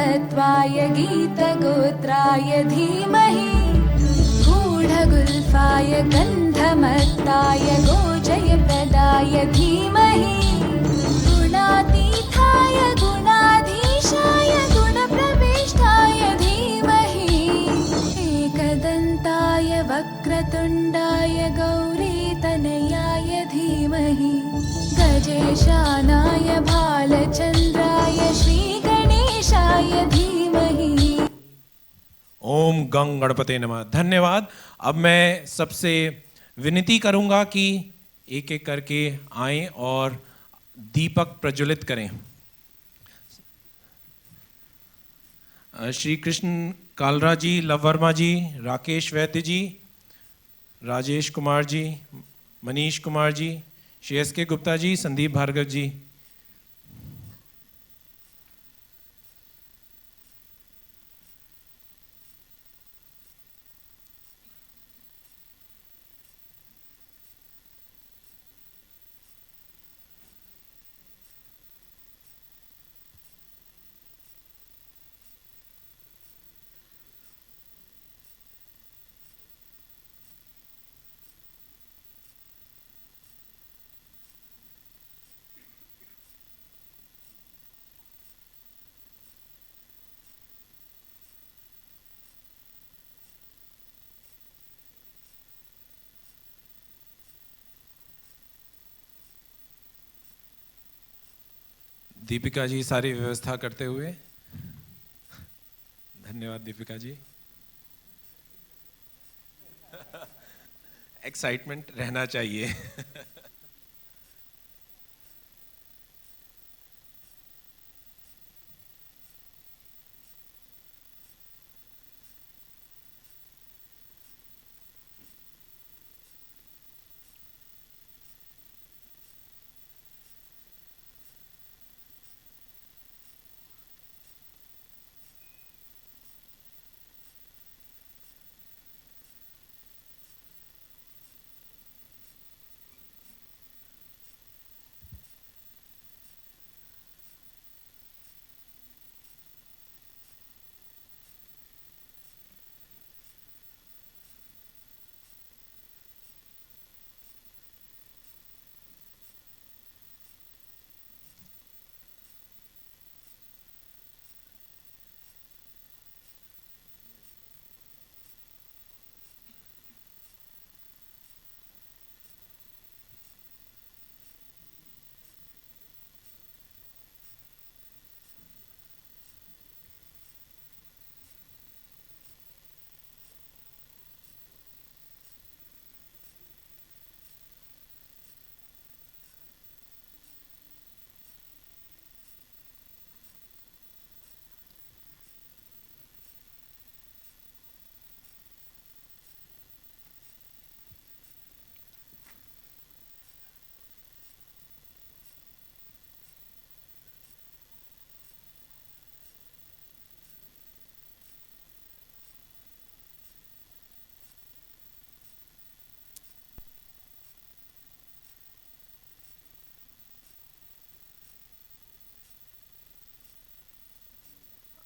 तत्त्वाय गीतगोत्राय धीमहि गूढगुल्फाय गन्धमत्ताय गोजयप्रदाय धीमहि गुणातीताय गुणाधीशाय गुणप्रविष्टाय धीमहि एकदन्ताय वक्रतुण्डाय गौरीतनयाय धीमहि गजेशानाय भालचन्द्राय श्रीगणेशाय धीमहि। ओम गंग गणपते नमः। धन्यवाद। अब मैं सबसे विनती करूंगा कि एक एक करके आएं और दीपक प्रज्वलित करें। श्री कृष्ण कालरा जी, लव वर्मा जी, राकेश वैद्य जी, राजेश कुमार जी, मनीष कुमार जी, श्री एस के गुप्ता जी, संदीप भार्गव जी। दीपिका जी सारी व्यवस्था करते हुए, धन्यवाद दीपिका जी। एक्साइटमेंट रहना चाहिए।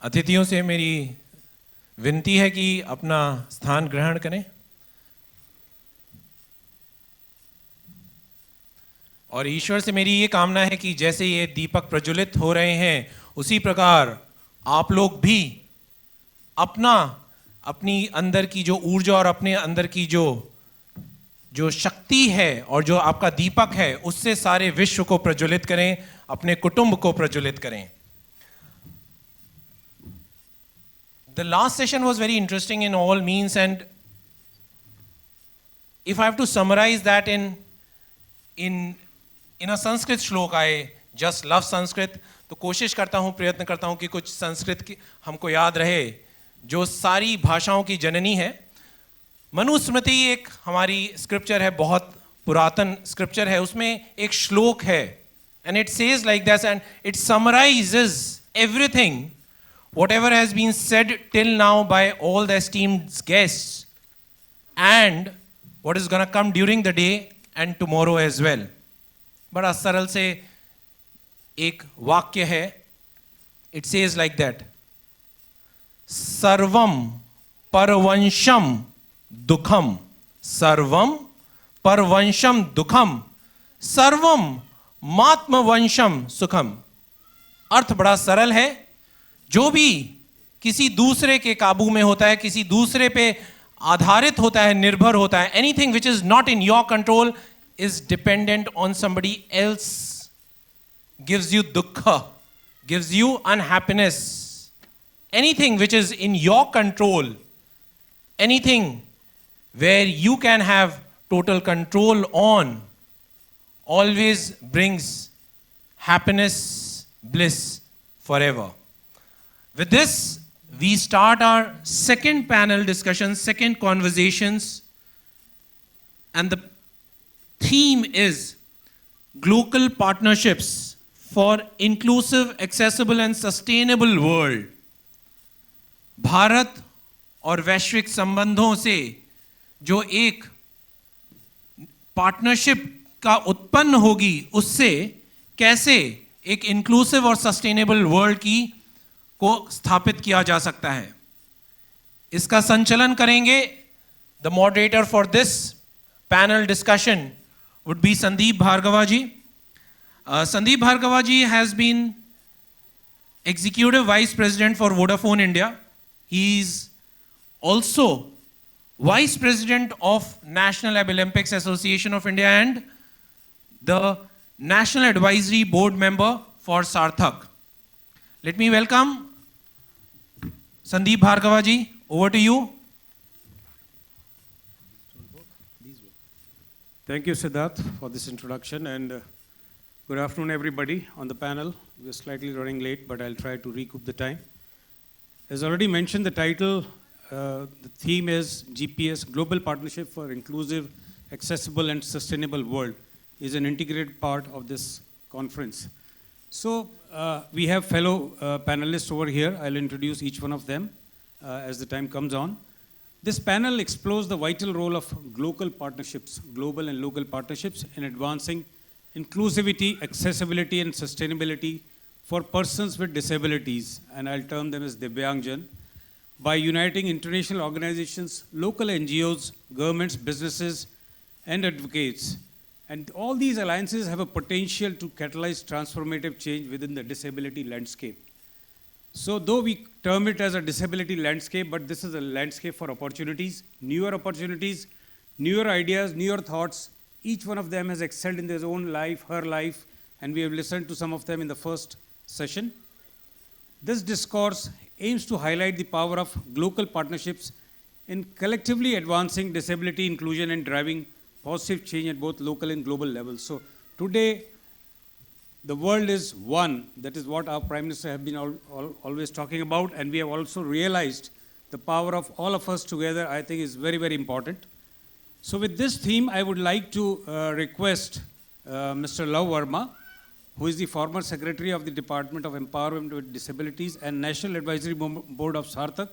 अतिथियों से मेरी विनती है कि अपना स्थान ग्रहण करें और ईश्वर से मेरी ये कामना है कि जैसे ये दीपक प्रज्वलित हो रहे हैं उसी प्रकार आप लोग भी अपनी अंदर की जो ऊर्जा और अपने अंदर की जो शक्ति है और जो आपका दीपक है उससे सारे विश्व को प्रज्वलित करें, अपने कुटुंब को प्रज्वलित करें। The last session was very interesting in all means, and if I have to summarize that in a Sanskrit shlok, I just love Sanskrit, तो कोशिश करता हूँ, प्रयत्न करता हूँ कि कुछ संस्कृत की हमको याद रहे जो सारी भाषाओं की जननी है। मनुस्मृति एक हमारी स्क्रिप्चर है, बहुत पुरातन स्क्रिप्चर है, उसमें एक श्लोक है and it says like this and it summarizes everything whatever has been said till now by all the esteemed guests and what is going to come during the day and tomorrow as well. बड़ा सरल से एक वाक्य है, it says like that, सर्वम परवंशम दुखम, सर्वम परवंशम दुखम, सर्वम मात्मवंशम सुखम। अर्थ बड़ा सरल है, जो भी किसी दूसरे के काबू में होता है, किसी दूसरे पे आधारित होता है, निर्भर होता है, anything which is not in your control is dependent on somebody else, gives you दुख, gives you unhappiness. Anything which is in your control, anything where you can have total control on, always brings happiness, bliss forever. With this, we start our second panel discussion, second conversations, and the theme is global partnerships for inclusive, accessible and sustainable world. Bharat और वैश्विक संबंधों से जो एक partnership का उत्पन्न होगी, उससे कैसे एक इंक्लूसिव और सस्टेनेबल वर्ल्ड की को स्थापित किया जा सकता है। इसका संचालन करेंगे, the moderator for this panel discussion would be Sandeep Bhargava ji. Sandeep Bhargava ji has been executive vice president for Vodafone India. He is also Vice President of National Olympics Association of India and the National Advisory Board member for Sarthak. Let me welcome Sandeep Bhargava ji. Over to you. Thank you, Siddharth, for this introduction, and good afternoon, everybody on the panel. We're slightly running late, but I'll try to recoup the time. As already mentioned, the title, the theme is GPS, Global Partnership for Inclusive, Accessible and Sustainable World, is an integrated part of this conference. So we have fellow panelists over here. I'll introduce each one of them as the time comes on. This panel explores the vital role of global partnerships, global and local partnerships in advancing inclusivity, accessibility and sustainability for persons with disabilities, and I'll term them as Divyangjan, by uniting international organizations, local NGOs, governments, businesses, and advocates. And all these alliances have a potential to catalyze transformative change within the disability landscape. So though we term it as a disability landscape, but this is a landscape for opportunities, newer ideas, newer thoughts. Each one of them has excelled in their own life, her life, and we have listened to some of them in the first session. This discourse aims to highlight the power of global partnerships in collectively advancing disability inclusion and driving positive change at both local and global levels. So today, the world is one. That is what our Prime Minister have been always talking about, and we have also realized the power of all of us together, I think, is very, very important. So with this theme, I would like to request Mr. Love Verma, who is the former Secretary of the Department of Empowerment with Disabilities and National Advisory Board of Sarthak,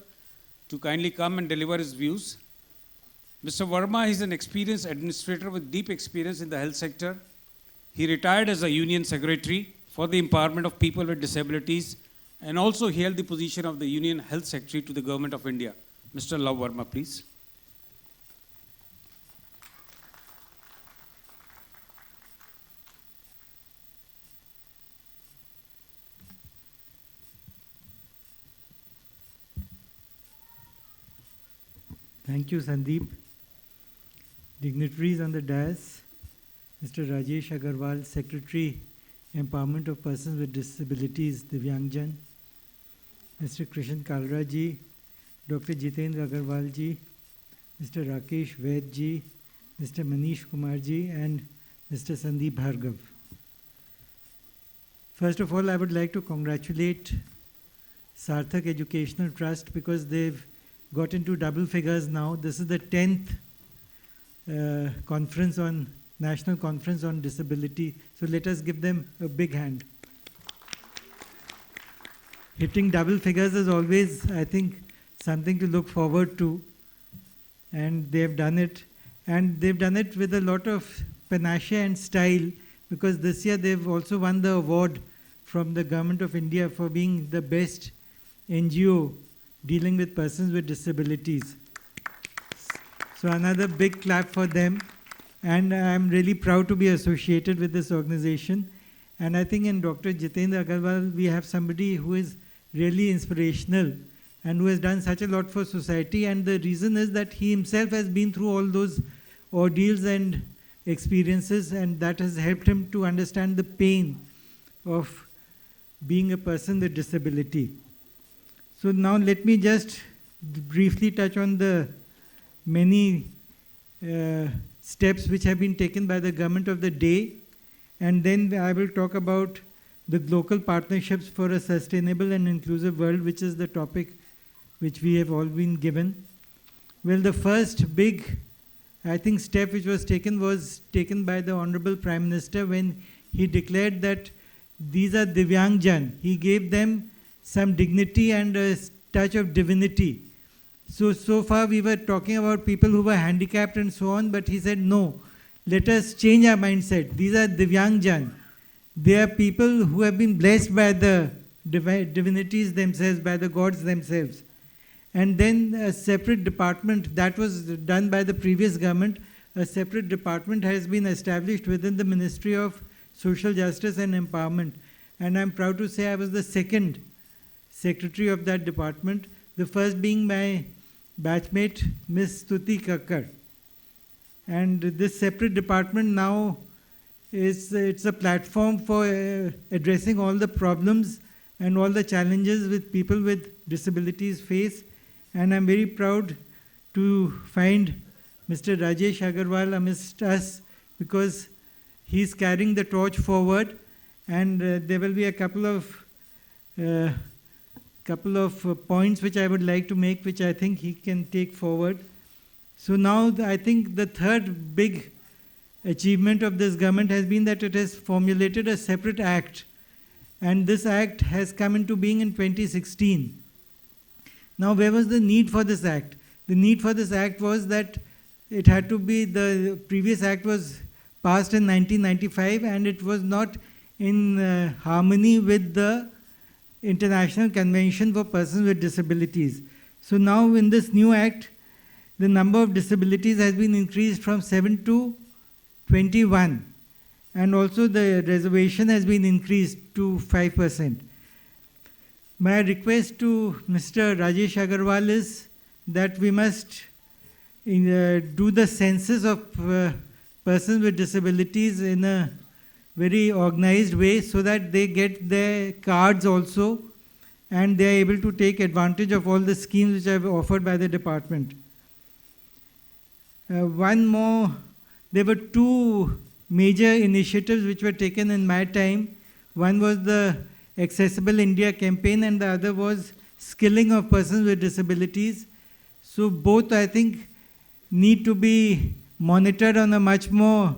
to kindly come and deliver his views. Mr. Verma is an experienced administrator with deep experience in the health sector. He retired as a Union Secretary for the Empowerment of People with Disabilities and also held the position of the Union Health Secretary to the Government of India. Mr. Love Verma, please. Thank you, Sandeep. Dignitaries on the dais, Mr. Rajesh Agarwal, Secretary, Empowerment of Persons with Disabilities, Divyangjan, Mr. Krishan Kalra ji, Dr. Jitendra Agarwal ji, Mr. Rakesh Vaid ji, Mr. Manish Kumar ji, and Mr. Sandeep Bhargav. First of all, I would like to congratulate Sarthak Educational Trust because they've got into double figures now. This is the 10th National Conference on Disability. So let us give them a big hand. Hitting double figures is always, I think, something to look forward to. And they've done it. And they've done it with a lot of panache and style, because this year they've also won the award from the Government of India for being the best NGO dealing with persons with disabilities. So another big clap for them. And I'm really proud to be associated with this organization. And I think in Dr. Jitendra Agarwal, we have somebody who is really inspirational and who has done such a lot for society. And the reason is that he himself has been through all those ordeals and experiences, and that has helped him to understand the pain of being a person with disability. So now let me just briefly touch on the many steps which have been taken by the government of the day, and then I will talk about the global partnerships for a sustainable and inclusive world, which is the topic which we have all been given. Well, the first big, I think, step which was taken by the Honorable Prime Minister when he declared that these are Divyangjan. He gave them some dignity and a touch of divinity. So far we were talking about people who were handicapped and so on, but he said, no, let us change our mindset. These are Divyangjan. They are people who have been blessed by the divinities themselves, by the gods themselves. And then a separate department, that was done by the previous government, a separate department has been established within the Ministry of Social Justice and Empowerment. And I'm proud to say I was the second secretary of that department, the first being my batchmate, Ms. Stuti Kakkar. And this separate department now it's a platform for addressing all the problems and all the challenges with people with disabilities face. And I'm very proud to find Mr. Rajesh Agarwal amidst us, because he's carrying the torch forward, and there will be a couple of points which I would like to make, which I think he can take forward. So now I think the third big achievement of this government has been that it has formulated a separate act, and this act has come into being in 2016. Now, where was the need for this act? The need for this act was that it had to be, the previous act was passed in 1995, and it was not in harmony with the International Convention for Persons with Disabilities. So now in this new act, the number of disabilities has been increased from 7 to 21. And also the reservation has been increased to 5%. My request to Mr. Rajesh Agarwal is that we must do the census of persons with disabilities in a very organized way, so that they get their cards also and they are able to take advantage of all the schemes which are offered by the department. One more, there were two major initiatives which were taken in my time. One was the Accessible India campaign, and the other was skilling of persons with disabilities. So both, I think, need to be monitored on a much more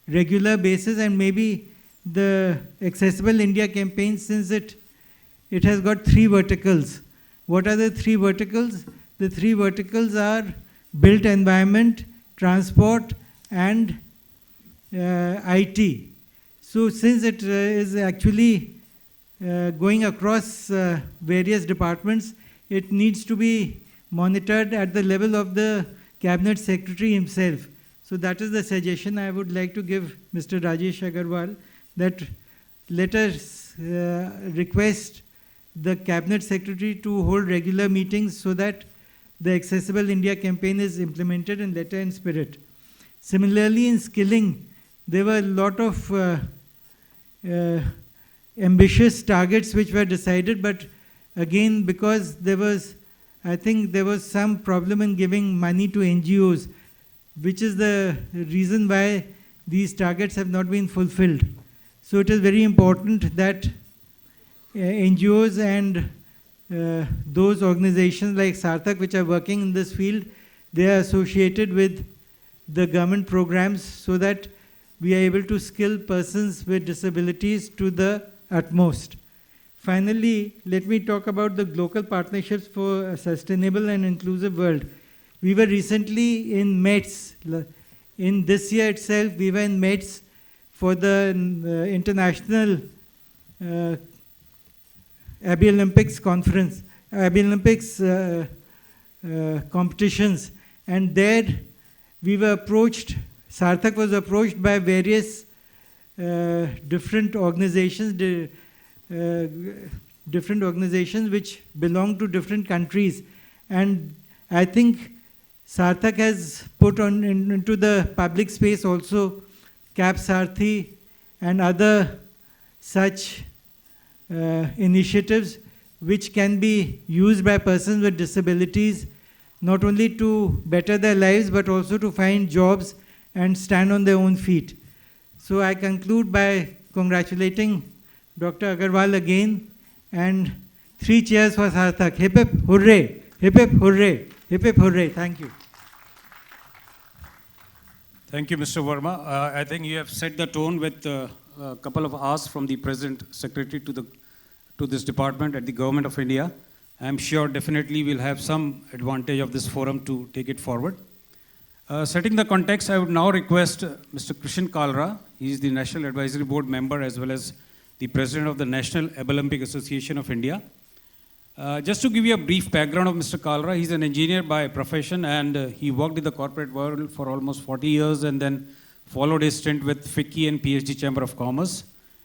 regular basis, and maybe the Accessible India campaign, since it has got three verticals. What are the three verticals? The three verticals are built environment, transport, and IT. So since it is actually going across various departments, it needs to be monitored at the level of the Cabinet Secretary himself. So that is the suggestion I would like to give Mr. Rajesh Agarwal, that let us request the Cabinet Secretary to hold regular meetings so that the Accessible India campaign is implemented in letter and spirit. Similarly, in skilling, there were a lot of ambitious targets which were decided, but again, because I think there was some problem in giving money to NGOs, which is the reason why these targets have not been fulfilled. So it is very important that NGOs and those organizations like Sarthak which are working in this field, they are associated with the government programs so that we are able to skill persons with disabilities to the utmost. Finally, let me talk about the global partnerships for a sustainable and inclusive world. We were recently in METS. In this year itself, we were in METS for the International Abbey Olympics conference. Olympics competitions, and there we were approached, Sarthak was approached by various different organizations, which belong to different countries. And I think Sarthak has put on into the public space also Cap Sarthi and other such initiatives which can be used by persons with disabilities, not only to better their lives but also to find jobs and stand on their own feet. So I conclude by congratulating Dr. Agarwal again, and 3 cheers for Sarthak. Hip hip hooray, hip hip hooray, hip hip hooray. Thank you. Thank you, Mr. Verma. I think you have set the tone with a couple of asks from the President Secretary to this department at the Government of India. I'm sure definitely we'll have some advantage of this forum to take it forward. Setting the context, I would now request Mr. Krishan Kalra. He is the National Advisory Board member as well as the President of the National Abolympic Association of India. Just to give you a brief background of Mr. Kalra, he's an engineer by profession, and he worked in the corporate world for almost 40 years and then followed his stint with FICCI and PhD Chamber of Commerce.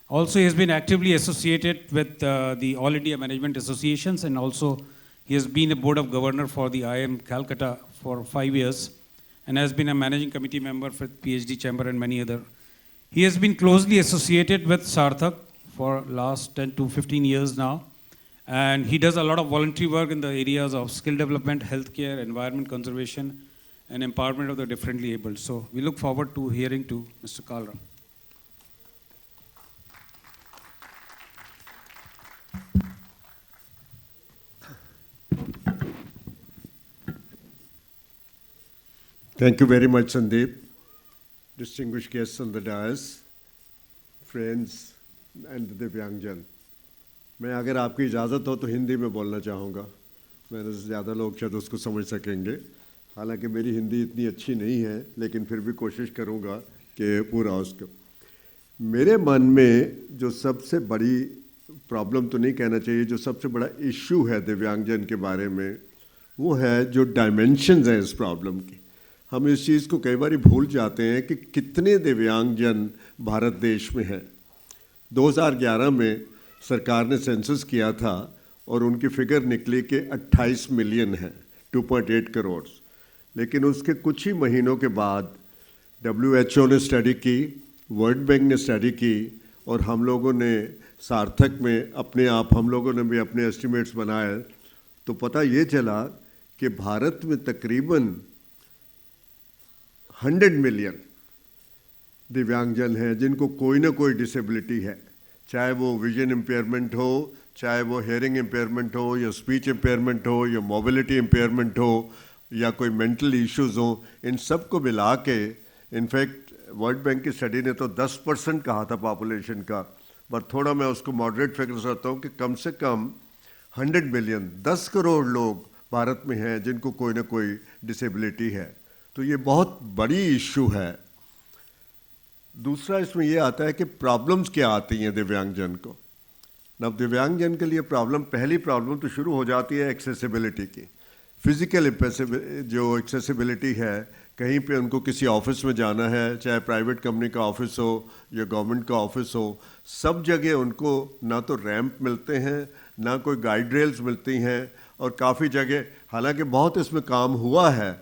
Also, he has been actively associated with the All India Management Associations, and also he has been a Board of Governor for the IIM Calcutta for 5 years and has been a managing committee member for PhD Chamber and many other. He has been closely associated with Sarthak for last 10 to 15 years now. And he does a lot of voluntary work in the areas of skill development, healthcare, environment conservation, and empowerment of the differently abled. So we look forward to hearing to Mr. Kalra. Thank you very much, Sandeep. Distinguished guests on the dais, friends, and the Divyangjan. मैं अगर आपकी इजाज़त हो तो हिंदी में बोलना चाहूँगा। मेरे से ज़्यादा लोग शायद उसको समझ सकेंगे। हालांकि मेरी हिंदी इतनी अच्छी नहीं है, लेकिन फिर भी कोशिश करूँगा कि पूरा उसको। मेरे मन में जो सबसे बड़ी प्रॉब्लम तो नहीं कहना चाहिए, जो सबसे बड़ा इश्यू है दिव्यांगजन के बारे में, वो है जो डायमेंशंस हैं इस प्रॉब्लम की। हम इस चीज़ को कई बार भूल जाते हैं कि कितने दिव्यांगजन भारत देश में हैं। 2011 में सरकार ने सेंसस किया था और उनकी फिगर निकली कि 28 मिलियन है, 2.8 करोड़। लेकिन उसके कुछ ही महीनों के बाद WHO ने स्टडी की, वर्ल्ड बैंक ने स्टडी की, और हम लोगों ने सार्थक में अपने आप हम लोगों ने भी अपने एस्टिमेट्स बनाए, तो पता ये चला कि भारत में तकरीबन 100 मिलियन दिव्यांगजन हैं जिनको कोई ना कोई डिसेबिलिटी है, चाहे वो विजन इम्पेयरमेंट हो, चाहे वो हेयरिंग इम्पेयरमेंट हो, या स्पीच इम्पेयरमेंट हो, या मोबिलिटी इम्पेयरमेंट हो, या कोई मेंटल इश्यूज़ हो। इन सब को मिला के इनफैक्ट वर्ल्ड बैंक की स्टडी ने तो 10% कहा था पॉपुलेशन का, पर थोड़ा मैं उसको मॉडरेट फिगर करता हूँ कि कम से कम 100 मिलियन 10 करोड़ लोग भारत में हैं जिनको कोई ना कोई डिसेबिलिटी है। तो ये बहुत बड़ी इशू है। दूसरा इसमें ये आता है कि प्रॉब्लम्स क्या आती हैं दिव्यांगजन को। नव दिव्यांगजन के लिए पहली प्रॉब्लम तो शुरू हो जाती है एक्सेसिबिलिटी की। फिज़िकल जो एक्सेसिबिलिटी है, कहीं पे उनको किसी ऑफिस में जाना है, चाहे प्राइवेट कंपनी का ऑफिस हो या गवर्नमेंट का ऑफिस हो, सब जगह उनको ना तो रैंप मिलते हैं, ना कोई गाइड रेल्स मिलती हैं, और काफ़ी जगह हालांकि बहुत इसमें काम हुआ है,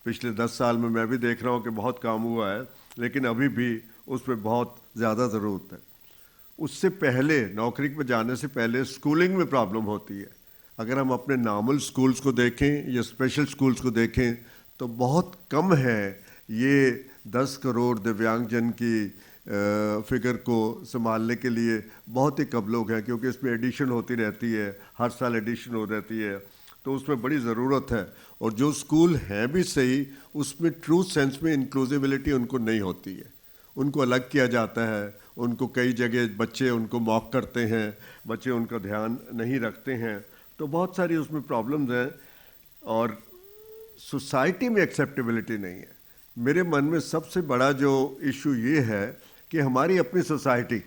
पिछले 10 साल में मैं भी देख रहा हूँ कि बहुत काम हुआ है, लेकिन अभी भी उस पर बहुत ज़्यादा ज़रूरत है। उससे पहले नौकरी पर जाने से पहले स्कूलिंग में प्रॉब्लम होती है। अगर हम अपने नॉर्मल स्कूल्स को देखें या स्पेशल स्कूल्स को देखें तो बहुत कम है ये 10 करोड़ दिव्यांगजन की फिगर को संभालने के लिए। बहुत ही कम लोग हैं, क्योंकि इसमें एडिशन होती रहती है, हर साल एडिशन हो रहती है, तो उसमें बड़ी ज़रूरत है। और जो स्कूल हैं भी सही, उसमें ट्रू सेंस में इंक्लूसिविलिटी उनको नहीं होती है, उनको अलग किया जाता है, उनको कई जगह बच्चे उनको मॉक करते हैं, बच्चे उनका ध्यान नहीं रखते हैं, तो बहुत सारी उसमें प्रॉब्लम्स हैं। और सोसाइटी में एक्सेप्टेबिलिटी नहीं है। मेरे मन में सबसे बड़ा जो इशू ये है कि हमारी अपनी सोसाइटी,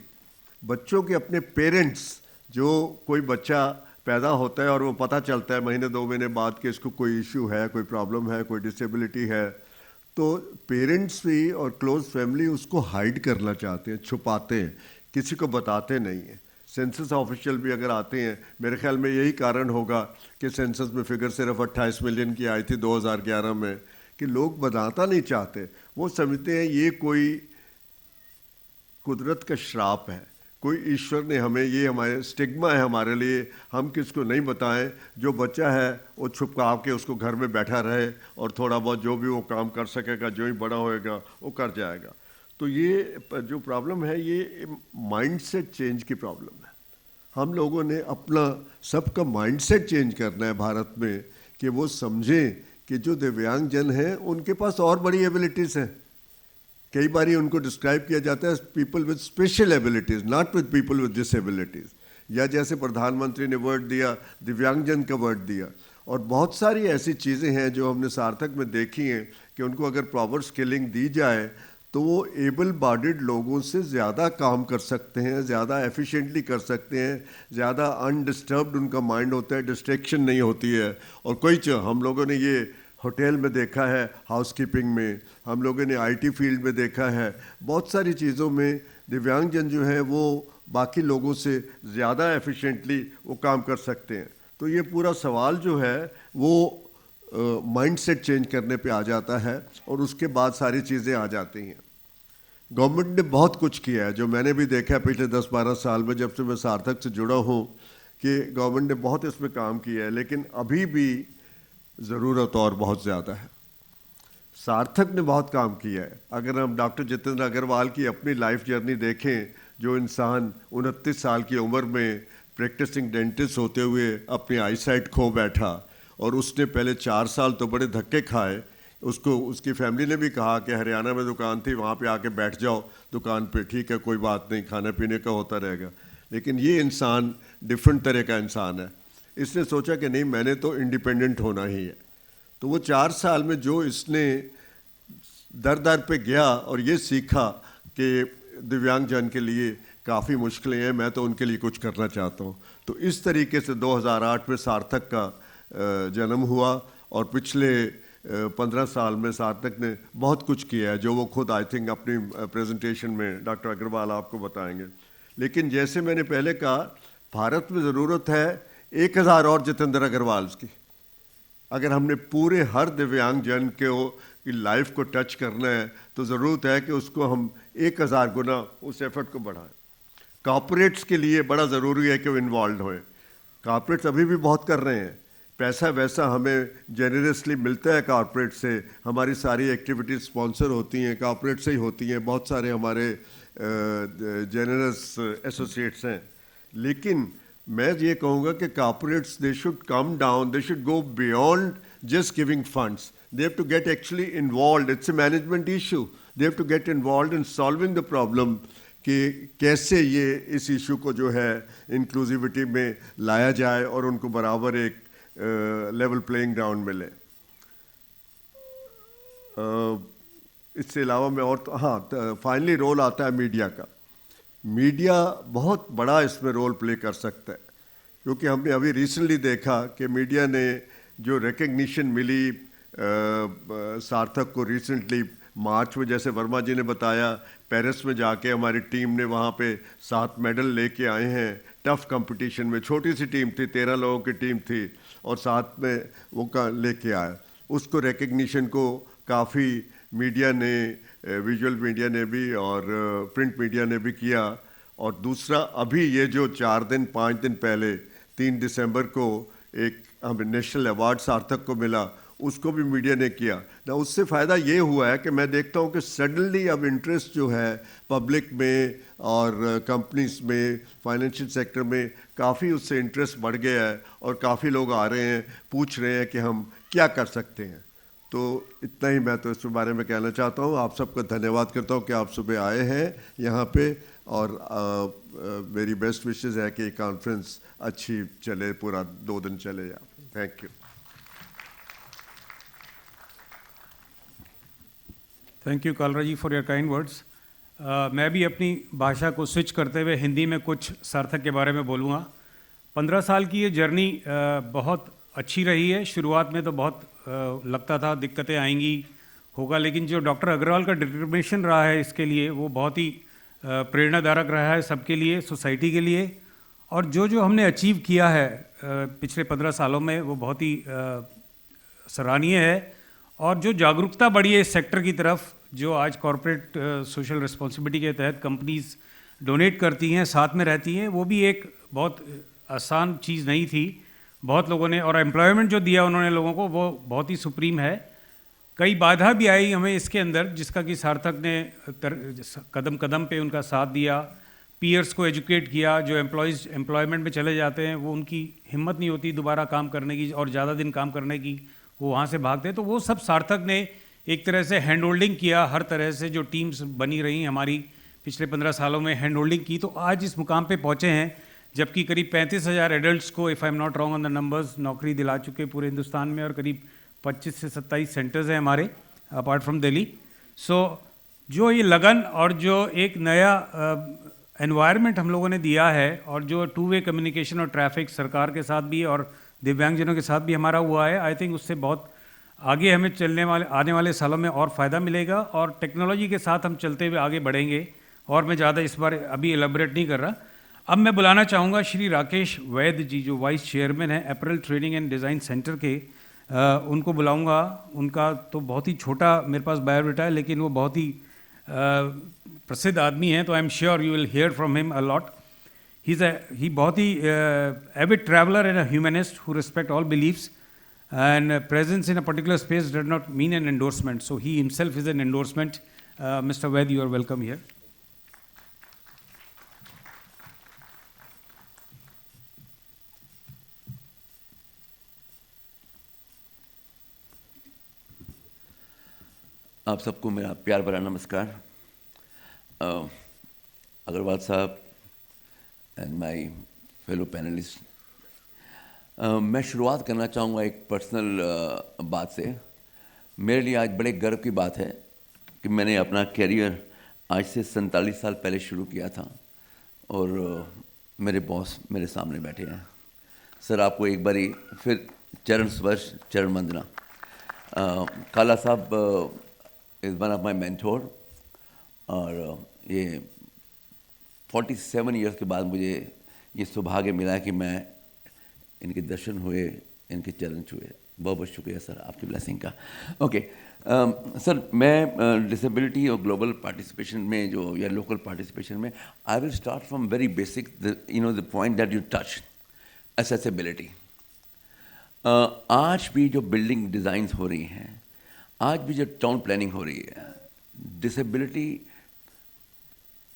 बच्चों के अपने पेरेंट्स, जो कोई बच्चा पैदा होता है और वो पता चलता है महीने 2 महीने बाद कि इसको कोई इशू है, कोई प्रॉब्लम है, कोई डिसेबिलिटी है, तो पेरेंट्स भी और क्लोज फैमिली उसको हाइड करना चाहते हैं, छुपाते हैं, किसी को बताते नहीं हैं। सेंसस ऑफिशियल भी अगर आते हैं, मेरे ख्याल में यही कारण होगा कि सेंसस में फिगर सिर्फ 28 मिलियन की आई थी 2011 में, कि लोग बताना नहीं चाहते। वो समझते हैं ये कोई कुदरत का श्राप है, कोई ईश्वर ने हमें, ये हमारे स्टिग्मा है हमारे लिए, हम किसको नहीं बताएं। जो बच्चा है वो छुपा के उसको घर में बैठा रहे और थोड़ा बहुत जो भी वो काम कर सकेगा, जो ही बड़ा होएगा वो कर जाएगा। तो ये जो प्रॉब्लम है ये माइंडसेट चेंज की प्रॉब्लम है। हम लोगों ने अपना सबका माइंडसेट चेंज करना है भारत में, कि वो समझें कि जो दिव्यांगजन हैं उनके पास और बड़ी एबिलिटीज़ हैं। कई बार उनको डिस्क्राइब किया जाता है people with special abilities, not with people with disabilities, या जैसे प्रधानमंत्री ने वर्ड दिया, दिव्यांगजन का वर्ड दिया। और बहुत सारी ऐसी चीज़ें हैं जो हमने सार्थक में देखी हैं कि उनको अगर प्रॉपर स्किलिंग दी जाए तो वो एबल बॉडीड लोगों से ज़्यादा काम कर सकते हैं, ज़्यादा एफिशिएंटली कर सकते हैं, ज़्यादा अनडिस्टर्ब्ड उनका माइंड होता है, डिस्ट्रैक्शन नहीं होती है। और कोई हम लोगों ने ये होटल में देखा है, हाउसकीपिंग में, हम लोगों ने आईटी फील्ड में देखा है, बहुत सारी चीज़ों में दिव्यांगजन जो है वो बाकी लोगों से ज़्यादा एफिशिएंटली वो काम कर सकते हैं। तो ये पूरा सवाल जो है वो माइंडसेट चेंज करने पे आ जाता है और उसके बाद सारी चीज़ें आ जाती हैं। गवर्नमेंट ने बहुत कुछ किया है, जो मैंने भी देखा है पिछले 10-12 साल में, जब से मैं सार्थक से जुड़ा हूँ, कि गवर्नमेंट ने बहुत इसमें काम किया है, लेकिन अभी भी ज़रूरत और बहुत ज़्यादा है। सार्थक ने बहुत काम किया है। अगर हम डॉक्टर जितेंद्र अग्रवाल की अपनी लाइफ जर्नी देखें, जो इंसान 29 साल की उम्र में प्रैक्टिसिंग डेंटिस्ट होते हुए अपनी आईसाइट खो बैठा, और उसने पहले 4 साल तो बड़े धक्के खाए। उसको उसकी फैमिली ने भी कहा कि हरियाणा में दुकान थी, वहाँ पे आके बैठ जाओ दुकान पे, ठीक है कोई बात नहीं, खाने पीने का होता रहेगा। लेकिन ये इंसान डिफरेंट तरह का इंसान है। इसने सोचा कि नहीं, मैंने तो इंडिपेंडेंट होना ही है। तो वो 4 साल में जो इसने दर दर पे गया और ये सीखा कि दिव्यांगजन के लिए काफ़ी मुश्किलें हैं, मैं तो उनके लिए कुछ करना चाहता हूँ। तो इस तरीके से 2008 में सार्थक का जन्म हुआ, और पिछले 15 साल में सार्थक ने बहुत कुछ किया है, जो वो खुद आई थिंक अपनी प्रेजेंटेशन में डॉक्टर अग्रवाल आपको बताएंगे। लेकिन जैसे मैंने पहले कहा, भारत में ज़रूरत है 1000 और जितेंद्र अग्रवाल की। अगर हमने पूरे हर दिव्यांगजन की लाइफ को टच करना है तो ज़रूरत है कि उसको हम 1000 गुना उस एफर्ट को बढ़ाएं। कॉर्पोरेट्स के लिए बड़ा ज़रूरी है कि वो इन्वॉल्व होएं। कॉर्पोरेट्स अभी भी बहुत कर रहे हैं, पैसा वैसा हमें जेनरसली मिलता है कॉर्पोरेट से, हमारी सारी एक्टिविटीज़ स्पॉन्सर होती हैं कॉर्पोरेट से ही होती हैं, बहुत सारे हमारे जेनरस एसोसिएट्स हैं। लेकिन मैं ये कहूँगा कि corporates they should come down, they should go beyond just giving funds, they have to get actually involve. It's a management issue, they have to get involve in solving the problem, कि कैसे ये इस issue को जो है inclusivity में लाया जाए और उनको बराबर एक लेवल प्लेइंग ग्राउंड मिले। इससे अलावा मैं और हाँ, फाइनली रोल आता है मीडिया का। मीडिया बहुत बड़ा इसमें रोल प्ले कर सकता है, क्योंकि हमने अभी रिसेंटली देखा कि मीडिया ने जो रिकग्निशन मिली सार्थक को रिसेंटली मार्च में, जैसे वर्मा जी ने बताया, पेरिस में जाके हमारी टीम ने वहाँ पे 7 मेडल लेके आए हैं। टफ कंपटीशन में, छोटी सी टीम थी, 13 लोगों की टीम थी, और साथ में वो लेके आए। उसको रिकग्निशन को काफ़ी मीडिया ने, विजुअल मीडिया ने भी और प्रिंट मीडिया ने भी किया। और दूसरा, अभी ये जो 4-5 दिन पहले 3 दिसंबर को एक हमें नेशनल अवार्ड सार्थक को मिला, उसको भी मीडिया ने किया ना। उससे फ़ायदा ये हुआ है कि मैं देखता हूँ कि सडनली अब इंटरेस्ट जो है पब्लिक में और कंपनीज में, फाइनेंशियल सेक्टर में काफ़ी उससे इंटरेस्ट बढ़ गया है, और काफ़ी लोग आ रहे हैं, पूछ रहे हैं कि हम क्या कर सकते हैं। तो इतना ही मैं तो इस बारे में कहना चाहता हूँ। आप सबका धन्यवाद करता हूँ कि आप सुबह आए हैं यहाँ पे, और मेरी बेस्ट विशेज़ है कि कॉन्फ्रेंस अच्छी चले, पूरा 2 दिन चले। Thank you. Thank you Kalra ji for your kind words. मैं भी अपनी भाषा को स्विच करते हुए हिंदी में कुछ सार्थक के बारे में बोलूँगा। 15 साल की ये जर्नी बहुत अच्छी रही है। शुरुआत में तो बहुत लगता था दिक्कतें आएंगी होगा, लेकिन जो डॉक्टर अग्रवाल का डिटर्मिनेशन रहा है इसके लिए वो बहुत ही प्रेरणादायक रहा है सबके लिए, सोसाइटी के लिए। और जो जो हमने अचीव किया है पिछले 15 सालों में वो बहुत ही सराहनीय है। और जो जागरूकता बढ़ी है इस सेक्टर की तरफ, जो आज कॉरपोरेट सोशल रिस्पॉन्सिबिलिटी के तहत कंपनीज डोनेट करती हैं, साथ में रहती हैं, वो भी एक बहुत आसान चीज़ नहीं थी। बहुत लोगों ने, और एम्प्लॉयमेंट जो दिया उन्होंने लोगों को, वो बहुत ही सुप्रीम है। कई बाधा भी आई हमें इसके अंदर, जिसका कि सार्थक ने कदम कदम पे उनका साथ दिया, पीयर्स को एजुकेट किया। जो एम्प्लॉयमेंट में चले जाते हैं वो उनकी हिम्मत नहीं होती दोबारा काम करने की और ज़्यादा दिन काम करने की, वो वहाँ से भागते हैं। तो वो सब सार्थक ने एक तरह से हैंड होल्डिंग किया, हर तरह से जो टीम्स बनी रही हमारी पिछले 15 सालों में हैंड होल्डिंग की, तो आज इस मुकाम पे पहुँचे हैं। जबकि करीब 35,000 एडल्ट्स को, if I am not wrong on the numbers, नौकरी दिला चुके पूरे हिंदुस्तान में, और करीब 25 से 27 सेंटर्स हैं हमारे अपार्ट फ्रॉम दिल्ली। सो जो ये लगन और जो एक नया एनवायरनमेंट हम लोगों ने दिया है, और जो टू वे कम्युनिकेशन और ट्रैफिक सरकार के साथ भी और दिव्यांगजनों के साथ भी हमारा हुआ है, आई थिंक उससे बहुत आगे हमें आने वाले सालों में और फ़ायदा मिलेगा। और टेक्नोलॉजी के साथ हम चलते हुए आगे बढ़ेंगे। और मैं ज़्यादा इस बार अभी एलेबोरेट नहीं कर रहा। अब मैं बुलाना चाहूँगा श्री राकेश वैद्य जी, जो वाइस चेयरमैन हैं apparel training and design centre के। उनको बुलाऊंगा। उनका तो बहुत ही छोटा मेरे पास बायोडाटा है, लेकिन वो बहुत ही प्रसिद्ध आदमी हैं, तो I am sure you will hear from him a lot. He बहुत ही avid traveller and a humanist who respect all beliefs, and presence in a particular space does not mean an endorsement. So he himself is an endorsement. Mr. Vaid, you are welcome here. आप सबको मेरा प्यार भरा नमस्कार। अग्रवाल साहब and my fellow panelist, मैं शुरुआत करना चाहूँगा एक पर्सनल बात से। मेरे लिए आज बड़े गर्व की बात है कि मैंने अपना कैरियर आज से 47 साल पहले शुरू किया था, और मेरे बॉस मेरे सामने बैठे हैं। सर, आपको एक बारी फिर चरण स्पर्श, चरण वंदना। काला साहब is one of my mentor, और ये 47 ईयर्स के बाद मुझे ये सौभाग्य मिला कि मैं इनके दर्शन हुए, इनके चरण छुए। बहुत बहुत शुक्रिया सर आपकी ब्लेसिंग का। ओके सर, मैं डिसेबिलिटी और ग्लोबल पार्टिसिपेशन में जो, या लोकल पार्टिसिपेशन में, I will start from very basic, the point that you touch, accessibility. आज भी जो बिल्डिंग डिज़ाइंस हो रही हैं, आज भी जो टाउन प्लानिंग हो रही है, डिसेबिलिटी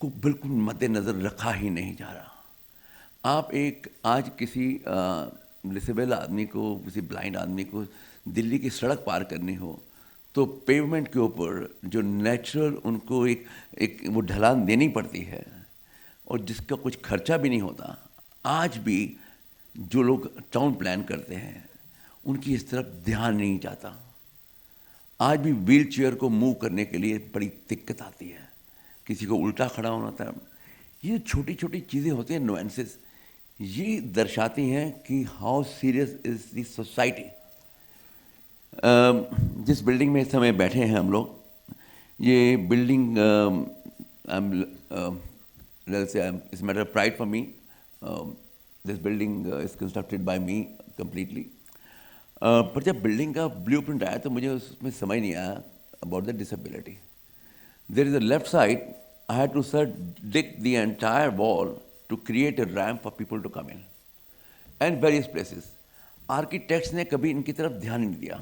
को बिल्कुल मद्देनज़र रखा ही नहीं जा रहा। आप एक आज किसी डिसेबल आदमी को, किसी ब्लाइंड आदमी को दिल्ली की सड़क पार करनी हो, तो पेवमेंट के ऊपर जो नेचुरल उनको एक वो ढलान देनी पड़ती है, और जिसका कुछ खर्चा भी नहीं होता। आज भी जो लोग टाउन प्लान करते हैं उनकी इस तरफ ध्यान नहीं जाता। आज भी व्हील चेयर को मूव करने के लिए बड़ी दिक्कत आती है, किसी को उल्टा खड़ा होना था। ये छोटी छोटी चीज़ें होती हैं, नुएंसेस, ये दर्शाती हैं कि how serious is the society. जिस बिल्डिंग में इस समय बैठे हैं हम लोग, ये building it's matter of pride for me. This building is constructed by me completely. पर जब बिल्डिंग का ब्लूप्रिंट आया तो मुझे उसमें समझ नहीं आया about the disability. There is a left side, I had to sir dig the entire wall to create a ramp for people to come in, and various places. Architects ने कभी इनकी तरफ ध्यान नहीं दिया।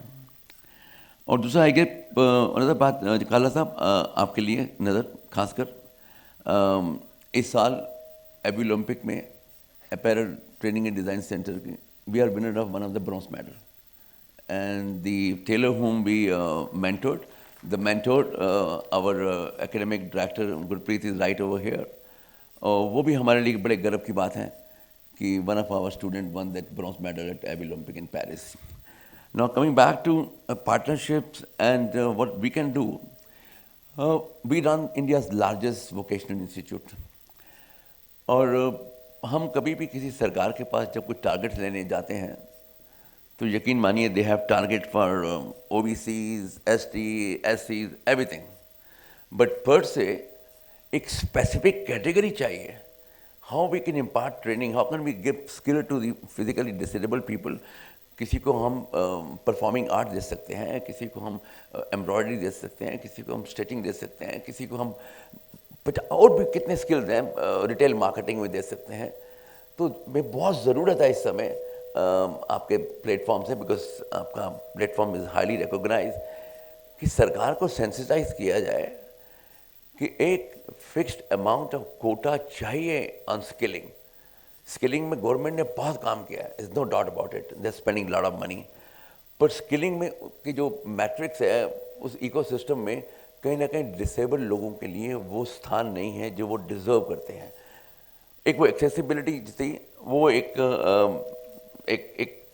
और दूसरा आई गेट अनदर बात, काला साहब आपके लिए नज़र खासकर इस साल एबी ओलंपिक में apparel training and design centre की we are winner of one of the bronze medal, and the tailor whom we mentored, the mentor, our academic director Gurpreet is right over here. वो भी हमारे लिए बड़े गर्व की बात है कि one of our student won that bronze medal at Abbey Olympic in Paris. Now coming back to partnerships and what we can do, we run India's largest vocational institute. और हम कभी भी किसी सरकार के पास जब कुछ टारगेट्स लेने जाते हैं तो यकीन मानिए they have target for OBCs, ST, SCs, everything, but पर से एक स्पेसिफिक कैटेगरी चाहिए. How we can impart training, how can we give skill to the physically disable people. किसी को हम परफॉर्मिंग आर्ट दे सकते हैं, किसी को हम एम्ब्रॉयडरी दे सकते हैं, किसी को हम स्टिचिंग दे सकते हैं, किसी को हम और भी कितने स्किल्स हैं रिटेल मार्केटिंग में दे सकते हैं. तो मैं बहुत ज़रूरत है इस समय आपके प्लेटफॉर्म से, बिकॉज आपका प्लेटफॉर्म इज़ हाईली रिकॉग्नाइज, कि सरकार को सेंसिटाइज किया जाए कि एक फिक्स्ड अमाउंट ऑफ कोटा चाहिए ऑन स्किलिंग. स्किलिंग में गवर्नमेंट ने बहुत काम किया है, is no doubt about it, they are spending lot of money, पर स्किलिंग में की जो मैट्रिक्स है उस इकोसिस्टम में कहीं ना कहीं डिसेबल लोगों के लिए वो स्थान नहीं है जो वो डिज़र्व करते हैं. एक वो एक्सेसिबिलिटी थी, वो एक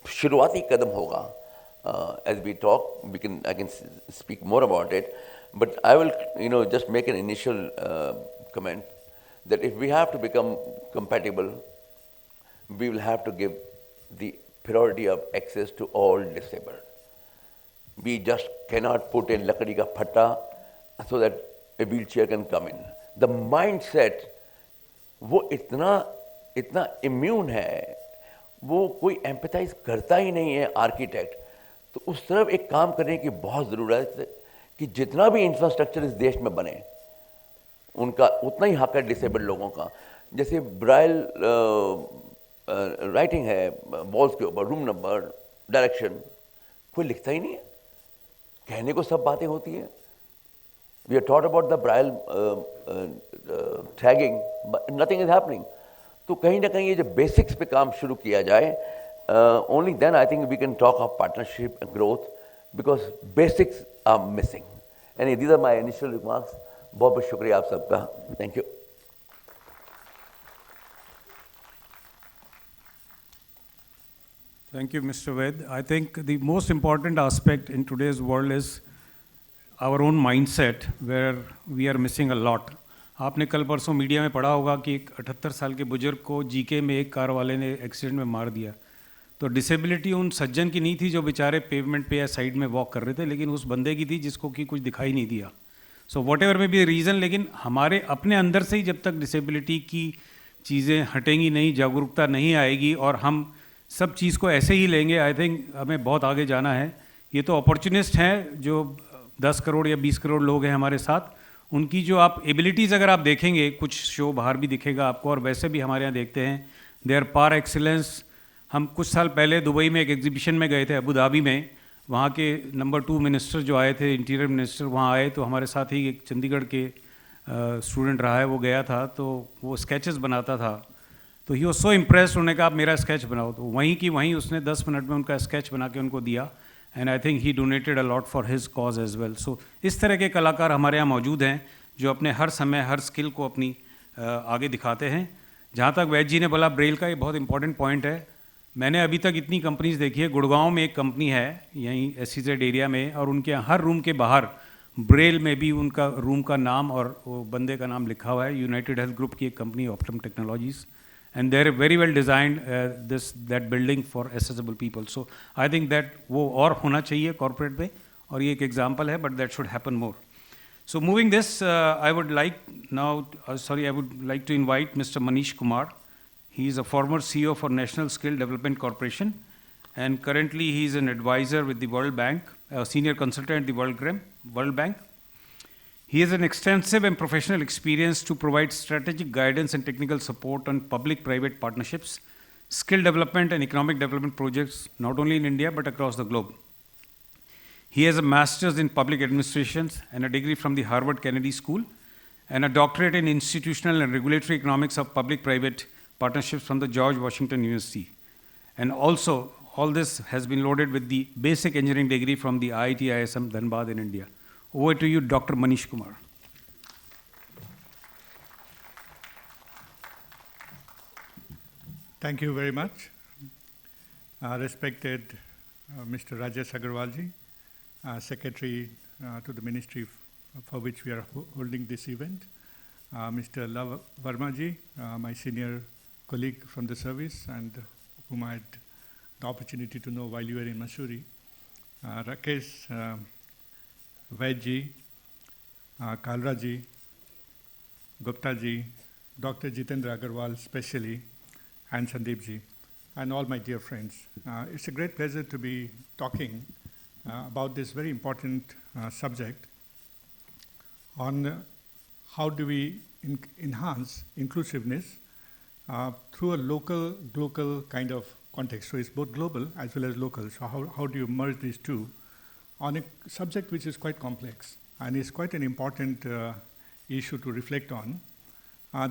शुरुआती कदम होगा. As we talk, I can speak more about it, but I will, just make an initial comment that if we have to become compatible, we will have to give the priority of access to all disabled. We just cannot put in lakadi ka phatta so that a wheelchair can come in. The mindset, वो इतना immune है, वो कोई empathise करता ही नहीं है architect. तो उस तरफ एक काम करने की बहुत ज़रूरत है कि जितना भी इंफ्रास्ट्रक्चर इस देश में बने उनका उतना ही हक है डिसेबल्ड लोगों का. जैसे ब्राइल राइटिंग है वॉल्स के ऊपर, रूम नंबर, डायरेक्शन, कोई लिखता ही नहीं है. कहने को सब बातें होती हैं. We are taught about the braille tagging, but nothing is happening. तो कहीं ना कहीं ये जो बेसिक्स पे काम शुरू किया जाए, only then I think we can talk of partnership and growth, because basics are missing. And these are my initial remarks. बहुत बहुत शुक्रिया आप सबका. Thank you. Thank you, Mr. Ved. I think the most important aspect in today's world is our own mindset, where we are missing a lot. आपने कल परसों media में पढ़ा होगा कि एक 78 साल के बुजुर्ग को जीके में एक कार वाले ने एक्सीडेंट में मार दिया. तो डिसेबिलिटी उन सज्जन की नहीं थी जो बेचारे पेवमेंट पे या साइड में वॉक कर रहे थे, लेकिन उस बंदे की थी जिसको कि कुछ दिखाई नहीं दिया. सो वॉट एवर में बी रीज़न, लेकिन हमारे अपने अंदर से ही जब तक डिसेबिलिटी की चीज़ें हटेंगी नहीं, जागरूकता नहीं आएगी और हम सब चीज़ को ऐसे ही लेंगे, आई थिंक हमें बहुत आगे जाना है. ये तो अपॉर्चुनिस्ट हैं जो 10 करोड़ या 20 करोड़ लोग हैं हमारे साथ. उनकी जो आप एबिलिटीज़ अगर आप देखेंगे, कुछ शो बाहर भी दिखेगा आपको और वैसे भी हमारे यहाँ देखते हैं, दे आर पार एक्सीलेंस. हम कुछ साल पहले दुबई में एक एग्जीबिशन में गए थे, अबू धाबी में. वहाँ के नंबर 2 मिनिस्टर जो आए थे, इंटीरियर मिनिस्टर, वहाँ आए तो हमारे साथ ही एक चंडीगढ़ के स्टूडेंट रहा है, वो गया था. तो वो स्केचेस बनाता था. तो ही वॉज सो इम्प्रेस्ड. उन्होंने कहा आप मेरा स्केच बनाओ. तो वहीं की वहीं उसने 10 मिनट में उनका स्केच बना के उनको दिया. And I think he donated a lot for his cause as well. So इस तरह के कलाकार हमारे यहाँ मौजूद हैं जो अपने हर समय हर स्किल को अपनी आगे दिखाते हैं. जहाँ तक वैद जी ने बोला ब्रेल का, ये बहुत इंपॉर्टेंट पॉइंट है. मैंने अभी तक इतनी कंपनीज देखी है. गुड़गांव में एक कंपनी है यहीं SEZ एरिया में, और उनके हर रूम के बाहर ब्रेल में भी उनका रूम का नाम और वो बंदे का नाम लिखा हुआ है. यूनाइटेड हेल्थ ग्रुप की एक company, Optum technologies, and they're very well designed that building for accessible people. So I think that वो और होना चाहिए corporate में, और ये एक example है, but that should happen more. So moving this, I would like to invite Mr. Manish Kumar. He is a former CEO for National Skill Development Corporation, and currently he is an advisor with the World Bank, a senior consultant at the World Bank. He has an extensive and professional experience to provide strategic guidance and technical support on public-private partnerships, skill development and economic development projects, not only in India but across the globe. He has a master's in public administration and a degree from the Harvard Kennedy School, and a doctorate in institutional and regulatory economics of public-private partnerships from the George Washington University. And also, all this has been loaded with the basic engineering degree from the IIT ISM Dhanbad in India. Over to you, Dr. Manish Kumar. Thank you very much. Respected Mr. Rajesh Agarwalji, Secretary to the Ministry for which we are holding this event, Mr. Lav Vermaji, my senior colleague from the service and whom I had the opportunity to know while you were in Mussoorie, Rakesh, Vaidji, Kalra ji, Gupta ji, Dr. Jitendra Agarwal especially, and Sandeep ji, and all my dear friends. It's a great pleasure to be talking about this very important subject on how do we enhance inclusiveness through a local, global kind of context. So it's both global as well as local. So how do you merge these two on a subject which is quite complex and is quite an important issue to reflect on.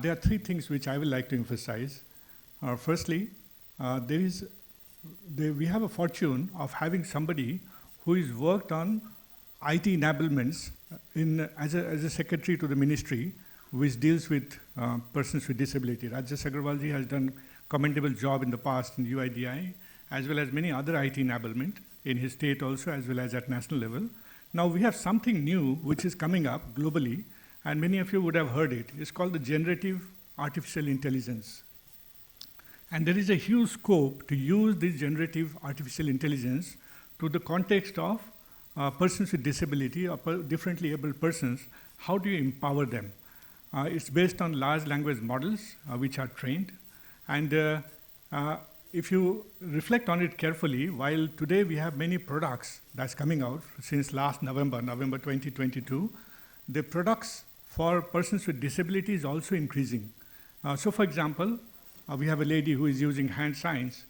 There are three things which I would like to emphasize. Firstly, we have a fortune of having somebody who has worked on IT enablements as a secretary to the ministry, which deals with persons with disability. Rajesh Agarwal ji has done commendable job in the past in UIDI, as well as many other IT enablement in his state also, as well as at national level. Now we have something new which is coming up globally, and many of you would have heard it. It's called the generative artificial intelligence. And there is a huge scope to use this generative artificial intelligence to the context of persons with disability or differently able persons. How do you empower them? It's based on large language models which are trained. And if you reflect on it carefully, while today we have many products that's coming out since last November 2022, the products for persons with disability is also increasing. So for example, we have a lady who is using hand signs.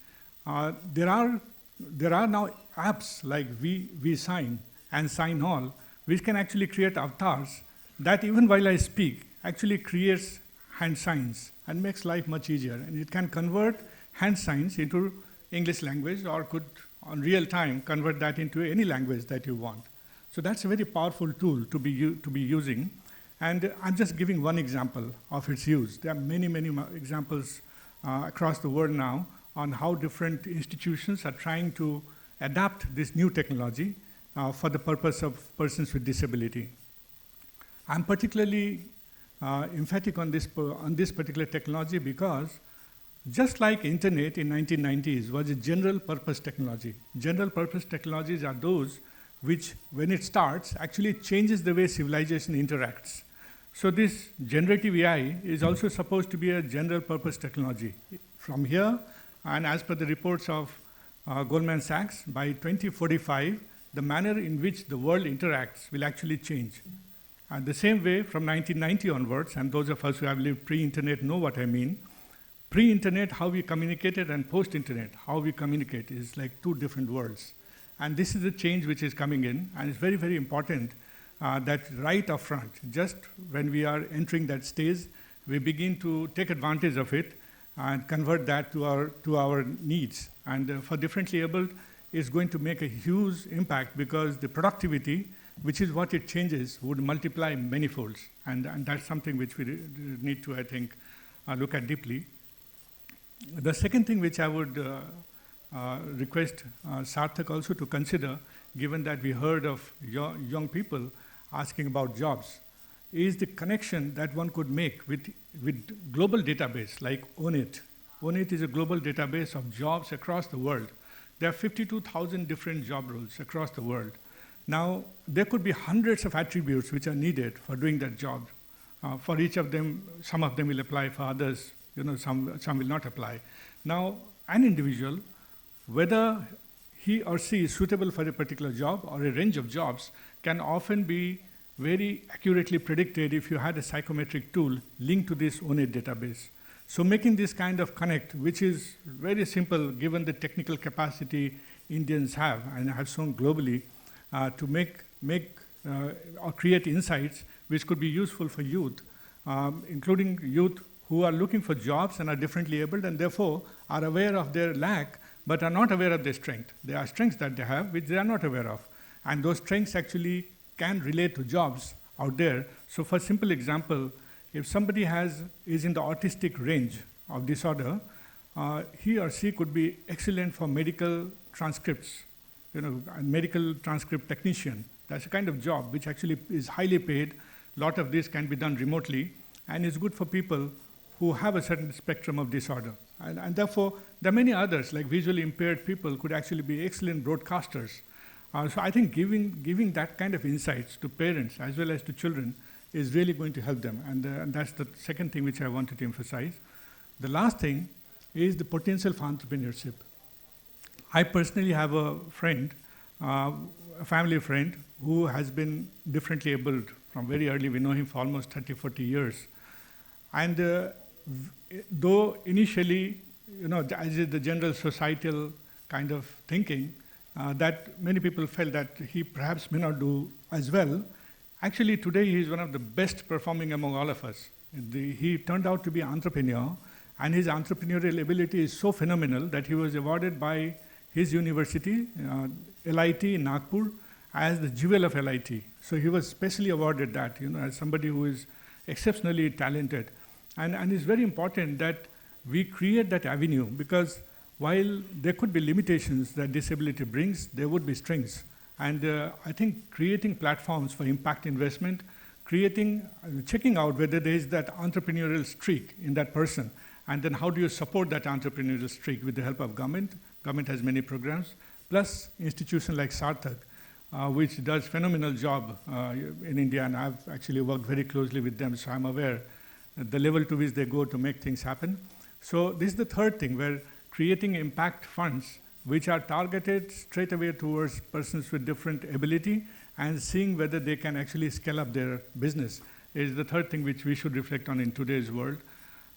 There are now apps like VSign and Sign All, which can actually create avatars that even while I speak, actually creates hand signs and makes life much easier. And it can convert hand signs into English language, or could, on real time, convert that into any language that you want. So that's a very powerful tool to be using. And I'm just giving one example of its use. There are many, many examples across the world now on how different institutions are trying to adapt this new technology for the purpose of persons with disability. I'm particularly emphatic on this particular technology because just like internet in 1990s was a general purpose technology. General purpose technologies are those which, when it starts, actually changes the way civilization interacts. So this generative AI is also supposed to be a general purpose technology. From here, and as per the reports of Goldman Sachs, by 2045, the manner in which the world interacts will actually change. And the same way from 1990 onwards, and those of us who have lived pre-internet know what I mean, pre-internet, how we communicated, and post-internet, how we communicate is like two different worlds. And this is a change which is coming in, and it's very, very important that right up front, just when we are entering that stage, we begin to take advantage of it and convert that to our needs. And for differently abled, it's going to make a huge impact because the productivity, which is what it changes, would multiply many folds. And that's something which we need to, I think, look at deeply. The second thing which I would request Sarthak also to consider, given that we heard of young people asking about jobs, is the connection that one could make with global database like ONIT. ONIT is a global database of jobs across the world. There are 52,000 different job roles across the world. Now, there could be hundreds of attributes which are needed for doing that job. For each of them, some of them will apply, for others, some will not apply. Now, an individual, whether he or she is suitable for a particular job or a range of jobs, can often be very accurately predicted if you had a psychometric tool linked to this ONIT database. So making this kind of connect, which is very simple given the technical capacity Indians have and have shown globally, to make or create insights which could be useful for youth, including youth who are looking for jobs and are differently abled and therefore are aware of their lack but are not aware of their strength. There are strengths that they have which they are not aware of. And those strengths actually can relate to jobs out there. So for simple example, if somebody is in the autistic range of disorder, he or she could be excellent for medical transcripts, a medical transcript technician. That's a kind of job which actually is highly paid. A lot of this can be done remotely and is good for people who have a certain spectrum of disorder. And therefore, there are many others, like visually impaired people could actually be excellent broadcasters. So I think giving that kind of insights to parents as well as to children is really going to help them. And that's the second thing which I wanted to emphasize. The last thing is the potential for entrepreneurship. I personally have a friend, a family friend, who has been differently abled from very early. We know him for almost 30, 40 years. And though initially, as is the general societal kind of thinking, that many people felt that he perhaps may not do as well, actually today he is one of the best performing among all of us. He turned out to be an entrepreneur, and his entrepreneurial ability is so phenomenal that he was awarded by his university, LIT in Nagpur, as the jewel of LIT. So he was specially awarded that, as somebody who is exceptionally talented. And it's very important that we create that avenue, because while there could be limitations that disability brings, there would be strengths. And I think creating platforms for impact investment, checking out whether there is that entrepreneurial streak in that person, and then how do you support that entrepreneurial streak with the help of government. Government has many programs, plus institutions like Sarthak, which does phenomenal job in India, and I've actually worked very closely with them, so I'm aware the level to which they go to make things happen. So this is the third thing, where creating impact funds which are targeted straight away towards persons with different ability and seeing whether they can actually scale up their business is the third thing which we should reflect on in today's world.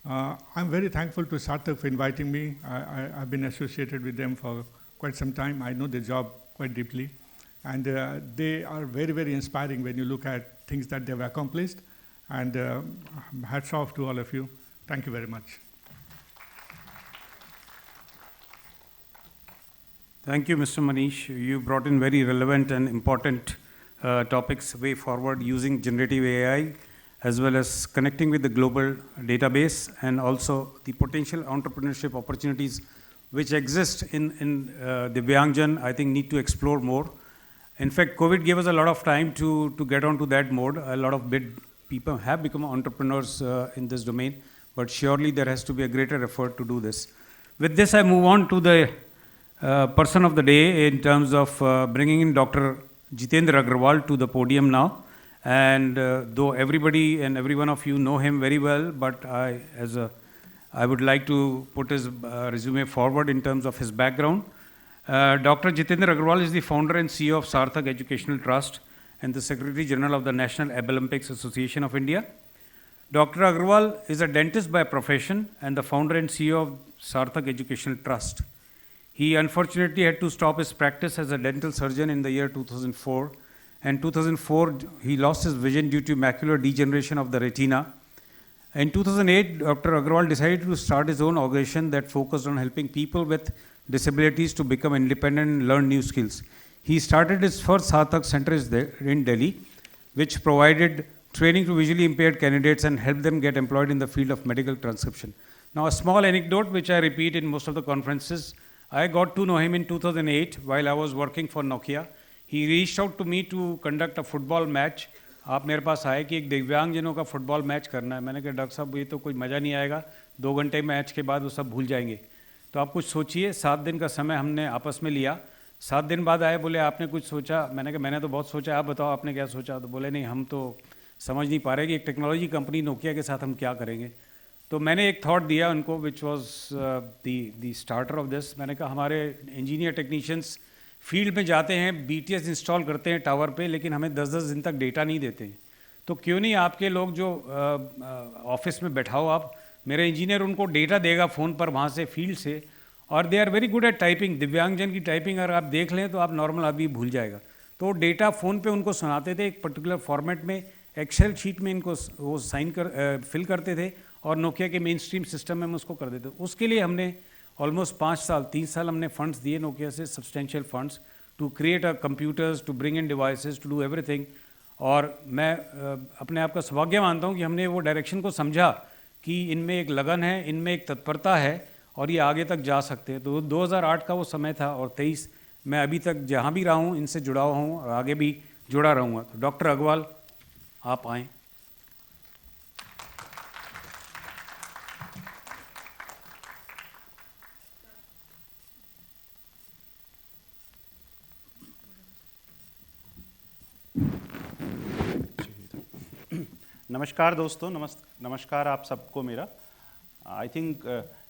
I'm very thankful to Sarthak for inviting me. I've been associated with them for quite some time. I know their job quite deeply. And they are very, very inspiring when you look at things that they've accomplished. And hats off to all of you. Thank you very much. Thank you, Mr. Manish. You brought in very relevant and important topics way forward using generative AI, as well as connecting with the global database, and also the potential entrepreneurship opportunities which exist in the Divyangjan, I think need to explore more. In fact, COVID gave us a lot of time to get onto that mode. A lot of people have become entrepreneurs in this domain, but surely there has to be a greater effort to do this. With this, I move on to the person of the day in terms of bringing in Dr. Jitendra Agarwal to the podium now. And though everybody and every one of you know him very well, but I would like to put his resume forward in terms of his background. Dr. Jitendra Agarwal is the founder and CEO of Sarthak Educational Trust and the Secretary General of the National Olympics Association of India. Dr. Agarwal is a dentist by profession and the founder and CEO of Sarthak Educational Trust. He unfortunately had to stop his practice as a dental surgeon in the year 2004. In 2004, he lost his vision due to macular degeneration of the retina. In 2008, Dr. Agarwal decided to start his own organization that focused on helping people with disabilities to become independent and learn new skills. He started his first Sarthak Center in Delhi, which provided training to visually impaired candidates and helped them get employed in the field of medical transcription. Now, a small anecdote which I repeat in most of the conferences. I got to know him in 2008 while I was working for Nokia. He reached out to me to conduct a football match. आप मेरे पास आए कि एक दिव्यांगजनों का football match करना है. मैंने कहा डॉक्टर साहब ये तो कोई मज़ा नहीं आएगा, 2 घंटे मैच के बाद वो सब भूल जाएंगे. तो आप कुछ सोचिए. 7 दिन का समय हमने आपस में लिया. 7 दिन बाद आए, बोले आपने कुछ सोचा? मैंने कहा मैंने तो बहुत सोचा, आप बताओ आपने क्या सोचा? तो बोले नहीं हम तो समझ नहीं पा रहे कि एक टेक्नोलॉजी कंपनी नोकिया के साथ हम क्या करेंगे. तो मैंने एक थॉट दिया उनको which was the starter of this. मैंने कहा हमारे इंजीनियर टेक्नीशियंस फील्ड में जाते हैं, BTS इंस्टॉल करते हैं टावर पे, लेकिन हमें 10-10 दिन तक डेटा नहीं देते हैं. तो क्यों नहीं आपके लोग जो ऑफिस में बैठाओ आप, मेरे इंजीनियर उनको डेटा देगा फ़ोन पर वहाँ से फील्ड से, और they are very good at typing. दिव्यांगजन की टाइपिंग अगर आप देख लें तो आप नॉर्मल अभी भूल जाएगा. तो डेटा फ़ोन पे उनको सुनाते थे एक पर्टिकुलर फॉर्मेट में, एक्सेल शीट में इनको वो फिल करते थे और नोकिया के मेन स्ट्रीम सिस्टम में हम उसको कर देते. उसके लिए हमने ऑलमोस्ट 3 साल हमने फंड्स दिए नोकिया से, substantial funds, to create a computers, to bring in devices, to do everything. और मैं अपने आप का सौभाग्य मानता हूँ कि हमने वो डायरेक्शन को समझा कि इनमें एक लगन है, इनमें एक तत्परता है और ये आगे तक जा सकते हैं. तो 2008 का वो समय था और 23 मैं अभी तक जहाँ भी रहा हूँ इनसे जुड़ा हुआ हूँ और आगे भी जुड़ा रहूँगा. तो डॉक्टर अग्रवाल आप आएँ. नमस्कार दोस्तों, नमस्कार आप सबको मेरा। आई थिंक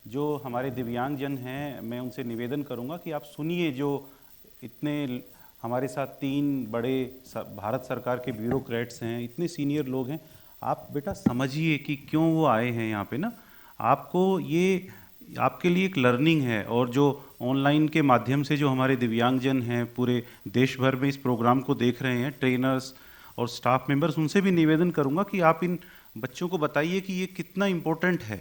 जो हमारे दिव्यांगजन हैं, मैं उनसे निवेदन करूंगा कि आप सुनिए, जो इतने हमारे साथ 3 बड़े भारत सरकार के ब्यूरोक्रेट्स हैं, इतने सीनियर लोग हैं, आप बेटा समझिए कि क्यों वो आए हैं यहाँ पे ना। आपको ये आपके लिए एक लर्निंग है, और जो ऑनलाइन के माध्यम से जो हमारे दिव्यांगजन हैं पूरे देश भर में इस प्रोग्राम को देख रहे हैं, ट्रेनर्स और स्टाफ मेंबर्स, उनसे भी निवेदन करूंगा कि आप इन बच्चों को बताइए कि ये कितना इम्पोर्टेंट है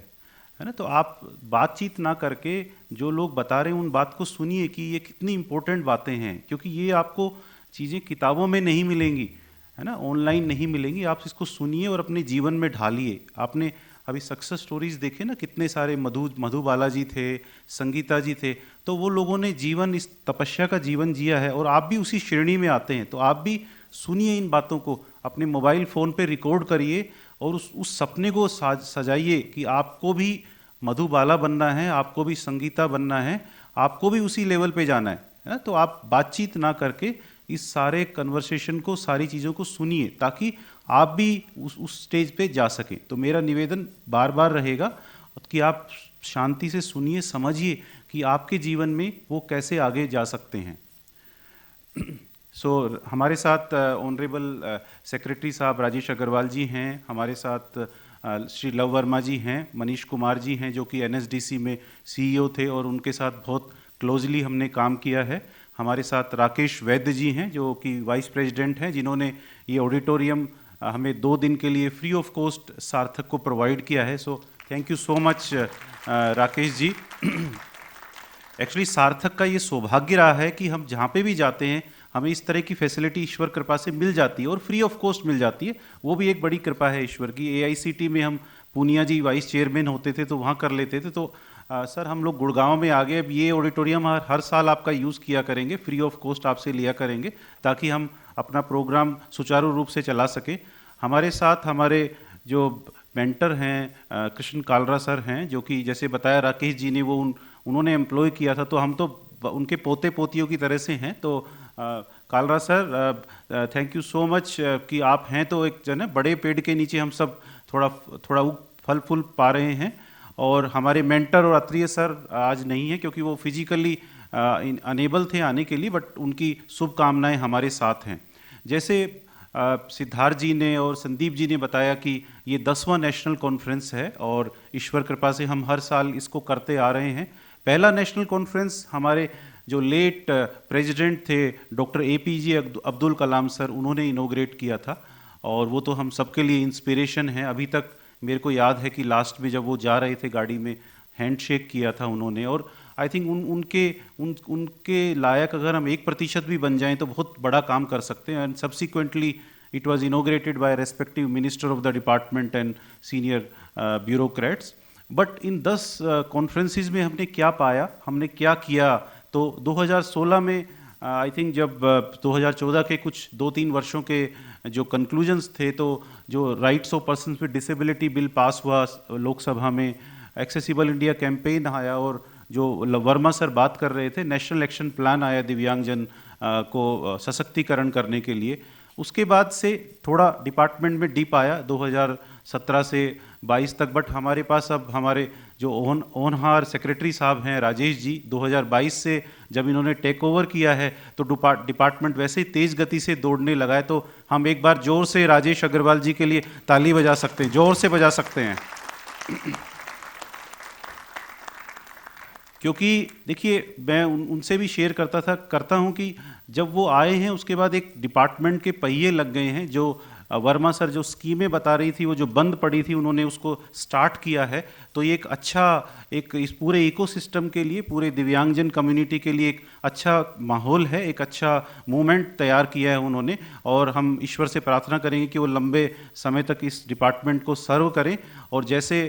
ना। तो आप बातचीत ना करके जो लोग बता रहे हैं उन बात को सुनिए कि ये कितनी इम्पोर्टेंट बातें हैं, क्योंकि ये आपको चीज़ें किताबों में नहीं मिलेंगी, है ना, ऑनलाइन नहीं मिलेंगी। आप इसको सुनिए और अपने जीवन में ढालिए। आपने अभी सक्सेस स्टोरीज देखे ना, कितने सारे मधु बालाजी थे, संगीता जी थे, तो वो लोगों ने जीवन, इस तपस्या का जीवन जिया है, और आप भी उसी श्रेणी में आते हैं। तो आप भी सुनिए इन बातों को, अपने मोबाइल फ़ोन पे रिकॉर्ड करिए और उस सपने को सजाइए कि आपको भी मधुबाला बनना है, आपको भी संगीता बनना है, आपको भी उसी लेवल पे जाना है ना। तो आप बातचीत ना करके इस सारे कन्वर्सेशन को, सारी चीज़ों को सुनिए, ताकि आप भी उस स्टेज पे जा सकें। तो मेरा निवेदन बार बार रहेगा कि आप शांति से सुनिए, समझिए कि आपके जीवन में वो कैसे आगे जा सकते हैं। हमारे साथ ऑनरेबल सेक्रेटरी साहब राजेश अग्रवाल जी हैं, हमारे साथ श्री लव वर्मा जी हैं, मनीष कुमार जी हैं जो कि NSDC में CEO थे और उनके साथ बहुत क्लोजली हमने काम किया है। हमारे साथ राकेश वैद्य जी हैं जो कि वाइस प्रेसिडेंट हैं, जिन्होंने ये ऑडिटोरियम हमें 2 दिन के लिए फ्री ऑफ कॉस्ट सार्थक को प्रोवाइड किया है। So thank you so much Rakesh ji. Actually Sarthak का ये सौभाग्य रहा है कि हम जहाँ पे भी जाते हैं हमें इस तरह की फैसिलिटी ईश्वर कृपा से मिल जाती है और फ्री ऑफ कॉस्ट मिल जाती है। वो भी एक बड़ी कृपा है ईश्वर की। AICT में हम पूनिया जी वाइस चेयरमैन होते थे तो वहाँ कर लेते थे। तो सर हम लोग गुड़गांव में आ गए, अब ये ऑडिटोरियम हर साल आपका यूज़ किया करेंगे, फ्री ऑफ कॉस्ट आपसे लिया करेंगे, ताकि हम अपना प्रोग्राम सुचारू रूप से चला सकें। हमारे साथ हमारे जो मेंटर हैं कृष्ण कालरा सर हैं, जो कि जैसे बताया राकेश जी ने, वो उन्होंने एम्प्लॉय किया था, तो हम तो उनके पोते पोतियों की तरह से हैं। तो Kalra sir thank you so much कि आप हैं तो एक जो है ना बड़े पेड़ के नीचे हम सब थोड़ा फल फूल पा रहे हैं। और हमारे मेंटर और अत्रिय सर आज नहीं है क्योंकि वो फिजिकली अनेबल थे आने के लिए, बट उनकी शुभकामनाएं हमारे साथ हैं। जैसे सिद्धार्थ जी ने और संदीप जी ने बताया कि ये 10वां नेशनल कॉन्फ्रेंस है और ईश्वर कृपा से हम हर साल इसको करते आ रहे हैं। पहला नेशनल कॉन्फ्रेंस हमारे जो लेट प्रेसिडेंट थे doctor APJ Abdul Kalam sir, उन्होंने इनोग्रेट किया था, और वो तो हम सबके लिए इंस्पिरेशन है। अभी तक मेरे को याद है कि लास्ट में जब वो जा रहे थे गाड़ी में, हैंडशेक किया था उन्होंने। और आई थिंक उनके लायक अगर हम 1% भी बन जाएं तो बहुत बड़ा काम कर सकते हैं। And subsequently it was inaugurated by respective minister of the department and senior bureaucrats. But in 10 conferences में हमने क्या पाया, हमने क्या किया, तो 2016 में आई थिंक जब 2014 के कुछ 2-3 वर्षों के जो कंक्लूजन्स थे, तो जो rights of persons with disability bill pass हुआ लोकसभा में, एक्सेसिबल इंडिया कैंपेन आया, और जो वर्मा सर बात कर रहे थे, नेशनल एक्शन प्लान आया दिव्यांगजन को सशक्तिकरण करने के लिए। उसके बाद से थोड़ा डिपार्टमेंट में डीप आया 2017 से 22 तक, बट हमारे पास अब हमारे जो ओनहार सेक्रेटरी साहब हैं राजेश जी, 2022 से जब इन्होंने टेक ओवर किया है तो डिपार्टमेंट वैसे ही तेज़ गति से दौड़ने लगा है। तो हम एक बार जोर से राजेश अग्रवाल जी के लिए ताली बजा सकते हैं, जोर से बजा सकते हैं। क्योंकि देखिए मैं उनसे भी शेयर करता हूँ कि जब वो आए हैं उसके बाद एक डिपार्टमेंट के पहिए लग गए हैं। जो वर्मा सर जो स्कीमें बता रही थी, वो जो बंद पड़ी थी, उन्होंने उसको स्टार्ट किया है। तो ये एक अच्छा, एक इस पूरे इकोसिस्टम के लिए, पूरे दिव्यांगजन कम्युनिटी के लिए एक अच्छा माहौल है, एक अच्छा मूवमेंट तैयार किया है उन्होंने। और हम ईश्वर से प्रार्थना करेंगे कि वो लंबे समय तक इस डिपार्टमेंट को सर्व करें, और जैसे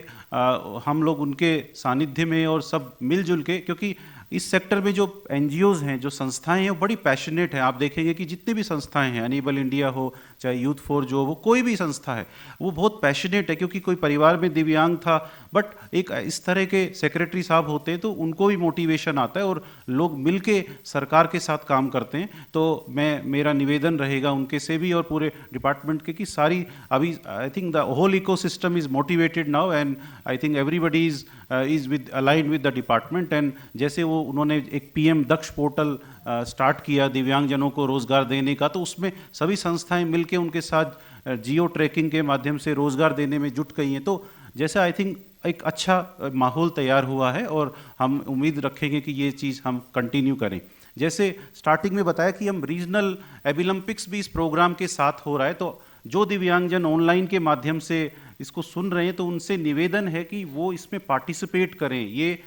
हम लोग उनके सानिध्य में और सब मिलजुल के, क्योंकि इस सेक्टर में जो NGOs हैं, जो संस्थाएं हैं, वो बड़ी पैशनेट हैं। आप देखेंगे कि जितने भी संस्थाएं हैं, अनेबल इंडिया हो, चाहे यूथ फॉर जो वो कोई भी संस्था है, वो बहुत पैशनेट है, क्योंकि कोई परिवार में दिव्यांग था, बट एक इस तरह के सेक्रेटरी साहब होते हैं तो उनको भी मोटिवेशन आता है और लोग मिलके सरकार के साथ काम करते हैं। तो मेरा निवेदन रहेगा उनके से भी और पूरे डिपार्टमेंट के कि सारी अभी I think the whole ecosystem is motivated now and I think everybody is with aligned with the department. And जैसे वो उन्होंने एक PM दक्ष पोर्टल स्टार्ट किया दिव्यांगजनों को रोजगार देने का, तो उसमें सभी संस्थाएं मिलके उनके साथ जियो ट्रैकिंग के माध्यम से रोजगार देने में जुट गई हैं। तो जैसे आई थिंक एक अच्छा माहौल तैयार हुआ है और हम उम्मीद रखेंगे कि ये चीज़ हम कंटिन्यू करें। जैसे स्टार्टिंग में बताया कि हम रीजनल एबिलम्पिक्स भी इस प्रोग्राम के साथ हो रहा है, तो जो दिव्यांगजन ऑनलाइन के माध्यम से इसको सुन रहे हैं तो उनसे निवेदन है कि वो इसमें पार्टिसिपेट करें। ये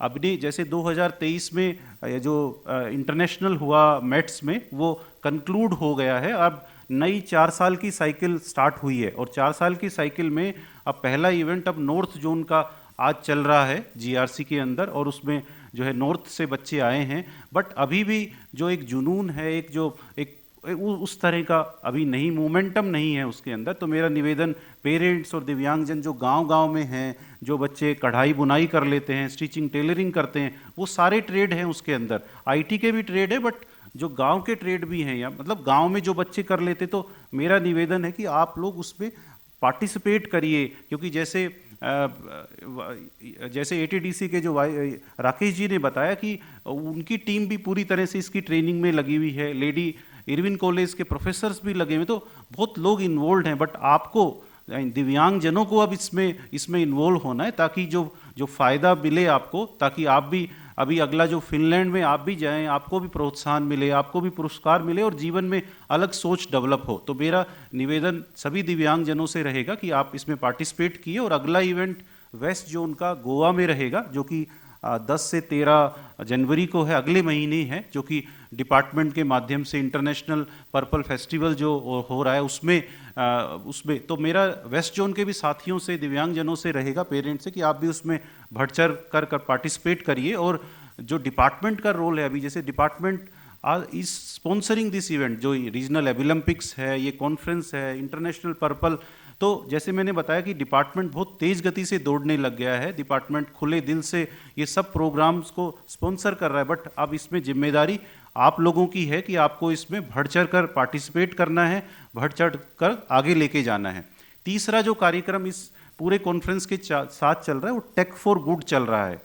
अभी जैसे 2023 में जो इंटरनेशनल हुआ मैट्स में वो कंक्लूड हो गया है, अब नई 4 साल की साइकिल स्टार्ट हुई है और 4 साल की साइकिल में अब पहला इवेंट अब नॉर्थ जोन का आज चल रहा है GRC के अंदर, और उसमें जो है नॉर्थ से बच्चे आए हैं, बट अभी भी जो एक जुनून है, एक उस तरह का अभी नहीं, मोमेंटम नहीं है उसके अंदर। तो मेरा निवेदन पेरेंट्स और दिव्यांगजन जो गांव-गांव में हैं, जो बच्चे कढ़ाई बुनाई कर लेते हैं, स्टिचिंग टेलरिंग करते हैं, वो सारे ट्रेड हैं उसके अंदर, IT के भी ट्रेड है, बट जो गांव के ट्रेड भी हैं, या मतलब गांव में जो बच्चे कर लेते, तो मेरा निवेदन है कि आप लोग उसमें पार्टिसिपेट करिए। क्योंकि जैसे ATDC के जो राकेश जी ने बताया कि उनकी टीम भी पूरी तरह से इसकी ट्रेनिंग में लगी हुई है, लेडी इरविन कॉलेज के प्रोफेसर्स भी लगे हुए, तो बहुत लोग इन्वॉल्व हैं। बट आपको दिव्यांगजनों को अब इसमें इन्वॉल्व होना है, ताकि जो फ़ायदा मिले आपको, ताकि आप भी अभी अगला जो फिनलैंड में आप भी जाएं, आपको भी प्रोत्साहन मिले, आपको भी पुरस्कार मिले और जीवन में अलग सोच डेवलप हो। तो मेरा निवेदन सभी दिव्यांगजनों से रहेगा कि आप इसमें पार्टिसिपेट किए। और अगला इवेंट वेस्ट जोन का गोवा में रहेगा, जो कि 10 से 13 जनवरी को है, अगले महीने है, जो कि डिपार्टमेंट के माध्यम से इंटरनेशनल पर्पल फेस्टिवल जो हो रहा है उसमें तो मेरा वेस्ट जोन के भी साथियों से, दिव्यांगजनों से रहेगा, पेरेंट्स से, कि आप भी उसमें बढ़ चढ़ कर पार्टिसिपेट करिए। और जो डिपार्टमेंट का रोल है, अभी जैसे department is sponsoring this event, जो रीजनल एबिलम्पिक्स है, ये कॉन्फ्रेंस है, इंटरनेशनल पर्पल, तो जैसे मैंने बताया कि डिपार्टमेंट बहुत तेज़ गति से दौड़ने लग गया है। डिपार्टमेंट खुले दिल से ये सब प्रोग्राम्स को स्पॉन्सर कर रहा है, बट अब इसमें जिम्मेदारी आप लोगों की है कि आपको इसमें बढ़ चढ़ कर पार्टिसिपेट करना है, बढ़ चढ़ कर आगे लेके जाना है। तीसरा जो कार्यक्रम इस पूरे कॉन्फ्रेंस के साथ चल रहा है, वो टेक फॉर गुड चल रहा है।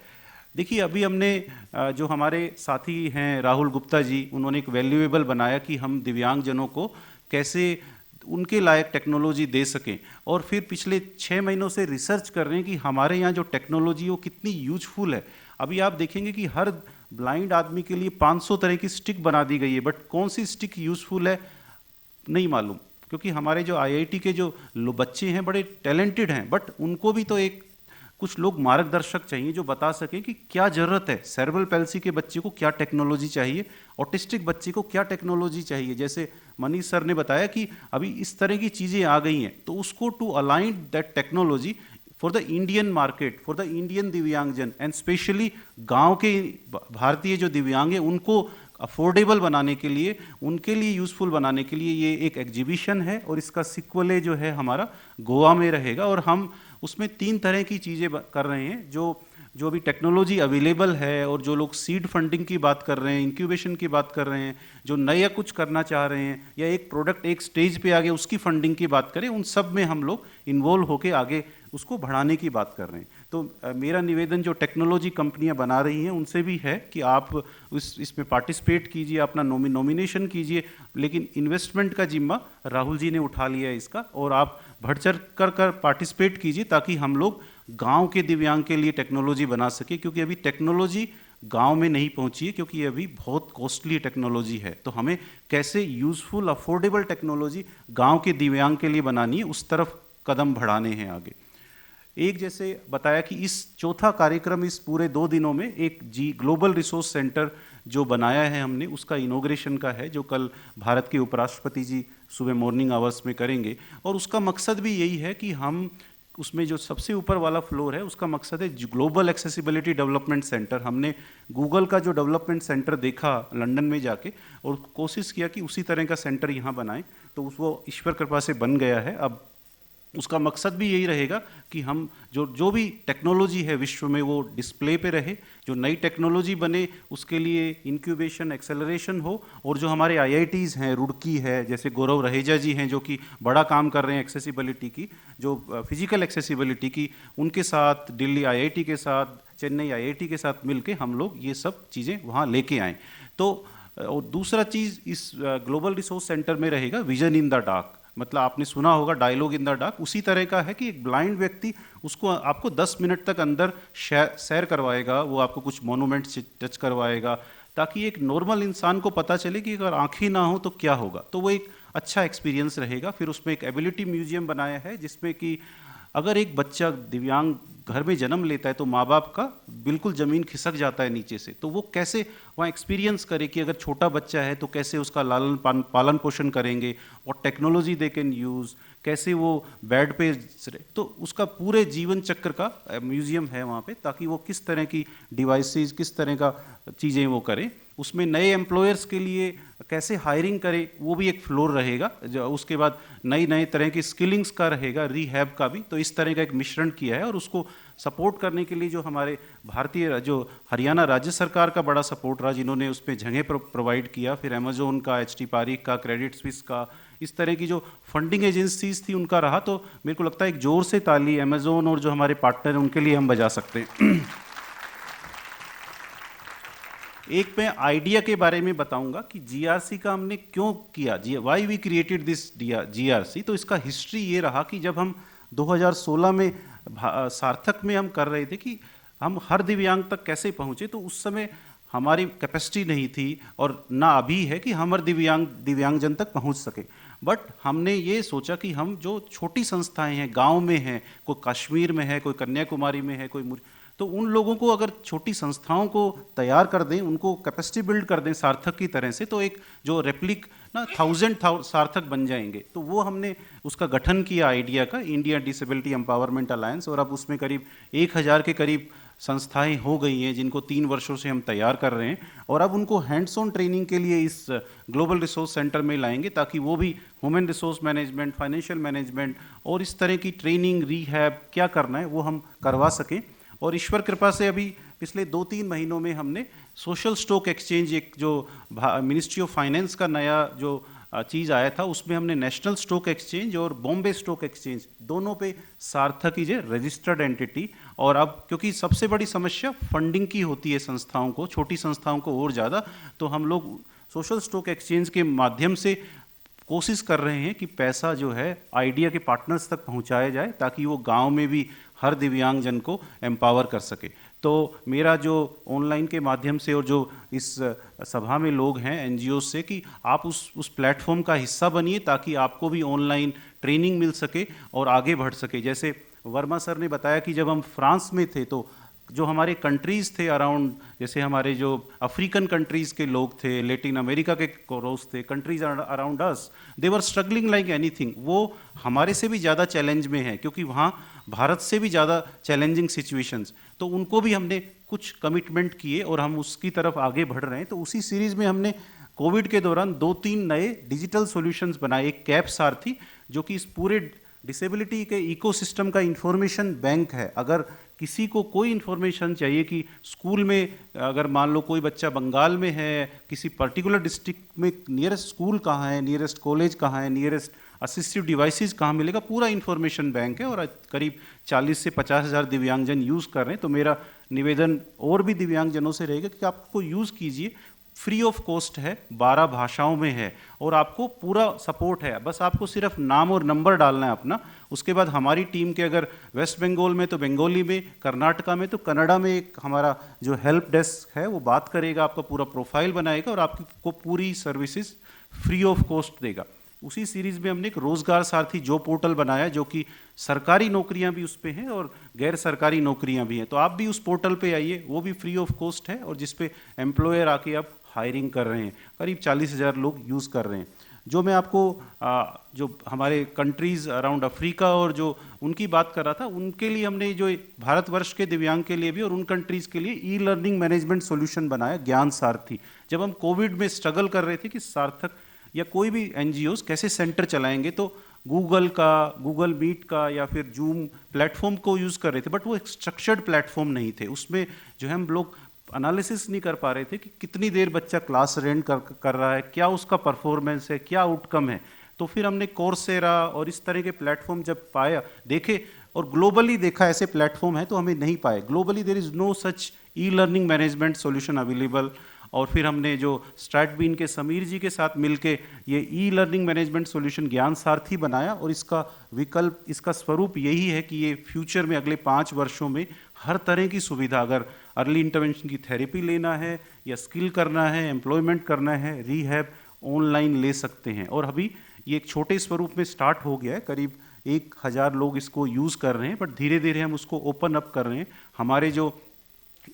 देखिए, अभी हमने जो हमारे साथी हैं राहुल गुप्ता जी, उन्होंने एक वैल्यूएबल बनाया कि हम दिव्यांगजनों को कैसे उनके लायक टेक्नोलॉजी दे सकें, और फिर पिछले 6 महीनों से रिसर्च कर रहे हैं कि हमारे यहाँ जो टेक्नोलॉजी वो कितनी यूजफुल है। अभी आप देखेंगे कि हर ब्लाइंड आदमी के लिए 500 तरह की स्टिक बना दी गई है, बट कौन सी स्टिक यूजफुल है नहीं मालूम, क्योंकि हमारे जो IIT के जो बच्चे हैं बड़े टैलेंटेड हैं, बट उनको भी तो कुछ लोग मार्गदर्शक चाहिए जो बता सकें कि क्या ज़रूरत है, सेरेब्रल पैल्सी के बच्चे को क्या टेक्नोलॉजी चाहिए, ऑटिस्टिक बच्चे को क्या टेक्नोलॉजी चाहिए। जैसे मनीष सर ने बताया कि अभी इस तरह की चीज़ें आ गई हैं, तो उसको to align that technology for the Indian market, for the Indian दिव्यांगजन, एंड स्पेशली गांव के भारतीय जो दिव्यांग हैं उनको अफोर्डेबल बनाने के लिए, उनके लिए यूज़फुल बनाने के लिए ये एक एग्जीबिशन है, और इसका सिक्वल जो है हमारा गोवा में रहेगा। और हम उसमें 3 तरह की चीज़ें कर रहे हैं, जो अभी टेक्नोलॉजी अवेलेबल है, और जो लोग सीड फंडिंग की बात कर रहे हैं, इंक्यूबेशन की बात कर रहे हैं, जो नया कुछ करना चाह रहे हैं, या एक प्रोडक्ट एक स्टेज पे आगे उसकी फंडिंग की बात करें, उन सब में हम लोग इन्वॉल्व होकर आगे उसको बढ़ाने की बात कर रहे हैं। तो मेरा निवेदन जो टेक्नोलॉजी कंपनियां बना रही हैं उनसे भी है कि आप इसमें पार्टिसिपेट कीजिए, अपना नॉमिनेशन कीजिए, लेकिन इन्वेस्टमेंट का जिम्मा राहुल जी ने उठा लिया है इसका, और आप बढ़ चढ़ कर पार्टिसिपेट कीजिए, ताकि हम लोग गांव के दिव्यांग के लिए टेक्नोलॉजी बना सके। क्योंकि अभी टेक्नोलॉजी गांव में नहीं पहुंची है, क्योंकि ये अभी बहुत कॉस्टली टेक्नोलॉजी है। तो हमें कैसे यूजफुल अफोर्डेबल टेक्नोलॉजी गांव के दिव्यांग के लिए बनानी है, उस तरफ कदम बढ़ाने हैं आगे। एक जैसे बताया कि इस चौथा कार्यक्रम इस पूरे 2 दिनों में एक ग्लोबल रिसोर्स सेंटर जो बनाया है हमने, उसका इनॉग्रेशन का है, जो कल भारत के उपराष्ट्रपति जी सुबह मॉर्निंग आवर्स में करेंगे। और उसका मकसद भी यही है कि हम उसमें जो सबसे ऊपर वाला फ्लोर है उसका मकसद है ग्लोबल एक्सेसिबिलिटी डेवलपमेंट सेंटर। हमने गूगल का जो डेवलपमेंट सेंटर देखा लंदन में जाके और कोशिश किया कि उसी तरह का सेंटर यहाँ बनाएं, तो वो ईश्वर कृपा से बन गया है। अब उसका मकसद भी यही रहेगा कि हम जो भी टेक्नोलॉजी है विश्व में वो डिस्प्ले पे रहे, जो नई टेक्नोलॉजी बने उसके लिए इंक्यूबेशन एक्सेलरेशन हो, और जो हमारे IITs हैं, रुड़की है, जैसे गौरव रहेजा जी हैं जो कि बड़ा काम कर रहे हैं एक्सेसिबिलिटी की, जो फिजिकल एक्सेसिबिलिटी की, उनके साथ दिल्ली IIT के साथ, चेन्नई IIT के साथ मिलके हम लोग ये सब चीज़ें वहाँ लेके आएँ। तो और दूसरा चीज़ इस ग्लोबल रिसोर्स सेंटर में रहेगा विजन इन द डार्क। मतलब आपने सुना होगा डायलॉग इन द डार्क, उसी तरह का है कि एक ब्लाइंड व्यक्ति उसको आपको 10 मिनट तक अंदर सैर करवाएगा, वो आपको कुछ मोनूमेंट्स टच करवाएगा, ताकि एक नॉर्मल इंसान को पता चले कि अगर आँखें ना हो तो क्या होगा। तो वो एक अच्छा एक्सपीरियंस रहेगा। फिर उसमें एक एबिलिटी म्यूजियम बनाया है जिसमें कि अगर एक बच्चा दिव्यांग घर में जन्म लेता है तो माँ बाप का बिल्कुल ज़मीन खिसक जाता है नीचे से, तो वो कैसे वहाँ एक्सपीरियंस करे कि अगर छोटा बच्चा है तो कैसे उसका लालन पालन पोषण करेंगे, और टेक्नोलॉजी दे कैन यूज़, कैसे वो बेड पे, तो उसका पूरे जीवन चक्र का म्यूज़ियम है वहाँ पे, ताकि वो किस तरह की डिवाइसेस, किस तरह का चीज़ें वो करें। उसमें नए एम्प्लॉयर्स के लिए कैसे हायरिंग करें वो भी एक फ्लोर रहेगा। जो उसके बाद नई तरह की स्किलिंग्स का रहेगा, रीहैब का भी। तो इस तरह का एक मिश्रण किया है, और उसको सपोर्ट करने के लिए जो हमारे जो हरियाणा राज्य सरकार का बड़ा सपोर्ट रहा, जिन्होंने उसमें जगह प्रोवाइड किया, फिर अमेजोन का, HT पारिक का, क्रेडिट स्विस का, इस तरह की जो फंडिंग एजेंसीज थी उनका रहा। तो मेरे को लगता है एक जोर से ताली अमेजोन और जो हमारे पार्टनर हैं उनके लिए हम बजा सकते हैं। एक मैं आइडिया के बारे में बताऊंगा कि GRC का हमने क्यों किया, why we created this GRC। तो इसका हिस्ट्री ये रहा कि जब हम 2016 में सार्थक में हम कर रहे थे कि हम हर दिव्यांग तक कैसे पहुंचे, तो उस समय हमारी कैपेसिटी नहीं थी, और ना अभी है कि हम हर दिव्यांगजन तक पहुंच सके। बट हमने ये सोचा कि हम जो छोटी संस्थाएं हैं, गांव में हैं, कोई कश्मीर में है, कोई कन्याकुमारी में है, कोई तो उन लोगों को अगर छोटी संस्थाओं को तैयार कर दें, उनको कैपेसिटी बिल्ड कर दें सार्थक की तरह से, तो एक जो रेप्लिक ना 1000 सार्थक बन जाएंगे। तो वो हमने उसका गठन किया आइडिया का, इंडिया डिसेबिलिटी एम्पावरमेंट अलायंस, और अब उसमें करीब 1000 के करीब संस्थाएं हो गई हैं जिनको 3 वर्षों से हम तैयार कर रहे हैं, और अब उनको हैंड्स ऑन ट्रेनिंग के लिए इस ग्लोबल रिसोर्स सेंटर में लाएंगे, ताकि वो भी human resource management, financial management और इस तरह की ट्रेनिंग, रीहैब क्या करना है वो हम करवा सकें। और ईश्वर कृपा से अभी पिछले 2-3 महीनों में हमने सोशल स्टॉक एक्सचेंज, एक जो मिनिस्ट्री ऑफ फाइनेंस का नया जो चीज़ आया था, उसमें हमने नेशनल स्टॉक एक्सचेंज और बॉम्बे स्टॉक एक्सचेंज दोनों पे सार्थक इज ए रजिस्टर्ड एंटिटी। और अब क्योंकि सबसे बड़ी समस्या फंडिंग की होती है संस्थाओं को, छोटी संस्थाओं को और ज़्यादा, तो हम लोग सोशल स्टॉक एक्सचेंज के माध्यम से कोशिश कर रहे हैं कि पैसा जो है आइडिया के पार्टनर्स तक पहुंचाया जाए, ताकि वो गांव में भी हर दिव्यांगजन को एम्पावर कर सके। तो मेरा जो ऑनलाइन के माध्यम से और जो इस सभा में लोग हैं NGO से, कि आप उस प्लेटफॉर्म का हिस्सा बनिए, ताकि आपको भी ऑनलाइन ट्रेनिंग मिल सके और आगे बढ़ सके। जैसे वर्मा सर ने बताया कि जब हम फ्रांस में थे तो जो हमारे कंट्रीज़ थे अराउंड, जैसे हमारे जो अफ्रीकन कंट्रीज़ के लोग थे, लैटिन अमेरिका के कोरोस थे, countries around us, they were struggling like anything. वो हमारे से भी ज़्यादा चैलेंज में है, क्योंकि वहाँ भारत से भी ज़्यादा चैलेंजिंग सिचुएशंस। तो उनको भी हमने कुछ कमिटमेंट किए और हम उसकी तरफ आगे बढ़ रहे हैं। तो उसी सीरीज़ में हमने कोविड के दौरान 2-3 नए डिजिटल सॉल्यूशंस बनाए। एक कैप सारथी, जो कि इस पूरे डिसेबिलिटी के इकोसिस्टम का इंफॉर्मेशन बैंक है। अगर किसी को कोई इन्फॉर्मेशन चाहिए कि स्कूल में अगर मान लो कोई बच्चा बंगाल में है, किसी पर्टिकुलर डिस्ट्रिक्ट में नियरेस्ट स्कूल कहाँ है, नियरेस्ट कॉलेज कहाँ है, नियरेस्ट असिस्टिव डिवाइसेस कहाँ मिलेगा, पूरा इन्फॉर्मेशन बैंक है। और करीब 40 से 50 हज़ार दिव्यांगजन यूज़ कर रहे हैं। तो मेरा निवेदन और भी दिव्यांगजनों से रहेगा कि आपको यूज़ कीजिए, फ्री ऑफ कॉस्ट है, 12 भाषाओं में है, और आपको पूरा सपोर्ट है। बस आपको सिर्फ नाम और नंबर डालना है अपना। उसके बाद हमारी टीम के अगर वेस्ट बंगाल में तो बंगाली में, कर्नाटका में तो कन्नड़ा में एक हमारा जो हेल्प डेस्क है वो बात करेगा, आपका पूरा प्रोफाइल बनाएगा और आपको पूरी सर्विसेज फ्री ऑफ कॉस्ट देगा। उसी सीरीज़ में हमने एक रोज़गार सारथी जो पोर्टल बनाया, जो कि सरकारी नौकरियां भी उस पे हैं और गैर सरकारी नौकरियां भी हैं। तो आप भी उस पोर्टल पे आइए, वो भी फ्री ऑफ कॉस्ट है, और जिस पे एम्प्लॉयर आके आप हायरिंग कर रहे हैं। करीब 40 हज़ार लोग यूज़ कर रहे हैं। जो मैं आपको जो हमारे कंट्रीज़ अराउंड अफ्रीका और जो उनकी बात कर रहा था, उनके लिए हमने जो भारतवर्ष के दिव्यांग के लिए भी और उन कंट्रीज़ के लिए ई लर्निंग मैनेजमेंट सॉल्यूशन बनाया, ज्ञान सारथी। जब हम कोविड में स्ट्रगल कर रहे थे कि सार्थक या कोई भी एनजीओज कैसे सेंटर चलाएंगे, तो गूगल मीट का या फिर जूम प्लेटफॉर्म को यूज़ कर रहे थे, बट वो एक स्ट्रक्चर्ड प्लेटफॉर्म नहीं थे। उसमें जो है हम लोग एनालिसिस नहीं कर पा रहे थे कि कितनी देर बच्चा क्लास अटेंड कर रहा है, क्या उसका परफॉर्मेंस है, क्या आउटकम है। तो फिर हमने कोर्सेरा और इस तरह के प्लेटफॉर्म जब देखे और ग्लोबली देखा ऐसे प्लेटफॉर्म है, तो हमें नहीं पाए। Globally there is no such e learning management solution available. और फिर हमने जो स्ट्रैटबीन के समीर जी के साथ मिलके ये ई लर्निंग मैनेजमेंट सॉल्यूशन ज्ञान सारथी बनाया, और इसका विकल्प, इसका स्वरूप यही है कि ये फ्यूचर में अगले 5 वर्षों में हर तरह की सुविधा, अगर अर्ली इंटरवेंशन की थेरेपी लेना है या स्किल करना है, एम्प्लॉयमेंट करना है, रीहैब, ऑनलाइन ले सकते हैं। और अभी ये एक छोटे स्वरूप में स्टार्ट हो गया है, करीब 1000 लोग इसको यूज़ कर रहे हैं, बट धीरे धीरे हम उसको ओपन अप कर रहे हैं। हमारे जो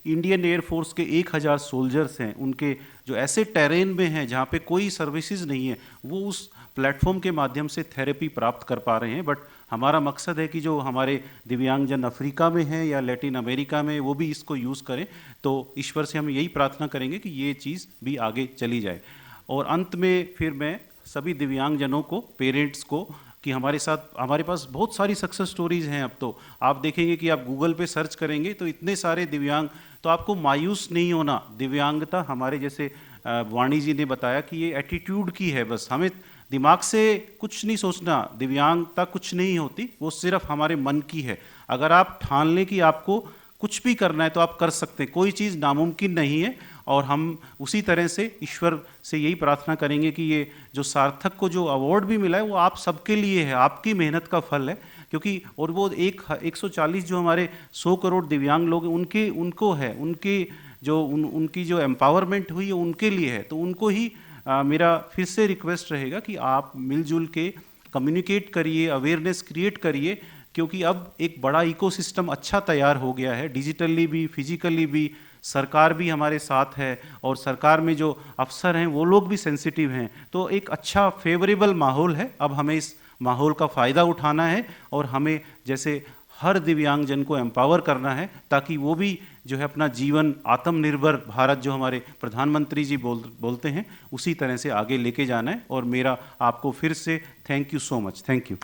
इंडियन एयरफोर्स के 1000 सोल्जर्स हैं, उनके जो ऐसे टेरेन में हैं जहाँ पे कोई सर्विसेज नहीं है, वो उस प्लेटफॉर्म के माध्यम से थेरेपी प्राप्त कर पा रहे हैं। बट हमारा मकसद है कि जो हमारे दिव्यांगजन अफ्रीका में हैं या लैटिन अमेरिका में, वो भी इसको यूज़ करें। तो ईश्वर से हम यही प्रार्थना करेंगे कि ये चीज़ भी आगे चली जाए। और अंत में फिर मैं सभी दिव्यांगजनों को, पेरेंट्स को, कि हमारे पास बहुत सारी सक्सेस स्टोरीज़ हैं। अब तो आप देखेंगे कि आप गूगल पे सर्च करेंगे तो इतने सारे दिव्यांग, तो आपको मायूस नहीं होना। दिव्यांगता हमारे, जैसे वाणी जी ने बताया कि ये एटीट्यूड की है, बस हमें दिमाग से कुछ नहीं सोचना, दिव्यांगता कुछ नहीं होती, वो सिर्फ हमारे मन की है। अगर आप ठान लें कि आपको कुछ भी करना है तो आप कर सकते हैं, कोई चीज़ नामुमकिन नहीं है। और हम उसी तरह से ईश्वर से यही प्रार्थना करेंगे कि ये जो सार्थक को जो अवार्ड भी मिला है, वो आप सबके लिए है, आपकी मेहनत का फल है। क्योंकि और वो 140 जो हमारे 100 करोड़ दिव्यांग लोग हैं, उनको है, उनकी जो एम्पावरमेंट हुई है उनके लिए है। तो उनको ही मेरा फिर से रिक्वेस्ट रहेगा कि आप मिलजुल के कम्युनिकेट करिए, अवेयरनेस क्रिएट करिए, क्योंकि अब एक बड़ा इकोसिस्टम अच्छा तैयार हो गया है, डिजिटली भी, फिजिकली भी। सरकार भी हमारे साथ है और सरकार में जो अफसर हैं वो लोग भी सेंसिटिव हैं। तो एक अच्छा फेवरेबल माहौल है। अब हमें इस माहौल का फ़ायदा उठाना है और हमें जैसे हर दिव्यांगजन को एम्पावर करना है, ताकि वो भी जो है अपना जीवन आत्मनिर्भर भारत, जो हमारे प्रधानमंत्री जी बोलते हैं, उसी तरह से आगे लेके जाना है। और मेरा आपको फिर से thank you so much. Thank you.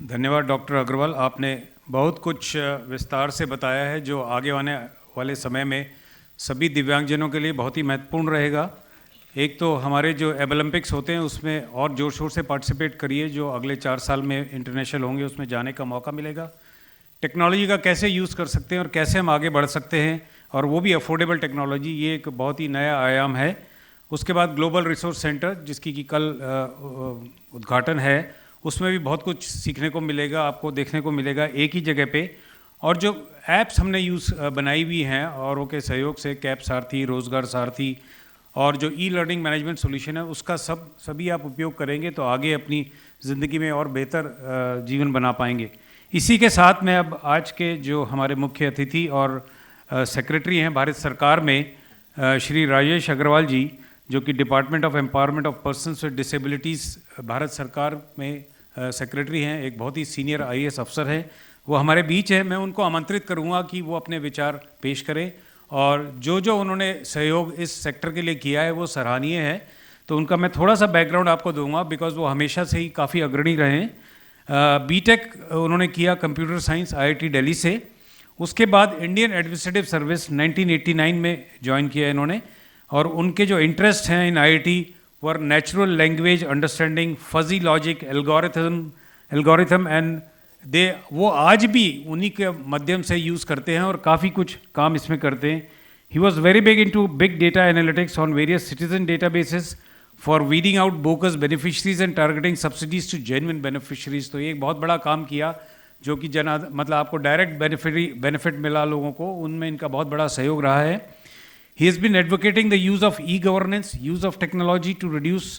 धन्यवाद डॉक्टर अग्रवाल, आपने बहुत कुछ विस्तार से बताया है जो आगे आने वाले समय में सभी दिव्यांगजनों के लिए बहुत ही महत्वपूर्ण रहेगा। एक तो हमारे जो ओलंपिक्स होते हैं उसमें और जोर शोर से पार्टिसिपेट करिए, जो अगले 4 साल में इंटरनेशनल होंगे, उसमें जाने का मौका मिलेगा। टेक्नोलॉजी का कैसे यूज़ कर सकते हैं और कैसे हम आगे बढ़ सकते हैं, और वो भी अफोर्डेबल टेक्नोलॉजी, ये एक बहुत ही नया आयाम है। उसके बाद ग्लोबल रिसोर्स सेंटर, जिसकी कि कल उद्घाटन है, उसमें भी बहुत कुछ सीखने को मिलेगा, आपको देखने को मिलेगा एक ही जगह पे। और जो ऐप्स हमने बनाई हुई हैं औरों के सहयोग से, कैब सारथी, रोज़गार सारथी, और जो ई लर्निंग मैनेजमेंट सॉल्यूशन है, उसका सभी आप उपयोग करेंगे तो आगे अपनी ज़िंदगी में और बेहतर जीवन बना पाएंगे। इसी के साथ में अब आज के जो हमारे मुख्य अतिथि और सेक्रेटरी हैं भारत सरकार में, श्री राजेश अग्रवाल जी, जो कि department of empowerment of persons with disabilities Bharat सरकार में सेक्रेटरी हैं, एक बहुत ही सीनियर IAS अफसर हैं, वो हमारे बीच है। मैं उनको आमंत्रित करूंगा कि वो अपने विचार पेश करें, और जो उन्होंने सहयोग इस सेक्टर के लिए किया है वो सराहनीय है। तो उनका मैं थोड़ा सा बैकग्राउंड आपको दूंगा, बिकॉज वो हमेशा से ही काफ़ी अग्रणी रहे हैं। बीटेक उन्होंने किया कंप्यूटर साइंस IIT दिल्ली से। उसके बाद इंडियन एडमिनिस्ट्रेटिव सर्विस 1989 में ज्वाइन किया इन्होंने, और उनके जो इंटरेस्ट हैं इन IIT were natural language understanding, fuzzy logic, algorithm and वो आज भी उन्हीं के माध्यम से यूज़ करते हैं और काफ़ी कुछ काम इसमें करते हैं। He was very big into big data analytics on various citizen databases for weeding out bogus beneficiaries and targeting subsidies to genuine beneficiaries. तो ये एक बहुत बड़ा काम किया, जो कि मतलब आपको डायरेक्ट बेनिफिट मिला लोगों को, उनमें इनका बहुत बड़ा सहयोग रहा है। He has been advocating the use of e-governance, use of technology to reduce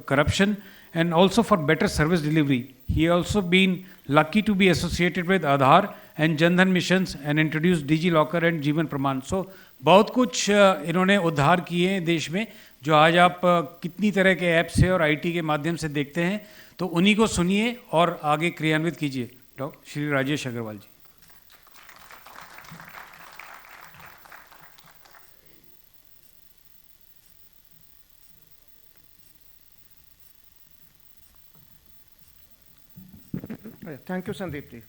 corruption, and also for better service delivery. He also been lucky to be associated with Aadhaar and Jan Dhan missions and introduced Digi Locker and Jeevan Praman. So बहुत कुछ इन्होंने उद्धार किए हैं देश में, जो आज आप कितनी तरह के ऐप्स से और आईटी के माध्यम से देखते हैं, तो उन्हीं को सुनिए और आगे क्रियान्वित कीजिए. Doctor Shri Rajesh Agrawal ji. Thank you, Sandeep ji.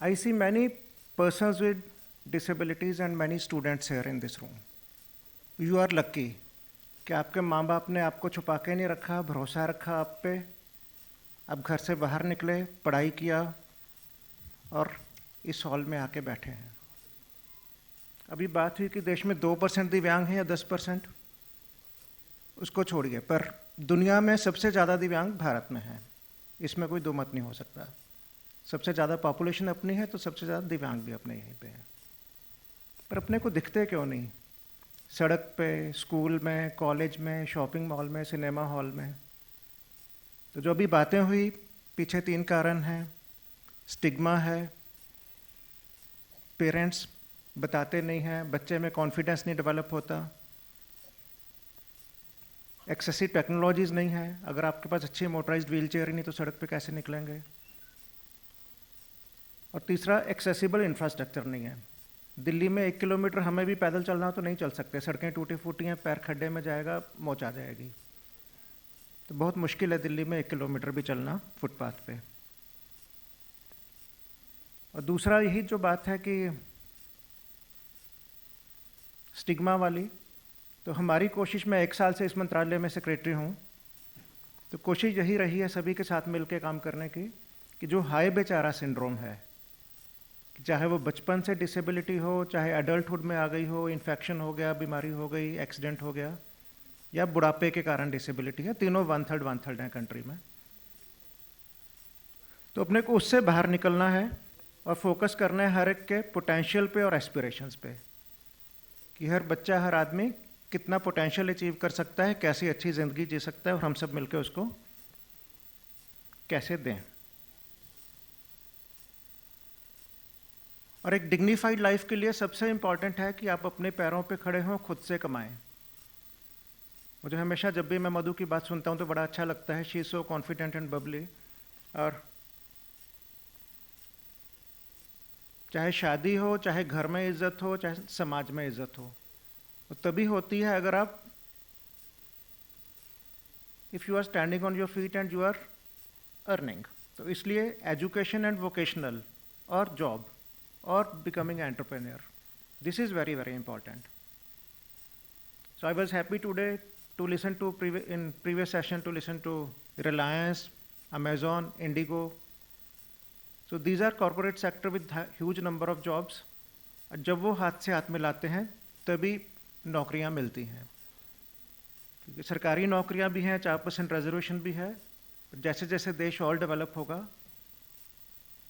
I see many persons with disabilities and many students here in this room. You are lucky कि आपके माँ बाप ने आपको छुपा के नहीं रखा, भरोसा रखा आप पे. आप घर से बाहर निकले, पढ़ाई किया और इस हॉल में आके बैठे हैं. अभी बात हुई कि देश में 2% दिव्यांग हैं या 10%, उसको छोड़िए, पर दुनिया में सबसे ज़्यादा दिव्यांग भारत में हैं. इसमें कोई दो मत नहीं हो सकता. सबसे ज़्यादा पॉपुलेशन अपनी है तो सबसे ज़्यादा दिव्यांग भी अपने यहीं पे हैं. पर अपने को दिखते क्यों नहीं? सड़क पे, स्कूल में, कॉलेज में, शॉपिंग मॉल में, सिनेमा हॉल में. तो जो अभी बातें हुई, पीछे 3 कारण हैं. स्टिग्मा है, पेरेंट्स बताते नहीं हैं, बच्चे में कॉन्फिडेंस नहीं डेवलप होता, एक्सेसिव टेक्नोलॉजीज़ नहीं है. अगर आपके पास अच्छी मोटराइज्ड व्हील चेयर ही नहीं तो सड़क पे कैसे निकलेंगे? और तीसरा, एक्सेसिबल इंफ्रास्ट्रक्चर नहीं है. दिल्ली में 1 किलोमीटर हमें भी पैदल चलना हो तो नहीं चल सकते. सड़कें टूटी फूटी हैं, पैर खड्डे में जाएगा, मोच आ जाएगी. तो बहुत मुश्किल है दिल्ली में 1 किलोमीटर भी चलना फुटपाथ पे. और दूसरा यही जो बात है कि स्टिग्मा वाली, तो हमारी कोशिश, मैं 1 साल से इस मंत्रालय में सेक्रेटरी हूँ, तो कोशिश यही रही है सभी के साथ मिलकर काम करने की कि जो हाय बेचारा सिंड्रोम है, चाहे वो बचपन से डिसेबिलिटी हो, चाहे एडल्टहुड में आ गई हो, इन्फेक्शन हो गया, बीमारी हो गई, एक्सीडेंट हो गया, या बुढ़ापे के कारण डिसेबिलिटी है, तीनों 1/3 हैं कंट्री में. तो अपने को उससे बाहर निकलना है और फोकस करना है हर एक के पोटेंशियल पे और एस्पिरेशंस पे, कि हर बच्चा, हर आदमी कितना पोटेंशियल अचीव कर सकता है, कैसी अच्छी ज़िंदगी जी सकता है, और हम सब मिलकर उसको कैसे दें. और एक डिग्निफाइड लाइफ के लिए सबसे इम्पॉर्टेंट है कि आप अपने पैरों पे खड़े हों, खुद से कमाएं. मुझे हमेशा जब भी मैं मधु की बात सुनता हूँ तो बड़ा अच्छा लगता है. She is so confident and Babli. और चाहे शादी हो, चाहे घर में इज्जत हो, चाहे समाज में इज्जत हो, वो तभी होती है अगर आप, if you are standing on your feet and you are earning. तो इसलिए एजुकेशन एंड वोकेशनल और जॉब और becoming entrepreneur, this is very very important. So I was happy today to listen to in previous session to listen to Reliance, Amazon, IndiGo. So these are corporate sector with huge number of jobs. जब वो हाथ से हाथ मिलाते हैं तभी नौकरियां मिलती हैं. क्योंकि सरकारी नौकरियां भी हैं, 4% रिजर्वेशन भी है. जैसे जैसे देश और डेवलप होगा,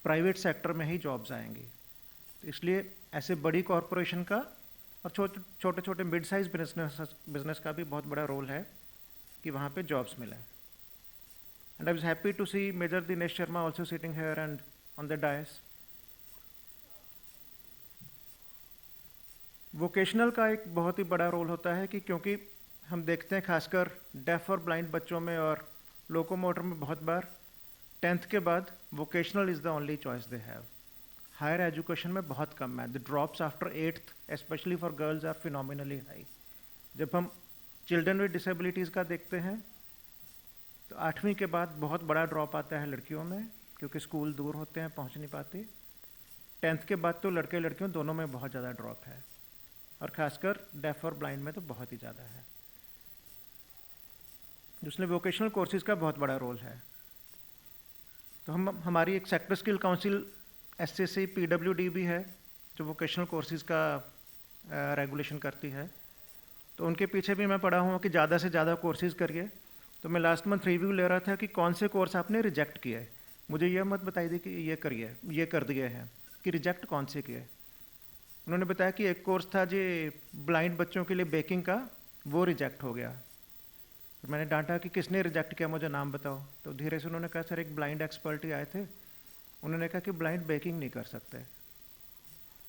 प्राइवेट सेक्टर में ही जॉब्स आएंगी. तो इसलिए ऐसे बड़ी कॉरपोरेशन का और छोटे छोटे मिड साइज बिजनेस का भी बहुत बड़ा रोल है कि वहाँ पे जॉब्स मिलें. And I was happy to see Major Dinesh Sharma also sitting here and on the dais. Vocational का एक बहुत ही बड़ा रोल होता है कि क्योंकि हम देखते हैं खासकर डेफ और ब्लाइंड बच्चों में और लोकोमोटर में बहुत बार 10th के बाद vocational is the only choice they have. Higher education में बहुत कम है. The drops after 8th especially for girls are phenomenally high. जब हम चिल्ड्रन विद डिसेबिलिटीज़ का देखते हैं तो 8वीं के बाद बहुत बड़ा ड्रॉप आता है लड़कियों में, क्योंकि स्कूल दूर होते हैं, पहुंच नहीं पाती. 10th के बाद तो लड़के लड़कियों दोनों में बहुत ज़्यादा ड्रॉप है, और ख़ासकर डेफ और ब्लाइंड में तो बहुत ही ज़्यादा है. जिसमें वोकेशनल कोर्सेज का बहुत बड़ा रोल है. तो हमारी एक sector skill council SCC PWD भी है जो वोकेशनल कोर्सेज का रेगुलेशन करती है. तो उनके पीछे भी मैं पढ़ा हूँ कि ज़्यादा से ज़्यादा कोर्सेज करिए. तो मैं लास्ट मंथ रिव्यू ले रहा था कि कौन से कोर्स आपने रिजेक्ट किए. मुझे ये मत बताई दी कि ये करिए, ये कर दिए हैं, कि रिजेक्ट कौन से किए. उन्होंने बताया कि एक कोर्स था जी ब्लाइंड बच्चों के लिए बेकिंग का, वो रिजेक्ट हो गया. तो मैंने डांटा कि किसने रिजेक्ट किया, मुझे नाम बताओ. तो धीरे से उन्होंने कहा सर एक ब्लाइंड एक्सपर्ट ही आए थे, उन्होंने कहा कि ब्लाइंड बेकिंग नहीं कर सकते।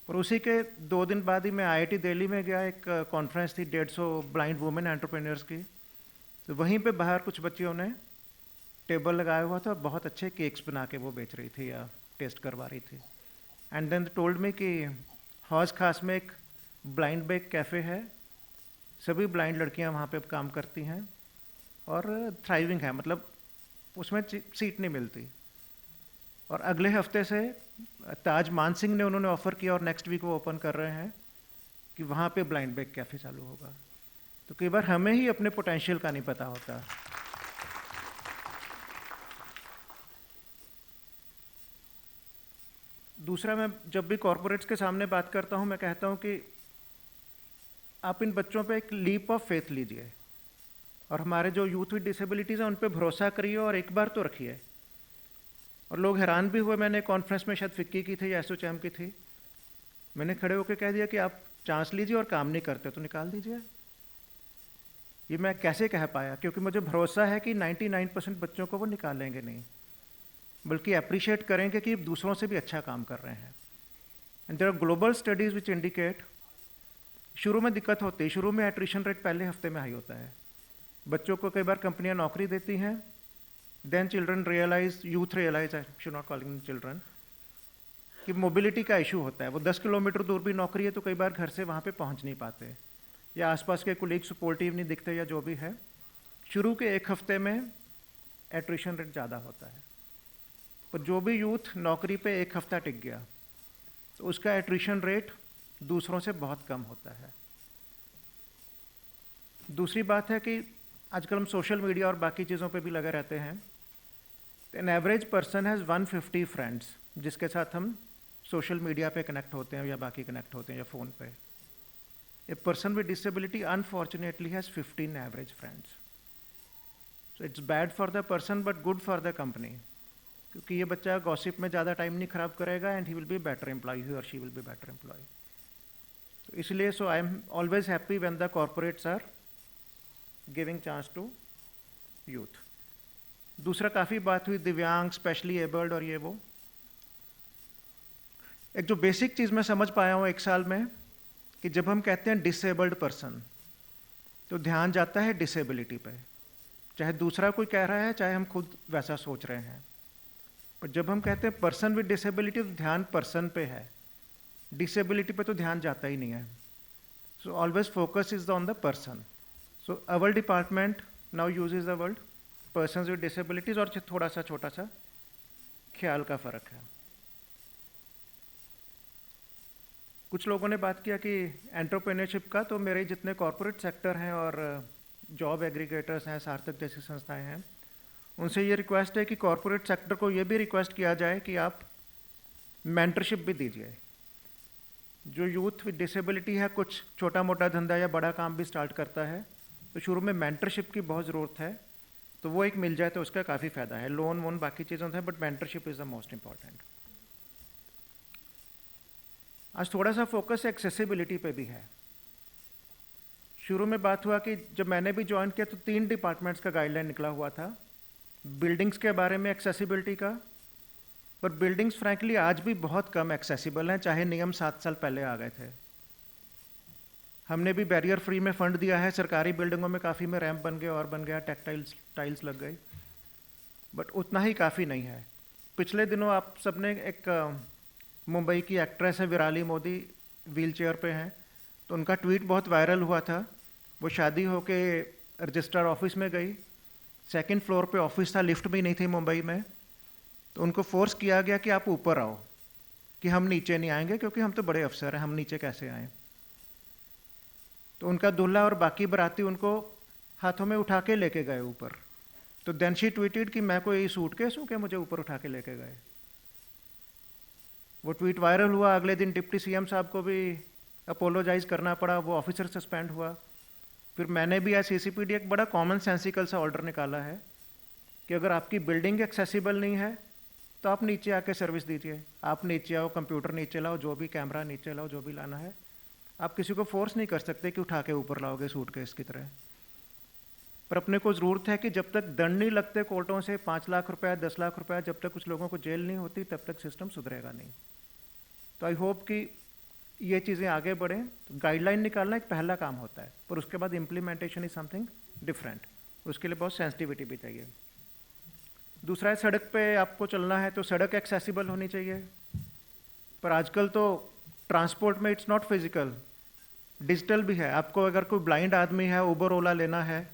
और उसी के 2 दिन बाद ही मैं IIT दिल्ली में गया, एक कॉन्फ्रेंस थी 150 ब्लाइंड वुमेन एंटरप्रेन्योर्स की। तो वहीं पे बाहर कुछ बच्चियों ने टेबल लगाया हुआ था और बहुत अच्छे केक्स बना के वो बेच रही थी या टेस्ट करवा रही थी। एंड देन टोल्ड मी कि हौज खास में एक ब्लाइंड बेक कैफ़े है, सभी ब्लाइंड लड़कियां वहाँ पे काम करती हैं और थ्राइविंग है, मतलब उसमें सीट नहीं मिलती। और अगले हफ्ते से ताज मान सिंह ने उन्होंने ऑफ़र किया और नेक्स्ट वीक वो ओपन कर रहे हैं कि वहाँ पे ब्लाइंड बेक कैफ़े चालू होगा। तो कई बार हमें ही अपने पोटेंशियल का नहीं पता होता। दूसरा, मैं जब भी कॉरपोरेट्स के सामने बात करता हूँ मैं कहता हूँ कि आप इन बच्चों पे एक लीप ऑफ फेथ लीजिए और हमारे जो यूथ विद डिसेबिलिटीज़ हैं उन पे भरोसा करिए और एक बार तो रखिए। और लोग हैरान भी हुए, मैंने कॉन्फ्रेंस में शायद फिक्की की थी या एसोचैम की थी, मैंने खड़े होकर कह दिया कि आप चांस लीजिए और काम नहीं करते तो निकाल दीजिए। ये मैं कैसे कह पाया? क्योंकि मुझे भरोसा है कि 99% बच्चों को वो निकालेंगे नहीं, बल्कि अप्रिशिएट करेंगे कि दूसरों से भी अच्छा काम कर रहे हैं। And there are global studies which indicate, शुरू में दिक्कत होती है, शुरू में एट्रिशन रेट पहले हफ्ते में हाई होता है। बच्चों को कई बार कंपनियां नौकरी देती हैं, then children realise, youth realise, I should not calling children, कि मोबिलिटी का इशू होता है। वो 10 किलोमीटर दूर भी नौकरी है तो कई बार घर से वहाँ पे पहुँच नहीं पाते, या आसपास के कोलीग सपोर्टिव नहीं दिखते, या जो भी है। शुरू के 1 हफ्ते में एट्रिशन रेट ज़्यादा होता है, पर जो भी यूथ नौकरी पे 1 हफ्ता टिक गया तो उसका एट्रिशन रेट दूसरों से बहुत कम होता है। दूसरी बात है कि आजकल हम सोशल मीडिया और बाकी चीज़ों पे भी लगे रहते हैं। An average person has 150 friends जिसके साथ हम सोशल मीडिया पे कनेक्ट होते हैं या बाकी कनेक्ट होते हैं या फ़ोन पे। A person with disability unfortunately has 15 average friends. So it's bad for the person but good for the company, क्योंकि ये बच्चा गॉसिप में ज़्यादा टाइम नहीं खराब करेगा and he will be better employ, he or she will be better employ. तो इसलिए so I am always happy when the corporates are giving chance to youth. दूसरा, काफ़ी बात हुई दिव्यांग, स्पेशली एबल्ड और ये वो। एक जो बेसिक चीज़ मैं समझ पाया हूँ 1 साल में, कि जब हम कहते हैं डिसेबल्ड पर्सन तो ध्यान जाता है डिसेबिलिटी पे, चाहे दूसरा कोई कह रहा है चाहे हम खुद वैसा सोच रहे हैं। पर जब हम कहते हैं पर्सन विद डिसेबिलिटी तो ध्यान पर्सन पे है, डिसेबिलिटी पे तो ध्यान जाता ही नहीं है। So always focus is on the person. So our department now uses the word persons with disabilities, और थोड़ा सा छोटा सा ख्याल का फ़र्क है। कुछ लोगों ने बात किया कि एंटरप्रेन्योरशिप का, तो मेरे जितने कॉर्पोरेट सेक्टर हैं और जॉब एग्रीगेटर्स हैं, सार्थक जैसी संस्थाएं हैं, उनसे ये रिक्वेस्ट है कि कॉर्पोरेट सेक्टर को ये भी रिक्वेस्ट किया जाए कि आप मेंटरशिप भी दीजिए। जो यूथ विद डिसेबिलिटी है, कुछ छोटा मोटा धंधा या बड़ा काम भी स्टार्ट करता है, तो शुरू में मेंटरशिप की बहुत ज़रूरत है, तो वो एक मिल जाए तो उसका काफ़ी फ़ायदा है। लोन वोन बाकी चीज़ों से, but mentorship is the most important. आज थोड़ा सा फोकस एक्सेसिबिलिटी पे भी है। शुरू में बात हुआ कि जब मैंने भी ज्वाइन किया तो 3 डिपार्टमेंट्स का गाइडलाइन निकला हुआ था, बिल्डिंग्स के बारे में एक्सेसिबिलिटी का, पर बिल्डिंग्स फ्रैंकली आज भी बहुत कम एक्सेसिबल हैं, चाहे नियम 7 साल पहले आ गए थे। हमने भी बैरियर फ्री में फंड दिया है, सरकारी बिल्डिंगों में काफ़ी में रैंप बन गए और बन गया, टेक्टाइल्स टाइल्स लग गई, बट उतना ही काफ़ी नहीं है। पिछले दिनों आप सबने एक मुंबई की एक्ट्रेस है विराली मोदी, व्हील चेयर पे हैं, तो उनका ट्वीट बहुत वायरल हुआ था। वो शादी होके रजिस्ट्रार ऑफिस में गई, 2nd फ्लोर पे ऑफिस था, लिफ्ट भी नहीं थी मुंबई में, तो उनको फोर्स किया गया कि आप ऊपर आओ, कि हम नीचे नहीं आएंगे क्योंकि हम तो बड़े अफसर हैं, हम नीचे कैसे आएँ। तो उनका दूल्हा और बाकी बाराती उनको हाथों में उठा के लेके गए ऊपर। तो देन शी ट्वीटेड कि मैं कोई सूटकेस हूँ कि मुझे ऊपर उठा के लेके गए। वो ट्वीट वायरल हुआ। अगले दिन डिप्टी सीएम साहब को भी अपोलोजाइज करना पड़ा, वो ऑफिसर सस्पेंड हुआ। फिर मैंने भी एज CCPD एक बड़ा कॉमन सेंसिकल सा ऑर्डर निकाला है कि अगर आपकी बिल्डिंग एक्सेसिबल नहीं है तो आप नीचे आके सर्विस दीजिए। आप नीचे आओ, कंप्यूटर नीचे लाओ, जो भी कैमरा नीचे लाओ, जो भी लाना है। आप किसी को फोर्स नहीं कर सकते कि उठा के ऊपर लाओगे सूटकेस की तरह। पर अपने को ज़रूरत है कि जब तक दंड नहीं लगते कोर्टों से 5 लाख रुपया 10 लाख रुपया, जब तक कुछ लोगों को जेल नहीं होती तब तक सिस्टम सुधरेगा नहीं। तो आई होप कि ये चीज़ें आगे बढ़ें। तो गाइडलाइन निकालना एक पहला काम होता है, पर उसके बाद इम्प्लीमेंटेशन इज समथिंग डिफरेंट, उसके लिए बहुत सेंसिटिविटी भी चाहिए। दूसरा है सड़क पे आपको चलना है तो सड़क एक्सेसिबल होनी चाहिए, पर आजकल तो ट्रांसपोर्ट में इट्स नॉट फिजिकल, डिजिटल भी है। आपको अगर कोई ब्लाइंड आदमी है, उबर ओला लेना है,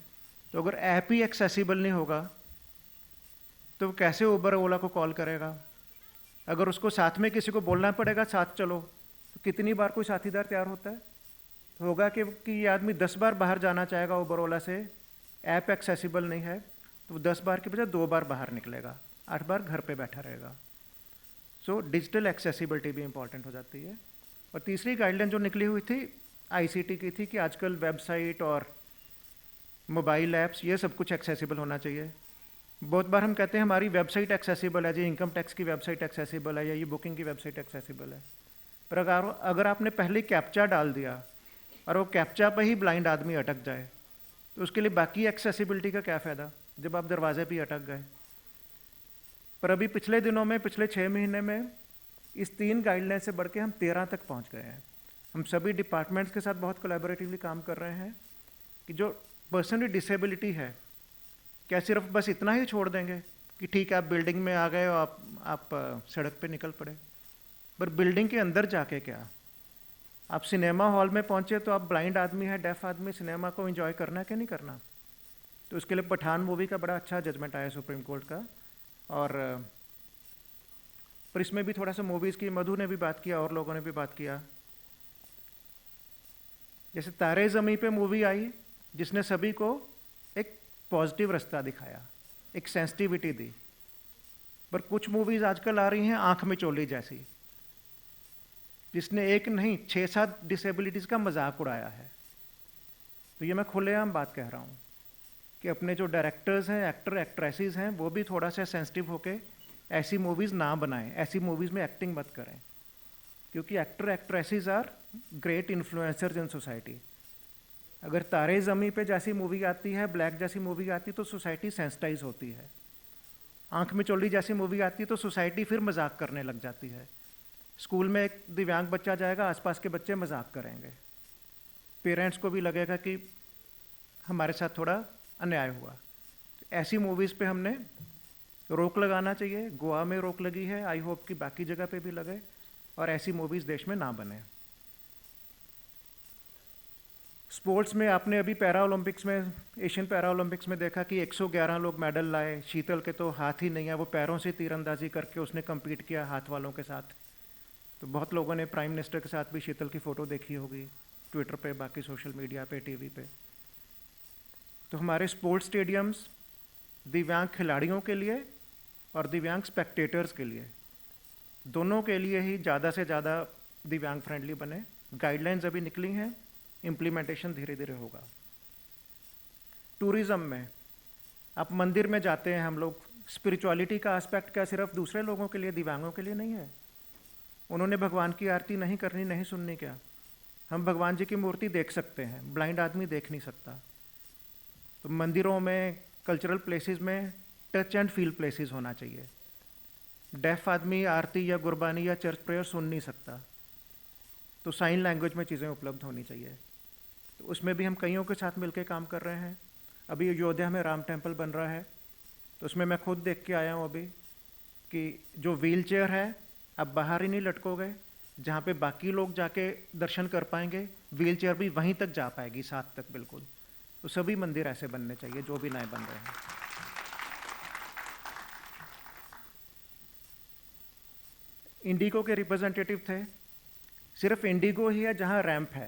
तो अगर ऐप ही एक्सेसिबल नहीं होगा तो वो कैसे उबर ओला को कॉल करेगा? अगर उसको साथ में किसी को बोलना पड़ेगा साथ चलो, तो कितनी बार कोई साथीदार तैयार होता है? तो होगा कि ये आदमी 10 बार बाहर जाना चाहेगा उबर ओला से, ऐप एक्सेसिबल नहीं है, तो 10 बार के बजाय 2 बार बाहर निकलेगा, 8 बार घर पे बैठा रहेगा। सो डिजिटल एक्सेसिबिलिटी भी इंपॉर्टेंट हो जाती है। और तीसरी गाइडलाइन जो निकली हुई थी आईसीटी की थी कि आजकल वेबसाइट और मोबाइल ऐप्स ये सब कुछ एक्सेसिबल होना चाहिए। बहुत बार हम कहते हैं हमारी वेबसाइट एक्सेसिबल है जी, इनकम टैक्स की वेबसाइट एक्सेसिबल है या ये बुकिंग की वेबसाइट एक्सेसिबल है, पर अगर आपने पहले कैप्चा डाल दिया और वो कैप्चा पे ही ब्लाइंड आदमी अटक जाए तो उसके लिए बाकी एक्सेसिबिलिटी का क्या फ़ायदा जब आप दरवाजे पे अटक गए। पर अभी पिछले दिनों में, पिछले 6 महीने में इस 3 गाइडलाइन से बढ़ के हम 13 तक पहुंच गए हैं। हम सभी डिपार्टमेंट्स के साथ बहुत कोलैबोरेटिवली काम कर रहे हैं कि जो पर्सन विद डिसेबिलिटी है, क्या सिर्फ बस इतना ही छोड़ देंगे कि ठीक है आप बिल्डिंग में आ गए और आप सड़क पे निकल पड़े, पर बिल्डिंग के अंदर जाके क्या? आप सिनेमा हॉल में पहुंचे तो आप ब्लाइंड आदमी है, डेफ आदमी, सिनेमा को एंजॉय करना है कि नहीं करना? तो उसके लिए पठान मूवी का बड़ा अच्छा जजमेंट आया सुप्रीम कोर्ट का। और पर इसमें भी थोड़ा सा मूवीज़ की मधु ने भी बात किया और लोगों ने भी बात किया। जैसे तारे ज़मीं पे मूवी आई जिसने सभी को एक पॉजिटिव रास्ता दिखाया, एक सेंसिटिविटी दी, पर कुछ मूवीज़ आजकल आ रही हैं आंख में चोली जैसी, जिसने एक नहीं 6-7 डिसेबिलिटीज़ का मजाक उड़ाया है। तो ये मैं खुलेआम बात कह रहा हूँ कि अपने जो डायरेक्टर्स हैं, एक्टर एक्ट्रेसेस हैं, वो भी थोड़ा सा सेंसिटिव होके ऐसी मूवीज़ ना बनाएं, ऐसी मूवीज़ में एक्टिंग मत करें, क्योंकि actor actresses are great influencers in society. अगर तारे ज़मीं पे जैसी मूवी आती है, ब्लैक जैसी मूवी आती है तो सोसाइटी सेंसिटाइज होती है। आंख में चोली जैसी मूवी आती है तो सोसाइटी फिर मजाक करने लग जाती है। स्कूल में एक दिव्यांग बच्चा जाएगा, आसपास के बच्चे मजाक करेंगे, पेरेंट्स को भी लगेगा कि हमारे साथ थोड़ा अन्याय हुआ। ऐसी मूवीज़ पे हमने रोक लगाना चाहिए। गोवा में रोक लगी है, आई होप कि बाकी जगह पे भी लगे और ऐसी मूवीज़ देश में ना बने। स्पोर्ट्स में आपने अभी पैरा ओलंपिक्स में, एशियन पैरा ओलंपिक्स में देखा कि 111 लोग मेडल लाए। शीतल के तो हाथ ही नहीं है, वो पैरों से तीरंदाजी करके उसने कम्पीट किया हाथ वालों के साथ। तो बहुत लोगों ने प्राइम मिनिस्टर के साथ भी शीतल की फ़ोटो देखी होगी ट्विटर पे, बाकी सोशल मीडिया पे, टीवी पे। तो हमारे स्पोर्ट्स स्टेडियम्स दिव्यांग खिलाड़ियों के लिए और दिव्यांग स्पेक्टेटर्स के लिए, दोनों के लिए ही ज़्यादा से ज़्यादा दिव्यांग फ्रेंडली बने। गाइडलाइंस अभी निकली हैं, इम्प्लीमेंटेशन धीरे धीरे होगा। टूरिज़्म में आप मंदिर में जाते हैं हम लोग, स्पिरिचुअलिटी का एस्पेक्ट क्या सिर्फ दूसरे लोगों के लिए, दिव्यांगों के लिए नहीं है? उन्होंने भगवान की आरती नहीं करनी, नहीं सुननी क्या? हम भगवान जी की मूर्ति देख सकते हैं, ब्लाइंड आदमी देख नहीं सकता। तो मंदिरों में, कल्चरल प्लेसेस में टच एंड फील प्लेसेस होना चाहिए। डेफ आदमी आरती या गुरबानी या चर्च प्रेयर सुन नहीं सकता, तो साइन लैंग्वेज में चीज़ें उपलब्ध होनी चाहिए। तो उसमें भी हम कईयों के साथ मिलकर काम कर रहे हैं। अभी अयोध्या में राम टेम्पल बन रहा है, तो उसमें मैं खुद देख के आया हूँ अभी कि जो व्हील चेयर है अब बाहर ही नहीं लटकोगे, जहाँ पे बाकी लोग जाके दर्शन कर पाएंगे, व्हील चेयर भी वहीं तक जा पाएगी, साथ तक बिल्कुल। तो सभी मंदिर ऐसे बनने चाहिए जो भी नए बन रहे हैं। इंडिगो के रिप्रेजेंटेटिव थे, सिर्फ इंडिगो ही है जहाँ रैंप है।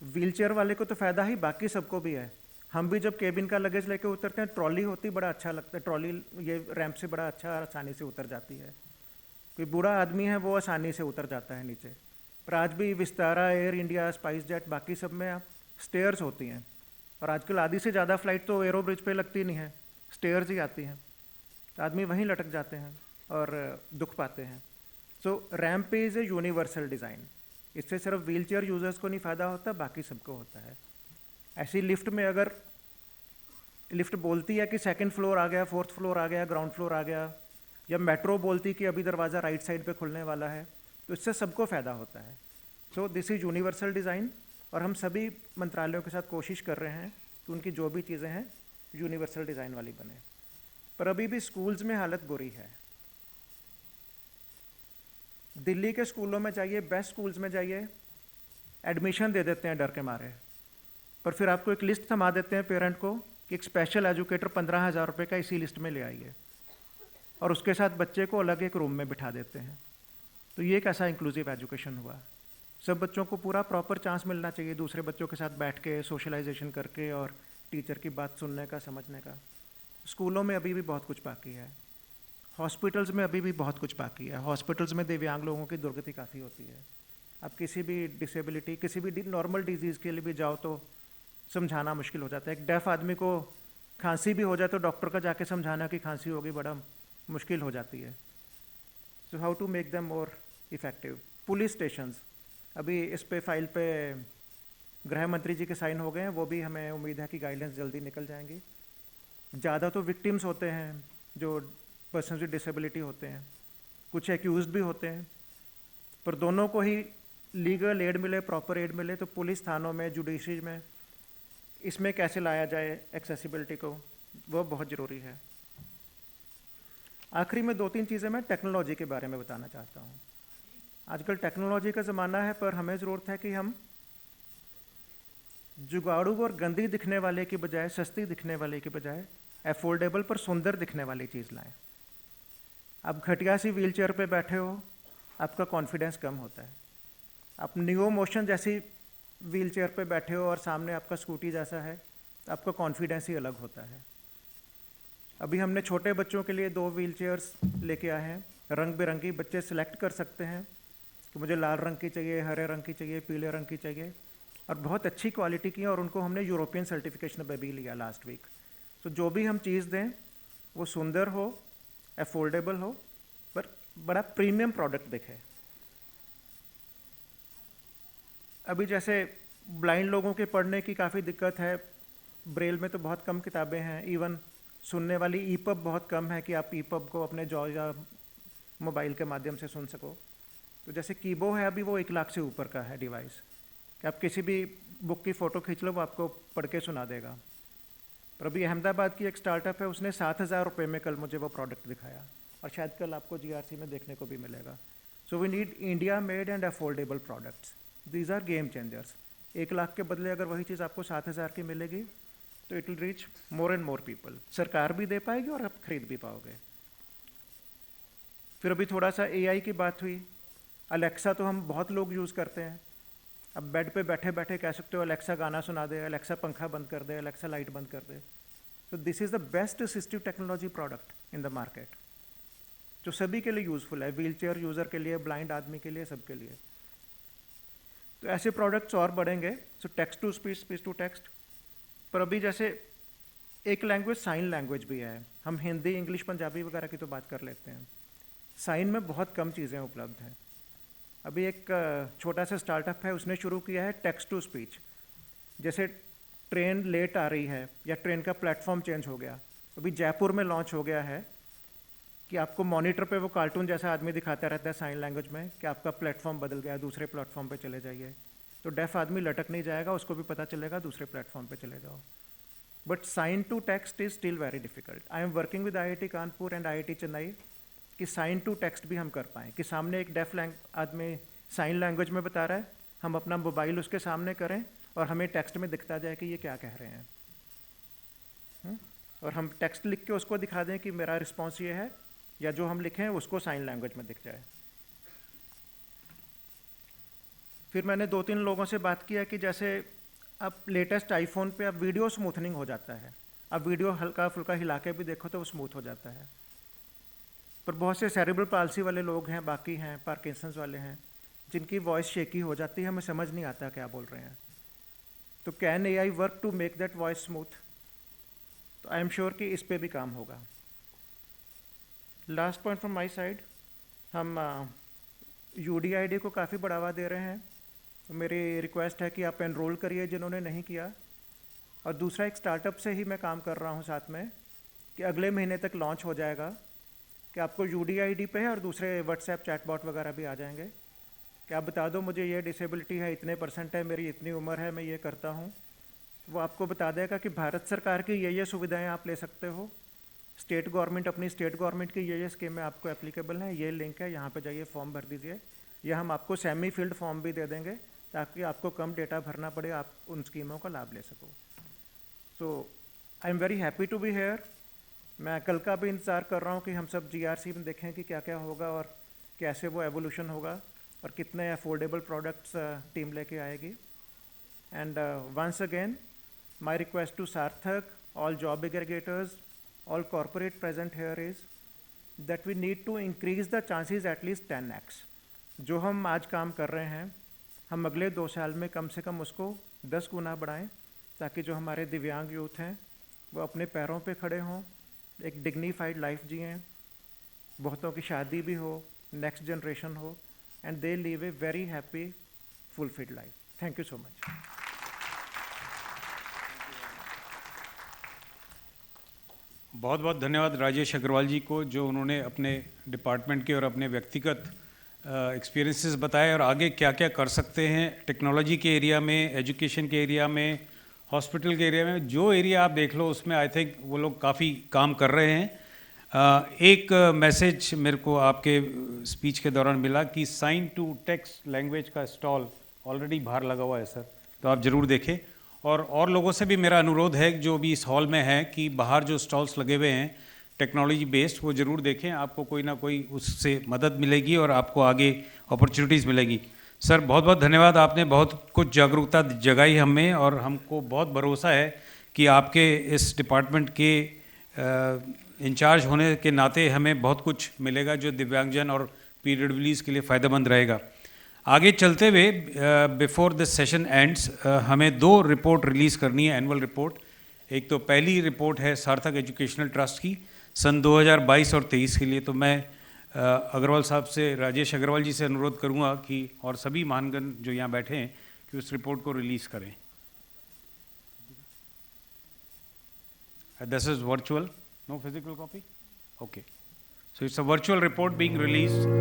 तो व्हील चेयर वाले को तो फ़ायदा ही, बाकी सबको भी है। हम भी जब केबिन का लगेज लेके उतरते हैं, ट्रॉली होती, बड़ा अच्छा लगता है। ट्रॉली ये रैंप से बड़ा अच्छा आसानी से उतर जाती है। कोई बूढ़ा आदमी है वो आसानी से उतर जाता है नीचे। पर आज भी Vistara, air India, spice jet, बाकी सब में आप स्टेयर्स होती हैं। और आजकल आधी से ज़्यादा फ्लाइट तो एरो ब्रिज पे लगती नहीं है, स्टेयर्स ही आती हैं। तो आदमी वहीं लटक जाते हैं और दुख पाते हैं। So ramp is a universal design. इससे सिर्फ व्हील चेयर यूज़र्स को नहीं फ़ायदा होता, बाकी सबको होता है। ऐसी लिफ्ट में अगर लिफ्ट बोलती है कि सेकंड फ्लोर आ गया, फोर्थ फ्लोर आ गया, ग्राउंड फ्लोर आ गया, या मेट्रो बोलती कि अभी दरवाज़ा राइट साइड पे खुलने वाला है, तो इससे सबको फ़ायदा होता है. So this is universal design, और हम सभी मंत्रालयों के साथ कोशिश कर रहे हैं कि उनकी जो भी चीज़ें हैं यूनिवर्सल डिज़ाइन वाली बने. पर अभी भी स्कूल्स में हालत बुरी है. दिल्ली के स्कूलों में जाइए, बेस्ट स्कूल्स में जाइए, एडमिशन दे देते हैं डर के मारे, पर फिर आपको एक लिस्ट थमा देते हैं पेरेंट को कि एक स्पेशल एजुकेटर 15,000 रुपये का इसी लिस्ट में ले आइए, और उसके साथ बच्चे को अलग एक रूम में बिठा देते हैं. तो ये कैसा इंक्लूसिव एजुकेशन हुआ? सब बच्चों को पूरा प्रॉपर चांस मिलना चाहिए दूसरे बच्चों के साथ बैठ के सोशलाइजेशन करके और टीचर की बात सुनने का, समझने का. स्कूलों में अभी भी बहुत कुछ बाकी है. हॉस्पिटल्स में अभी भी बहुत कुछ बाकी है. हॉस्पिटल्स में दिव्यांग लोगों की दुर्गति काफ़ी होती है. आप किसी भी डिसेबिलिटी, किसी भी नॉर्मल डिजीज़ के लिए भी जाओ तो समझाना मुश्किल हो जाता है. एक डेफ आदमी को खांसी भी हो जाए तो डॉक्टर का जाके समझाना कि खांसी होगी बड़ा मुश्किल हो जाती है. So how to make them more effective. Police stations, अभी इस पे फाइल पे गृह मंत्री जी के साइन हो गए हैं, वो भी हमें उम्मीद है कि गाइडलाइंस जल्दी निकल जाएंगी. ज़्यादा तो विक्टिम्स होते हैं जो पर्सन विद डिसेबिलिटी होते हैं, कुछ एक्यूज भी होते हैं, पर दोनों को ही लीगल एड मिले, प्रॉपर एड मिले. तो पुलिस थानों में, जुडिशरी में इसमें कैसे लाया जाए एक्सेसिबिलिटी को, वो बहुत ज़रूरी है. आखिरी में 2-3 चीज़ें मैं टेक्नोलॉजी के बारे में बताना चाहता हूँ. आजकल टेक्नोलॉजी का ज़माना है, पर हमें ज़रूरत है कि हम जुगाड़ू और गंदी दिखने वाले की बजाय, सस्ती दिखने वाले की बजाय एफोर्डेबल पर सुंदर दिखने वाली चीज़ लाएं. आप घटिया सी व्हील चेयर पर बैठे हो, आपका कॉन्फिडेंस कम होता है. आप नियो मोशन जैसी व्हील चेयर पर बैठे हो और सामने आपका स्कूटी जैसा है, तो आपका कॉन्फिडेंस ही अलग होता है. अभी हमने छोटे बच्चों के लिए 2 व्हील चेयर्स लेके आए हैं, रंग बिरंगी. बच्चे सिलेक्ट कर सकते हैं कि मुझे लाल रंग की चाहिए, हरे रंग की चाहिए, पीले रंग की चाहिए, और बहुत अच्छी क्वालिटी की, और उनको हमने यूरोपियन सर्टिफिकेशन पे भी लिया लास्ट वीक. तो जो भी हम चीज़ दें वो सुंदर हो, एफोर्डेबल हो, पर बड़ा प्रीमियम प्रोडक्ट दिखे. अभी जैसे ब्लाइंड लोगों के पढ़ने की काफ़ी दिक्कत है, ब्रेल में तो बहुत कम किताबें हैं, इवन सुनने वाली ईपब बहुत कम है कि आप ईपब को अपने जॉ या मोबाइल के माध्यम से सुन सको. तो जैसे कीबो है, अभी वो 1 लाख से ऊपर का है डिवाइस, कि आप किसी भी बुक की फ़ोटो खींच लो, वो आपको पढ़ के सुना देगा. पर अभी अहमदाबाद की एक स्टार्टअप है, उसने 7,000 रुपये में कल मुझे वो प्रोडक्ट दिखाया, और शायद कल आपको GRC में देखने को भी मिलेगा. So we need India made and affordable products. These are game changers. 1 lakh के बदले अगर वही चीज़ आपको 7,000 की मिलेगी तो it will reach more and more people. सरकार भी दे पाएगी और आप खरीद भी पाओगे. फिर अभी थोड़ा सा AI की बात हुई. अलेक्सा तो हम बहुत लोग यूज़ करते हैं. अब बेड पे बैठे बैठे कह सकते हो अलेक्सा गाना सुना दे, अलेक्सा पंखा बंद कर दे, अलेक्सा लाइट बंद कर दे. तो this is the best assistive technology product in the market, जो सभी के लिए यूज़फुल है, व्हील चेयर यूज़र के लिए, ब्लाइंड आदमी के लिए, सबके लिए. तो ऐसे प्रोडक्ट्स और बढ़ेंगे. So text to speech, speech to text. पर अभी जैसे एक लैंग्वेज साइन लैंग्वेज भी है. हम हिंदी, इंग्लिश, पंजाबी वगैरह की तो बात कर लेते हैं. साइन में बहुत कम चीज़ें उपलब्ध हैं. अभी एक छोटा सा स्टार्टअप है, उसने शुरू किया है टेक्स्ट टू स्पीच. जैसे ट्रेन लेट आ रही है या ट्रेन का प्लेटफॉर्म चेंज हो गया, अभी जयपुर में लॉन्च हो गया है कि आपको मॉनिटर पे वो कार्टून जैसा आदमी दिखाता रहता है साइन लैंग्वेज में कि आपका प्लेटफॉर्म बदल गया, दूसरे प्लेटफॉर्म पे चले जाइए. तो डेफ आदमी लटक नहीं जाएगा, उसको भी पता चलेगा, दूसरे प्लेटफॉर्म पे चले जाओ. But sign to text is still very difficult. I am working with IIT Kanpur and IIT Chennai कि साइन टू टेक्स्ट भी हम कर पाएँ, कि सामने एक डेफ आदमी साइन लैंग्वेज में बता रहा है, हम अपना मोबाइल उसके सामने करें और हमें टेक्स्ट में दिखता जाए कि ये क्या कह रहे हैं. और हम टेक्स्ट लिख के उसको दिखा दें कि मेरा रिस्पॉन्स ये है, या जो हम लिखें उसको साइन लैंग्वेज में दिख जाए. फिर मैंने 2-3 लोगों से बात किया कि जैसे अब लेटेस्ट आईफोन पे अब वीडियो स्मूथनिंग हो जाता है. अब वीडियो हल्का फुल्का हिला के भी देखो तो वो स्मूथ हो जाता है. पर बहुत से सेरेब्रल पाल्सी वाले लोग हैं, बाकी हैं पार्किंसंस वाले हैं, जिनकी वॉइस शेकी हो जाती है, हमें समझ नहीं आता क्या बोल रहे हैं. तो can AI work to make that voice smooth? तो आई एम श्योर कि इस पे भी काम होगा. Last point from my side, हम UDID को काफ़ी बढ़ावा दे रहे हैं. तो मेरी रिक्वेस्ट है कि आप एनरोल करिए जिन्होंने नहीं किया. और दूसरा एक स्टार्टअप से ही मैं काम कर रहा हूँ साथ में कि अगले महीने तक लॉन्च हो जाएगा कि आपको UDID पे है और दूसरे व्हाट्सएप चैटबॉट वगैरह भी आ जाएंगे कि आप बता दो मुझे ये डिसेबिलिटी है, इतने % है, मेरी इतनी उम्र है, मैं ये करता हूँ, वो आपको बता देगा कि भारत सरकार की ये सुविधाएं आप ले सकते हो, स्टेट गवर्नमेंट अपनी स्टेट गवर्नमेंट की ये स्कीमें आपको एप्लीकेबल हैं, ये लिंक है, यहाँ पे जाइए फॉर्म भर दीजिए, या हम आपको सेमी फिल्ड फॉर्म भी दे देंगे ताकि आपको कम डेटा भरना पड़े, आप उन स्कीमों का लाभ ले सको। So I am very happy to be here. मैं कल का भी इंतज़ार कर रहा हूँ कि हम सब GRC में देखें कि क्या क्या होगा और कैसे वो एवोल्यूशन होगा और कितने अफोर्डेबल प्रोडक्ट्स टीम लेके आएगी। And once again my request to Sarthak, all job aggregators, all corporate present here is that we need to increase the chances at least 10x. जो हम आज काम कर रहे हैं हम अगले 2 साल में कम से कम उसको 10 गुना बढ़ाएं ताकि जो हमारे दिव्यांग यूथ हैं वो अपने पैरों पे खड़े हों, एक डिग्निफाइड लाइफ जिएं, बहुतों की शादी भी हो, नेक्स्ट जनरेशन हो, and they live a very happy fulfilled life. Thank you so much. बहुत बहुत धन्यवाद राजेश अग्रवाल जी को, जो उन्होंने अपने डिपार्टमेंट के और अपने व्यक्तिगत एक्सपीरियंसेस बताए और आगे क्या क्या कर सकते हैं टेक्नोलॉजी के एरिया में, एजुकेशन के एरिया में, हॉस्पिटल के एरिया में। जो एरिया आप देख लो उसमें आई थिंक वो लोग काफ़ी काम कर रहे हैं। एक मैसेज मेरे को आपके स्पीच के दौरान मिला कि साइन टू टेक्स्ट लैंग्वेज का स्टॉल ऑलरेडी बाहर लगा हुआ है सर, तो आप ज़रूर देखें। और लोगों से भी मेरा अनुरोध है जो भी इस हॉल में है कि बाहर जो स्टॉल्स लगे हुए हैं टेक्नोलॉजी बेस्ड वो ज़रूर देखें, आपको कोई ना कोई उससे मदद मिलेगी और आपको आगे अपॉर्चुनिटीज़ मिलेगी। सर बहुत बहुत धन्यवाद, आपने बहुत कुछ जागरूकता जगाई हमें और हमको बहुत भरोसा है कि आपके इस डिपार्टमेंट के इंचार्ज होने के नाते हमें बहुत कुछ मिलेगा जो दिव्यांगजन और PWDs के लिए फ़ायदेमंद रहेगा। आगे चलते हुए बिफोर दिस सेशन एंड्स हमें 2 रिपोर्ट रिलीज़ करनी है, एनुअल रिपोर्ट। एक तो पहली रिपोर्ट है सार्थक एजुकेशनल ट्रस्ट की सन 2022 और 23 के लिए। तो मैं अग्रवाल साहब से, राजेश अग्रवाल जी से अनुरोध करूंगा कि और सभी महानगण जो यहाँ बैठे हैं कि उस रिपोर्ट को रिलीज़ करें। This is virtual, no physical copy, okay. So it's a virtual report being released.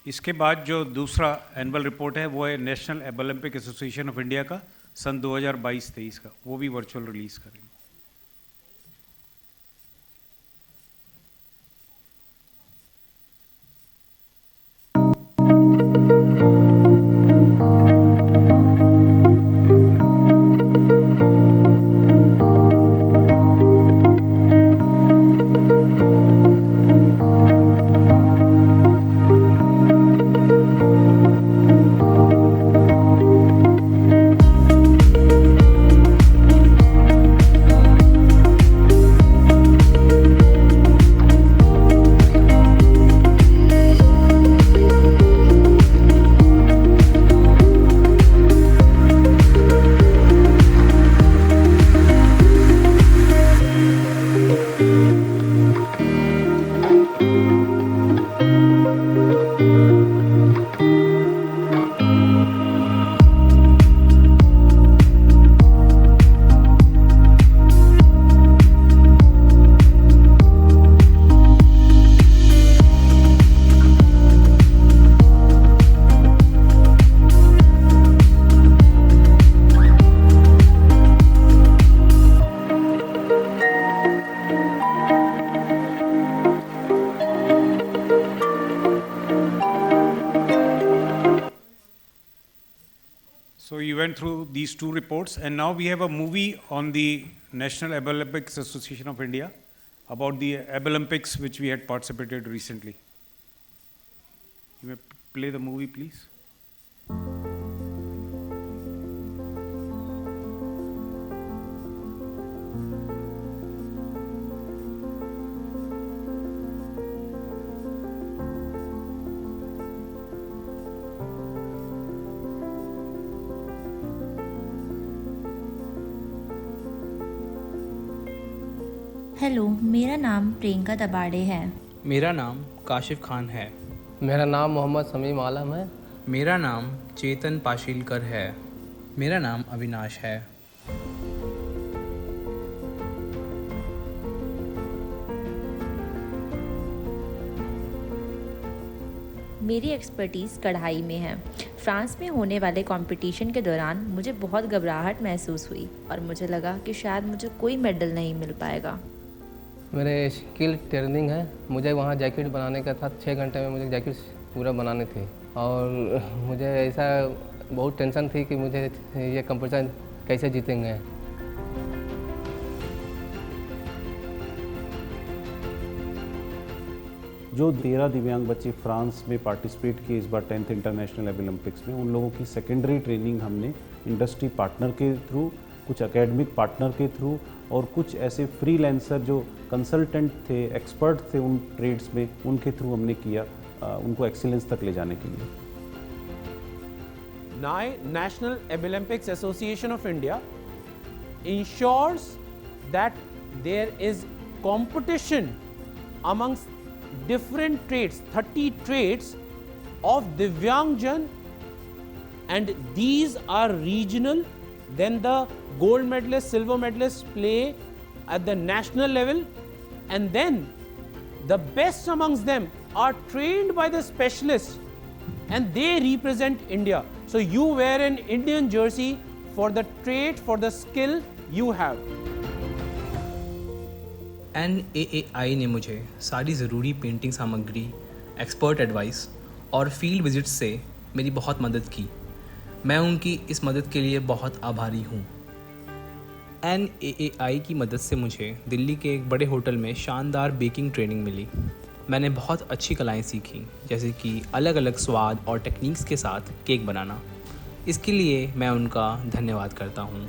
इसके बाद जो दूसरा एनुअल रिपोर्ट है वो है national Olympic association of India का सन 2022-23 का, वो भी वर्चुअल रिलीज़ करेंगे। So you went through these two reports, and now we have a movie on the National Abolympics Association of India about the Abolympics which we had participated recently. You may play the movie, please. Hello, मेरा नाम प्रियंका दबाड़े है। मेरा नाम काशिफ खान है। मेरा नाम मोहम्मद समीम आलम है। मेरा नाम चेतन पाशीलकर है। मेरा नाम अविनाश है। मेरी एक्सपर्टीज़ कढ़ाई में है। फ्रांस में होने वाले कंपटीशन के दौरान मुझे बहुत घबराहट महसूस हुई और मुझे लगा कि शायद मुझे कोई मेडल नहीं मिल पाएगा। मेरे स्किल ट्रेनिंग है, मुझे वहाँ जैकेट बनाने का था। 6 घंटे में मुझे जैकेट पूरा बनाने थे और मुझे ऐसा बहुत टेंशन थी कि मुझे ये कंपटीशन कैसे जीतेंगे। जो 13 दिव्यांग बच्चे फ्रांस में पार्टिसिपेट किए इस बार 10th इंटरनेशनल ओलंपिक्स में, उन लोगों की सेकेंडरी ट्रेनिंग हमने इंडस्ट्री पार्टनर के थ्रू, कुछ एकेडमिक पार्टनर के थ्रू और कुछ ऐसे फ्रीलांसर जो कंसल्टेंट थे, एक्सपर्ट थे उन ट्रेड्स में, उनके थ्रू हमने किया, उनको एक्सीलेंस तक ले जाने के लिए। National Abolympics Association of India ensures that there is competition amongst different trades, 30 trades of Divyangjan, and these are regional. Then the gold medalists, silver medalists play at the national level, and then the best amongst them are trained by the specialists and they represent India. So you wear an Indian jersey for the trait, for the skill you have. NAAI ने मुझे सारी ज़रूरी painting सामग्री, expert advice और field visit से मेरी बहुत मदद की। मैं उनकी इस मदद के लिए बहुत आभारी हूँ। NAAI की मदद से मुझे दिल्ली के एक बड़े होटल में शानदार बेकिंग ट्रेनिंग मिली। मैंने बहुत अच्छी कलाएं सीखी, जैसे कि अलग अलग स्वाद और टेक्निक्स के साथ केक बनाना। इसके लिए मैं उनका धन्यवाद करता हूँ।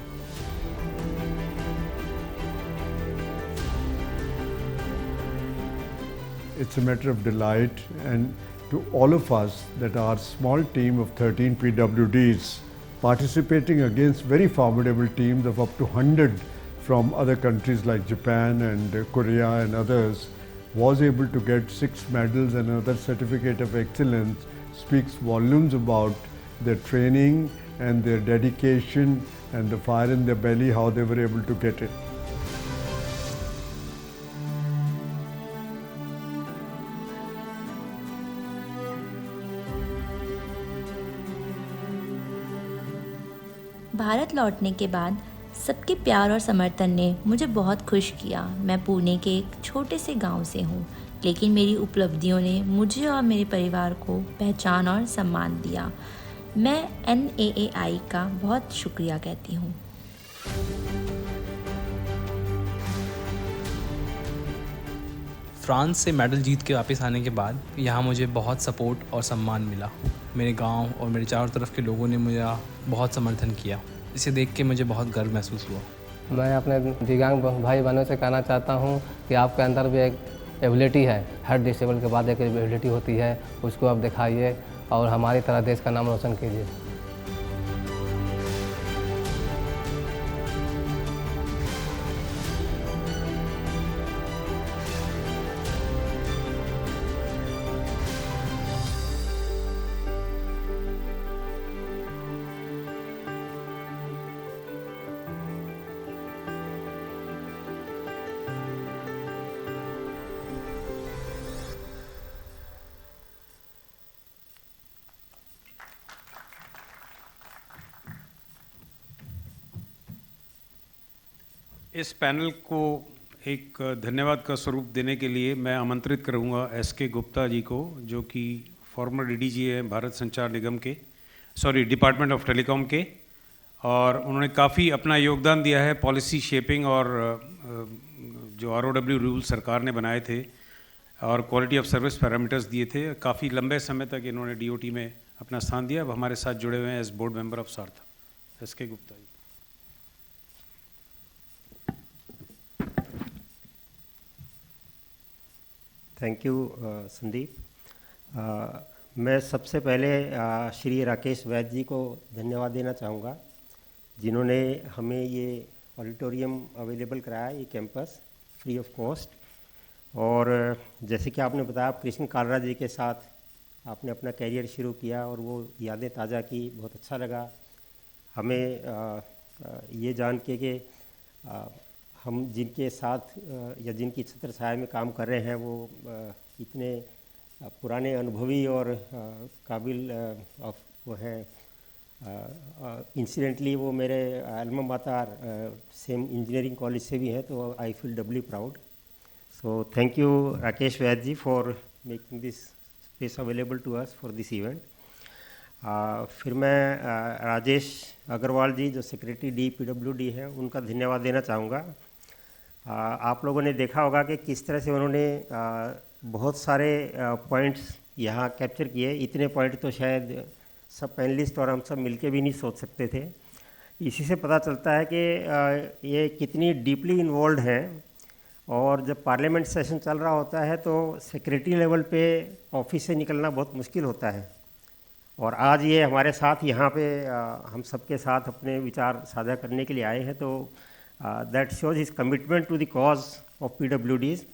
It's a matter of delight and to all of us that our small team of 13 PWDs participating against very formidable teams of up to 100 from other countries like Japan and Korea and others was able to get 6 medals and another certificate of excellence speaks volumes about their training and their dedication and the fire in their belly, how they were able to get it. Bharat लौटने के बाद सबके प्यार और समर्थन ने मुझे बहुत खुश किया। मैं पुणे के एक छोटे से गांव से हूं, लेकिन मेरी उपलब्धियों ने मुझे और मेरे परिवार को पहचान और सम्मान दिया। मैं NAAI का बहुत शुक्रिया कहती हूं। फ्रांस से मेडल जीत के वापस आने के बाद यहाँ मुझे बहुत सपोर्ट और सम्मान मिला। मेरे गांव और मेरे चारों तरफ के लोगों ने मुझे बहुत समर्थन किया। इसे देख के मुझे बहुत गर्व महसूस हुआ। मैं अपने दिव्यांग भाई बहनों से कहना चाहता हूँ कि आपके अंदर भी एक एबिलिटी है। हर डिसेबल के बाद एक एबिलिटी होती है, उसको आप दिखाइए और हमारी तरह देश का नाम रोशन कीजिए। इस पैनल को एक धन्यवाद का स्वरूप देने के लिए मैं आमंत्रित करूंगा SK गुप्ता जी को, जो कि फॉर्मर DDG हैं भारत संचार निगम के, डिपार्टमेंट ऑफ टेलीकॉम के, और उन्होंने काफ़ी अपना योगदान दिया है पॉलिसी शेपिंग और जो ROW रूल सरकार ने बनाए थे और क्वालिटी ऑफ सर्विस पैरामीटर्स दिए थे, काफ़ी लंबे समय तक इन्होंने DOT में अपना स्थान दिया। अब हमारे साथ जुड़े हुए हैं as board member of Sarthak. SK Gupta ji. Thank you Sandeep. मैं सबसे पहले श्री राकेश वैद्य जी को धन्यवाद देना चाहूँगा, जिन्होंने हमें ये ऑडिटोरियम अवेलेबल कराया, ये कैंपस फ्री ऑफ कॉस्ट। और जैसे कि आपने बताया, कृष्ण कालरा जी के साथ आपने अपना कैरियर शुरू किया और वो यादें ताज़ा की, बहुत अच्छा लगा हमें ये जान के हम जिनके साथ या जिनकी छत्र छाया में काम कर रहे हैं वो इतने पुराने अनुभवी और काबिल वो हैं। इंसिडेंटली वो मेरे alma mater same engineering college से भी हैं, तो I feel doubly proud. So thank you Rakesh Vaidya ji for making this space available to us for this event. फिर मैं राजेश अग्रवाल जी जो सेक्रेटरी DPWD हैं, उनका धन्यवाद देना चाहूँगा। आप लोगों ने देखा होगा कि किस तरह से उन्होंने बहुत सारे पॉइंट्स यहाँ कैप्चर किए। इतने पॉइंट तो शायद सब पैनलिस्ट और हम सब मिलके भी नहीं सोच सकते थे। इसी से पता चलता है कि ये कितनी डीपली इन्वॉल्व हैं। और जब पार्लियामेंट सेशन चल रहा होता है तो सेक्रेटरी लेवल पे ऑफिस से निकलना बहुत मुश्किल होता है, और आज ये हमारे साथ यहाँ पे हम सबके साथ अपने विचार साझा करने के लिए आए हैं। तो that shows his commitment to the cause of PWDs।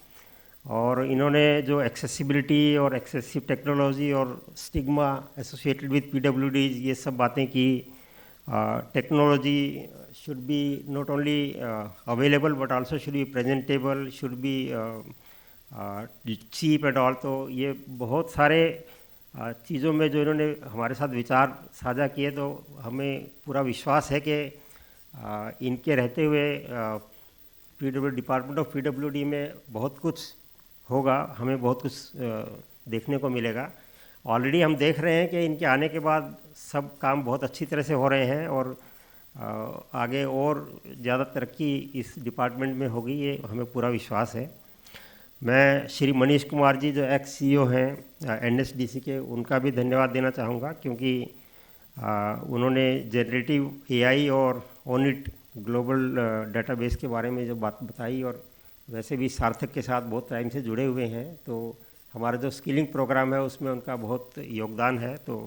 और इन्होंने जो एक्सेसिबिलिटी और एक्सेसिव टेक्नोलॉजी और स्टिग्मा एसोसिएटेड विद PWDs, ये सब बातें की। Technology should be not only available but also should be presentable, should be cheap and all. तो ये बहुत सारे चीज़ों में जो इन्होंने हमारे साथ विचार साझा किए, तो हमें पूरा विश्वास है कि इनके रहते हुए डिपार्टमेंट ऑफ PWD में बहुत कुछ होगा, हमें बहुत कुछ देखने को मिलेगा। ऑलरेडी हम देख रहे हैं कि इनके आने के बाद सब काम बहुत अच्छी तरह से हो रहे हैं और आगे और ज़्यादा तरक्की इस डिपार्टमेंट में होगी, ये हमें पूरा विश्वास है। मैं श्री मनीष कुमार जी जो एक्स CEO हैं NSDC के, उनका भी धन्यवाद देना चाहूँगा, क्योंकि उन्होंने जनरेटिव AI और ONIT ग्लोबल डेटाबेस के बारे में जो बात बताई, और वैसे भी सार्थक के साथ बहुत टाइम से जुड़े हुए हैं, तो हमारा जो स्किलिंग प्रोग्राम है उसमें उनका बहुत योगदान है। तो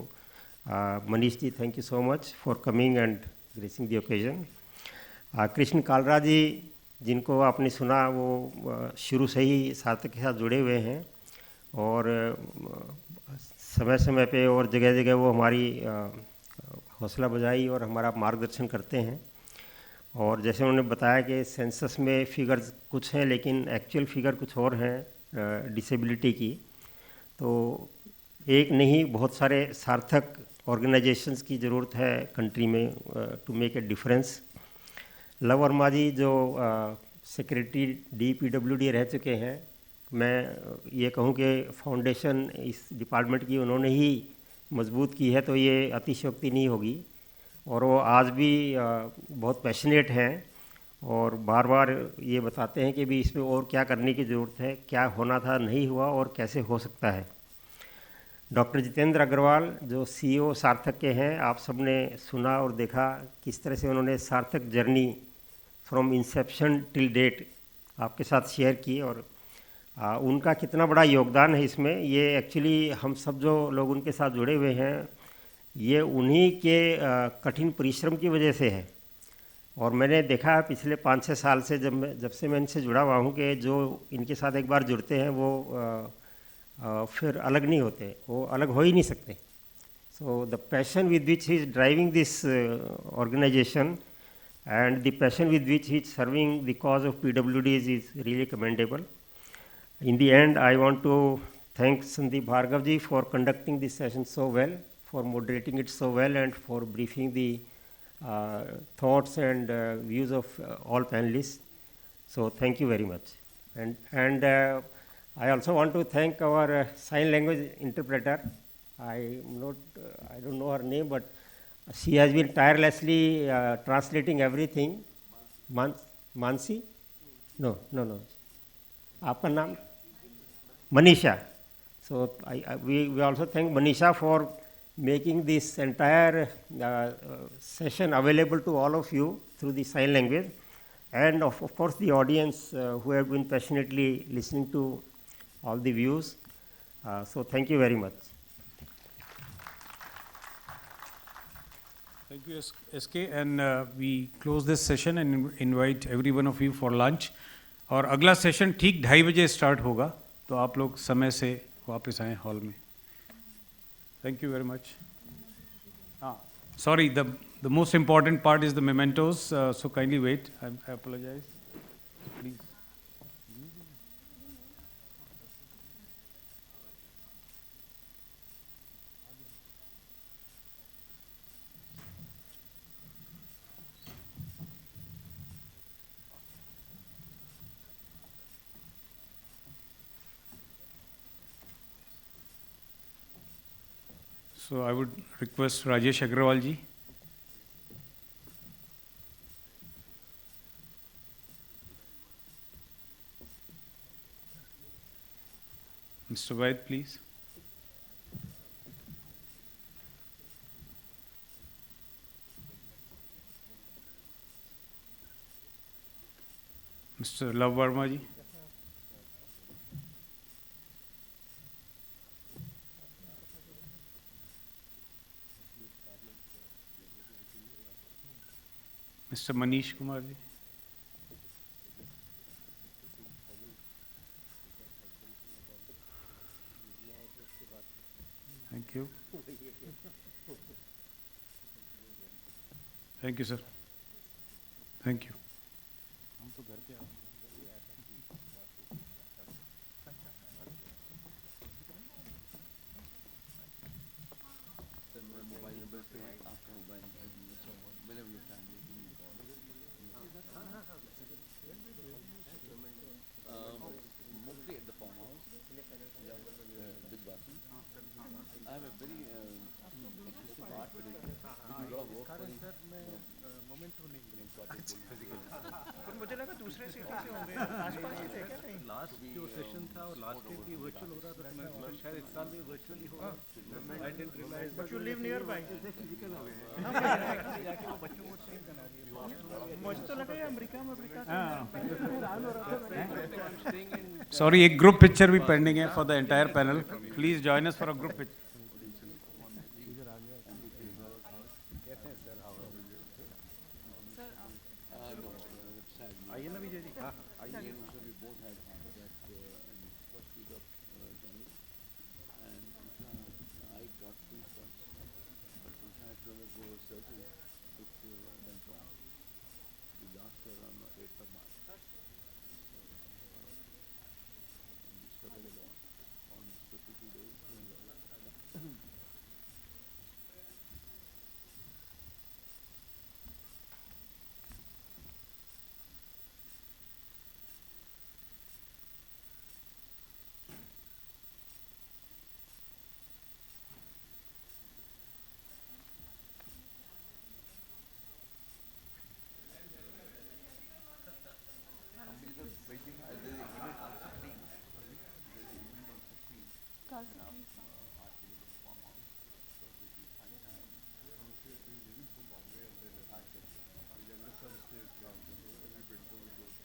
Manish ji, thank you so much for coming and gracing the occasion. Krishna Kalra ji, जिनको आपने सुना, वो शुरू से ही सार्थक के साथ जुड़े हुए हैं और समय समय पे और जगह जगह वो हमारी हौसला बजाई और हमारा मार्गदर्शन करते हैं। और जैसे उन्होंने बताया कि सेंसस में फिगर्स कुछ हैं, लेकिन एक्चुअल फिगर कुछ और हैं डिसेबिलिटी की। तो एक नहीं, बहुत सारे सार्थक ऑर्गेनाइजेशंस की ज़रूरत है कंट्री में to make a difference. Luv Verma ji जो सेक्रेटरी DPWD रह चुके हैं, मैं ये कहूँ कि फाउंडेशन इस डिपार्टमेंट की उन्होंने ही मजबूत की है, तो ये अतिशयोक्ति नहीं होगी। और वो आज भी बहुत पैशनेट हैं और बार बार ये बताते हैं कि भी इसमें और क्या करने की ज़रूरत है, क्या होना था नहीं हुआ और कैसे हो सकता है। डॉक्टर जितेंद्र अग्रवाल जो CEO सार्थक के हैं, आप सबने सुना और देखा किस तरह से उन्होंने Sarthak journey from inception till date आपके साथ शेयर की, और उनका कितना बड़ा योगदान है इसमें। ये एक्चुअली हम सब जो लोग उनके साथ जुड़े हुए हैं, ये उन्हीं के कठिन परिश्रम की वजह से है। और मैंने देखा है पिछले 5-6 साल से जब से मैं इनसे जुड़ा हुआ हूँ कि जो इनके साथ एक बार जुड़ते हैं वो फिर अलग नहीं होते, वो अलग हो ही नहीं सकते। So the passion with which he is driving this organisation and the passion with which he is serving the cause of PWDs is really commendable. In the end, I want to thank Sandeep Bhargav ji for conducting this session so well, for moderating it so well, and for briefing the thoughts and views of all panelists. So thank you very much. And I also want to thank our sign language interpreter. I don't know her name, but She has been tirelessly translating everything. Mansi? No. आपका नाम? Manisha. So we also thank Manisha for making this entire session available to all of you through the sign language, and of course the audience who have been passionately listening to all the views. So thank you very much. Thank you, SK. And we close this session and invite every one of you for lunch. और अगला session ठीक 2:30 बजे start होगा, तो आप लोग समय से वापस आएँ हॉल में. Thank you very much. Sorry, the most important part is the mementos, so kindly wait. I apologize. Please. So I would request Rajesh Agrawal ji. Mr. Vaid, please. Mr. Love Verma ji. Mr. Manish Kumar ji. Thank you. Thank you, sir. Thank you. Mostly at the farmhouse. Big bathroom. I have a very exclusive art collection. We do a lot of work for पर मुझे लगा दूसरे city से होंगे, आसपास ही थे क्या कहीं? लास्ट जो सेशन था और लास्ट टाइम भी वर्चुअल हो रहा था, तो मैं शायद इस साल भी वर्चुअली होगा. I didn't realise but you live nearby. Physical हो गए जाके वो बच्चों को ट्रेन करा दिया. मुझे तो लगा ये अमेरिका में Sorry, एक ग्रुप पिक्चर भी पेंडिंग है for the entire panel. Please join us for a group picture. आइए ना विजय जी. आइए. We both had heart attack in first week of January, and I got 2 sons, but Usha had to undergo surgery, which went wrong. We lost her on the 8th of March. And we struggled alone almost 52 days.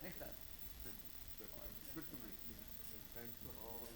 Next time. Good to meet you. Thanks for all.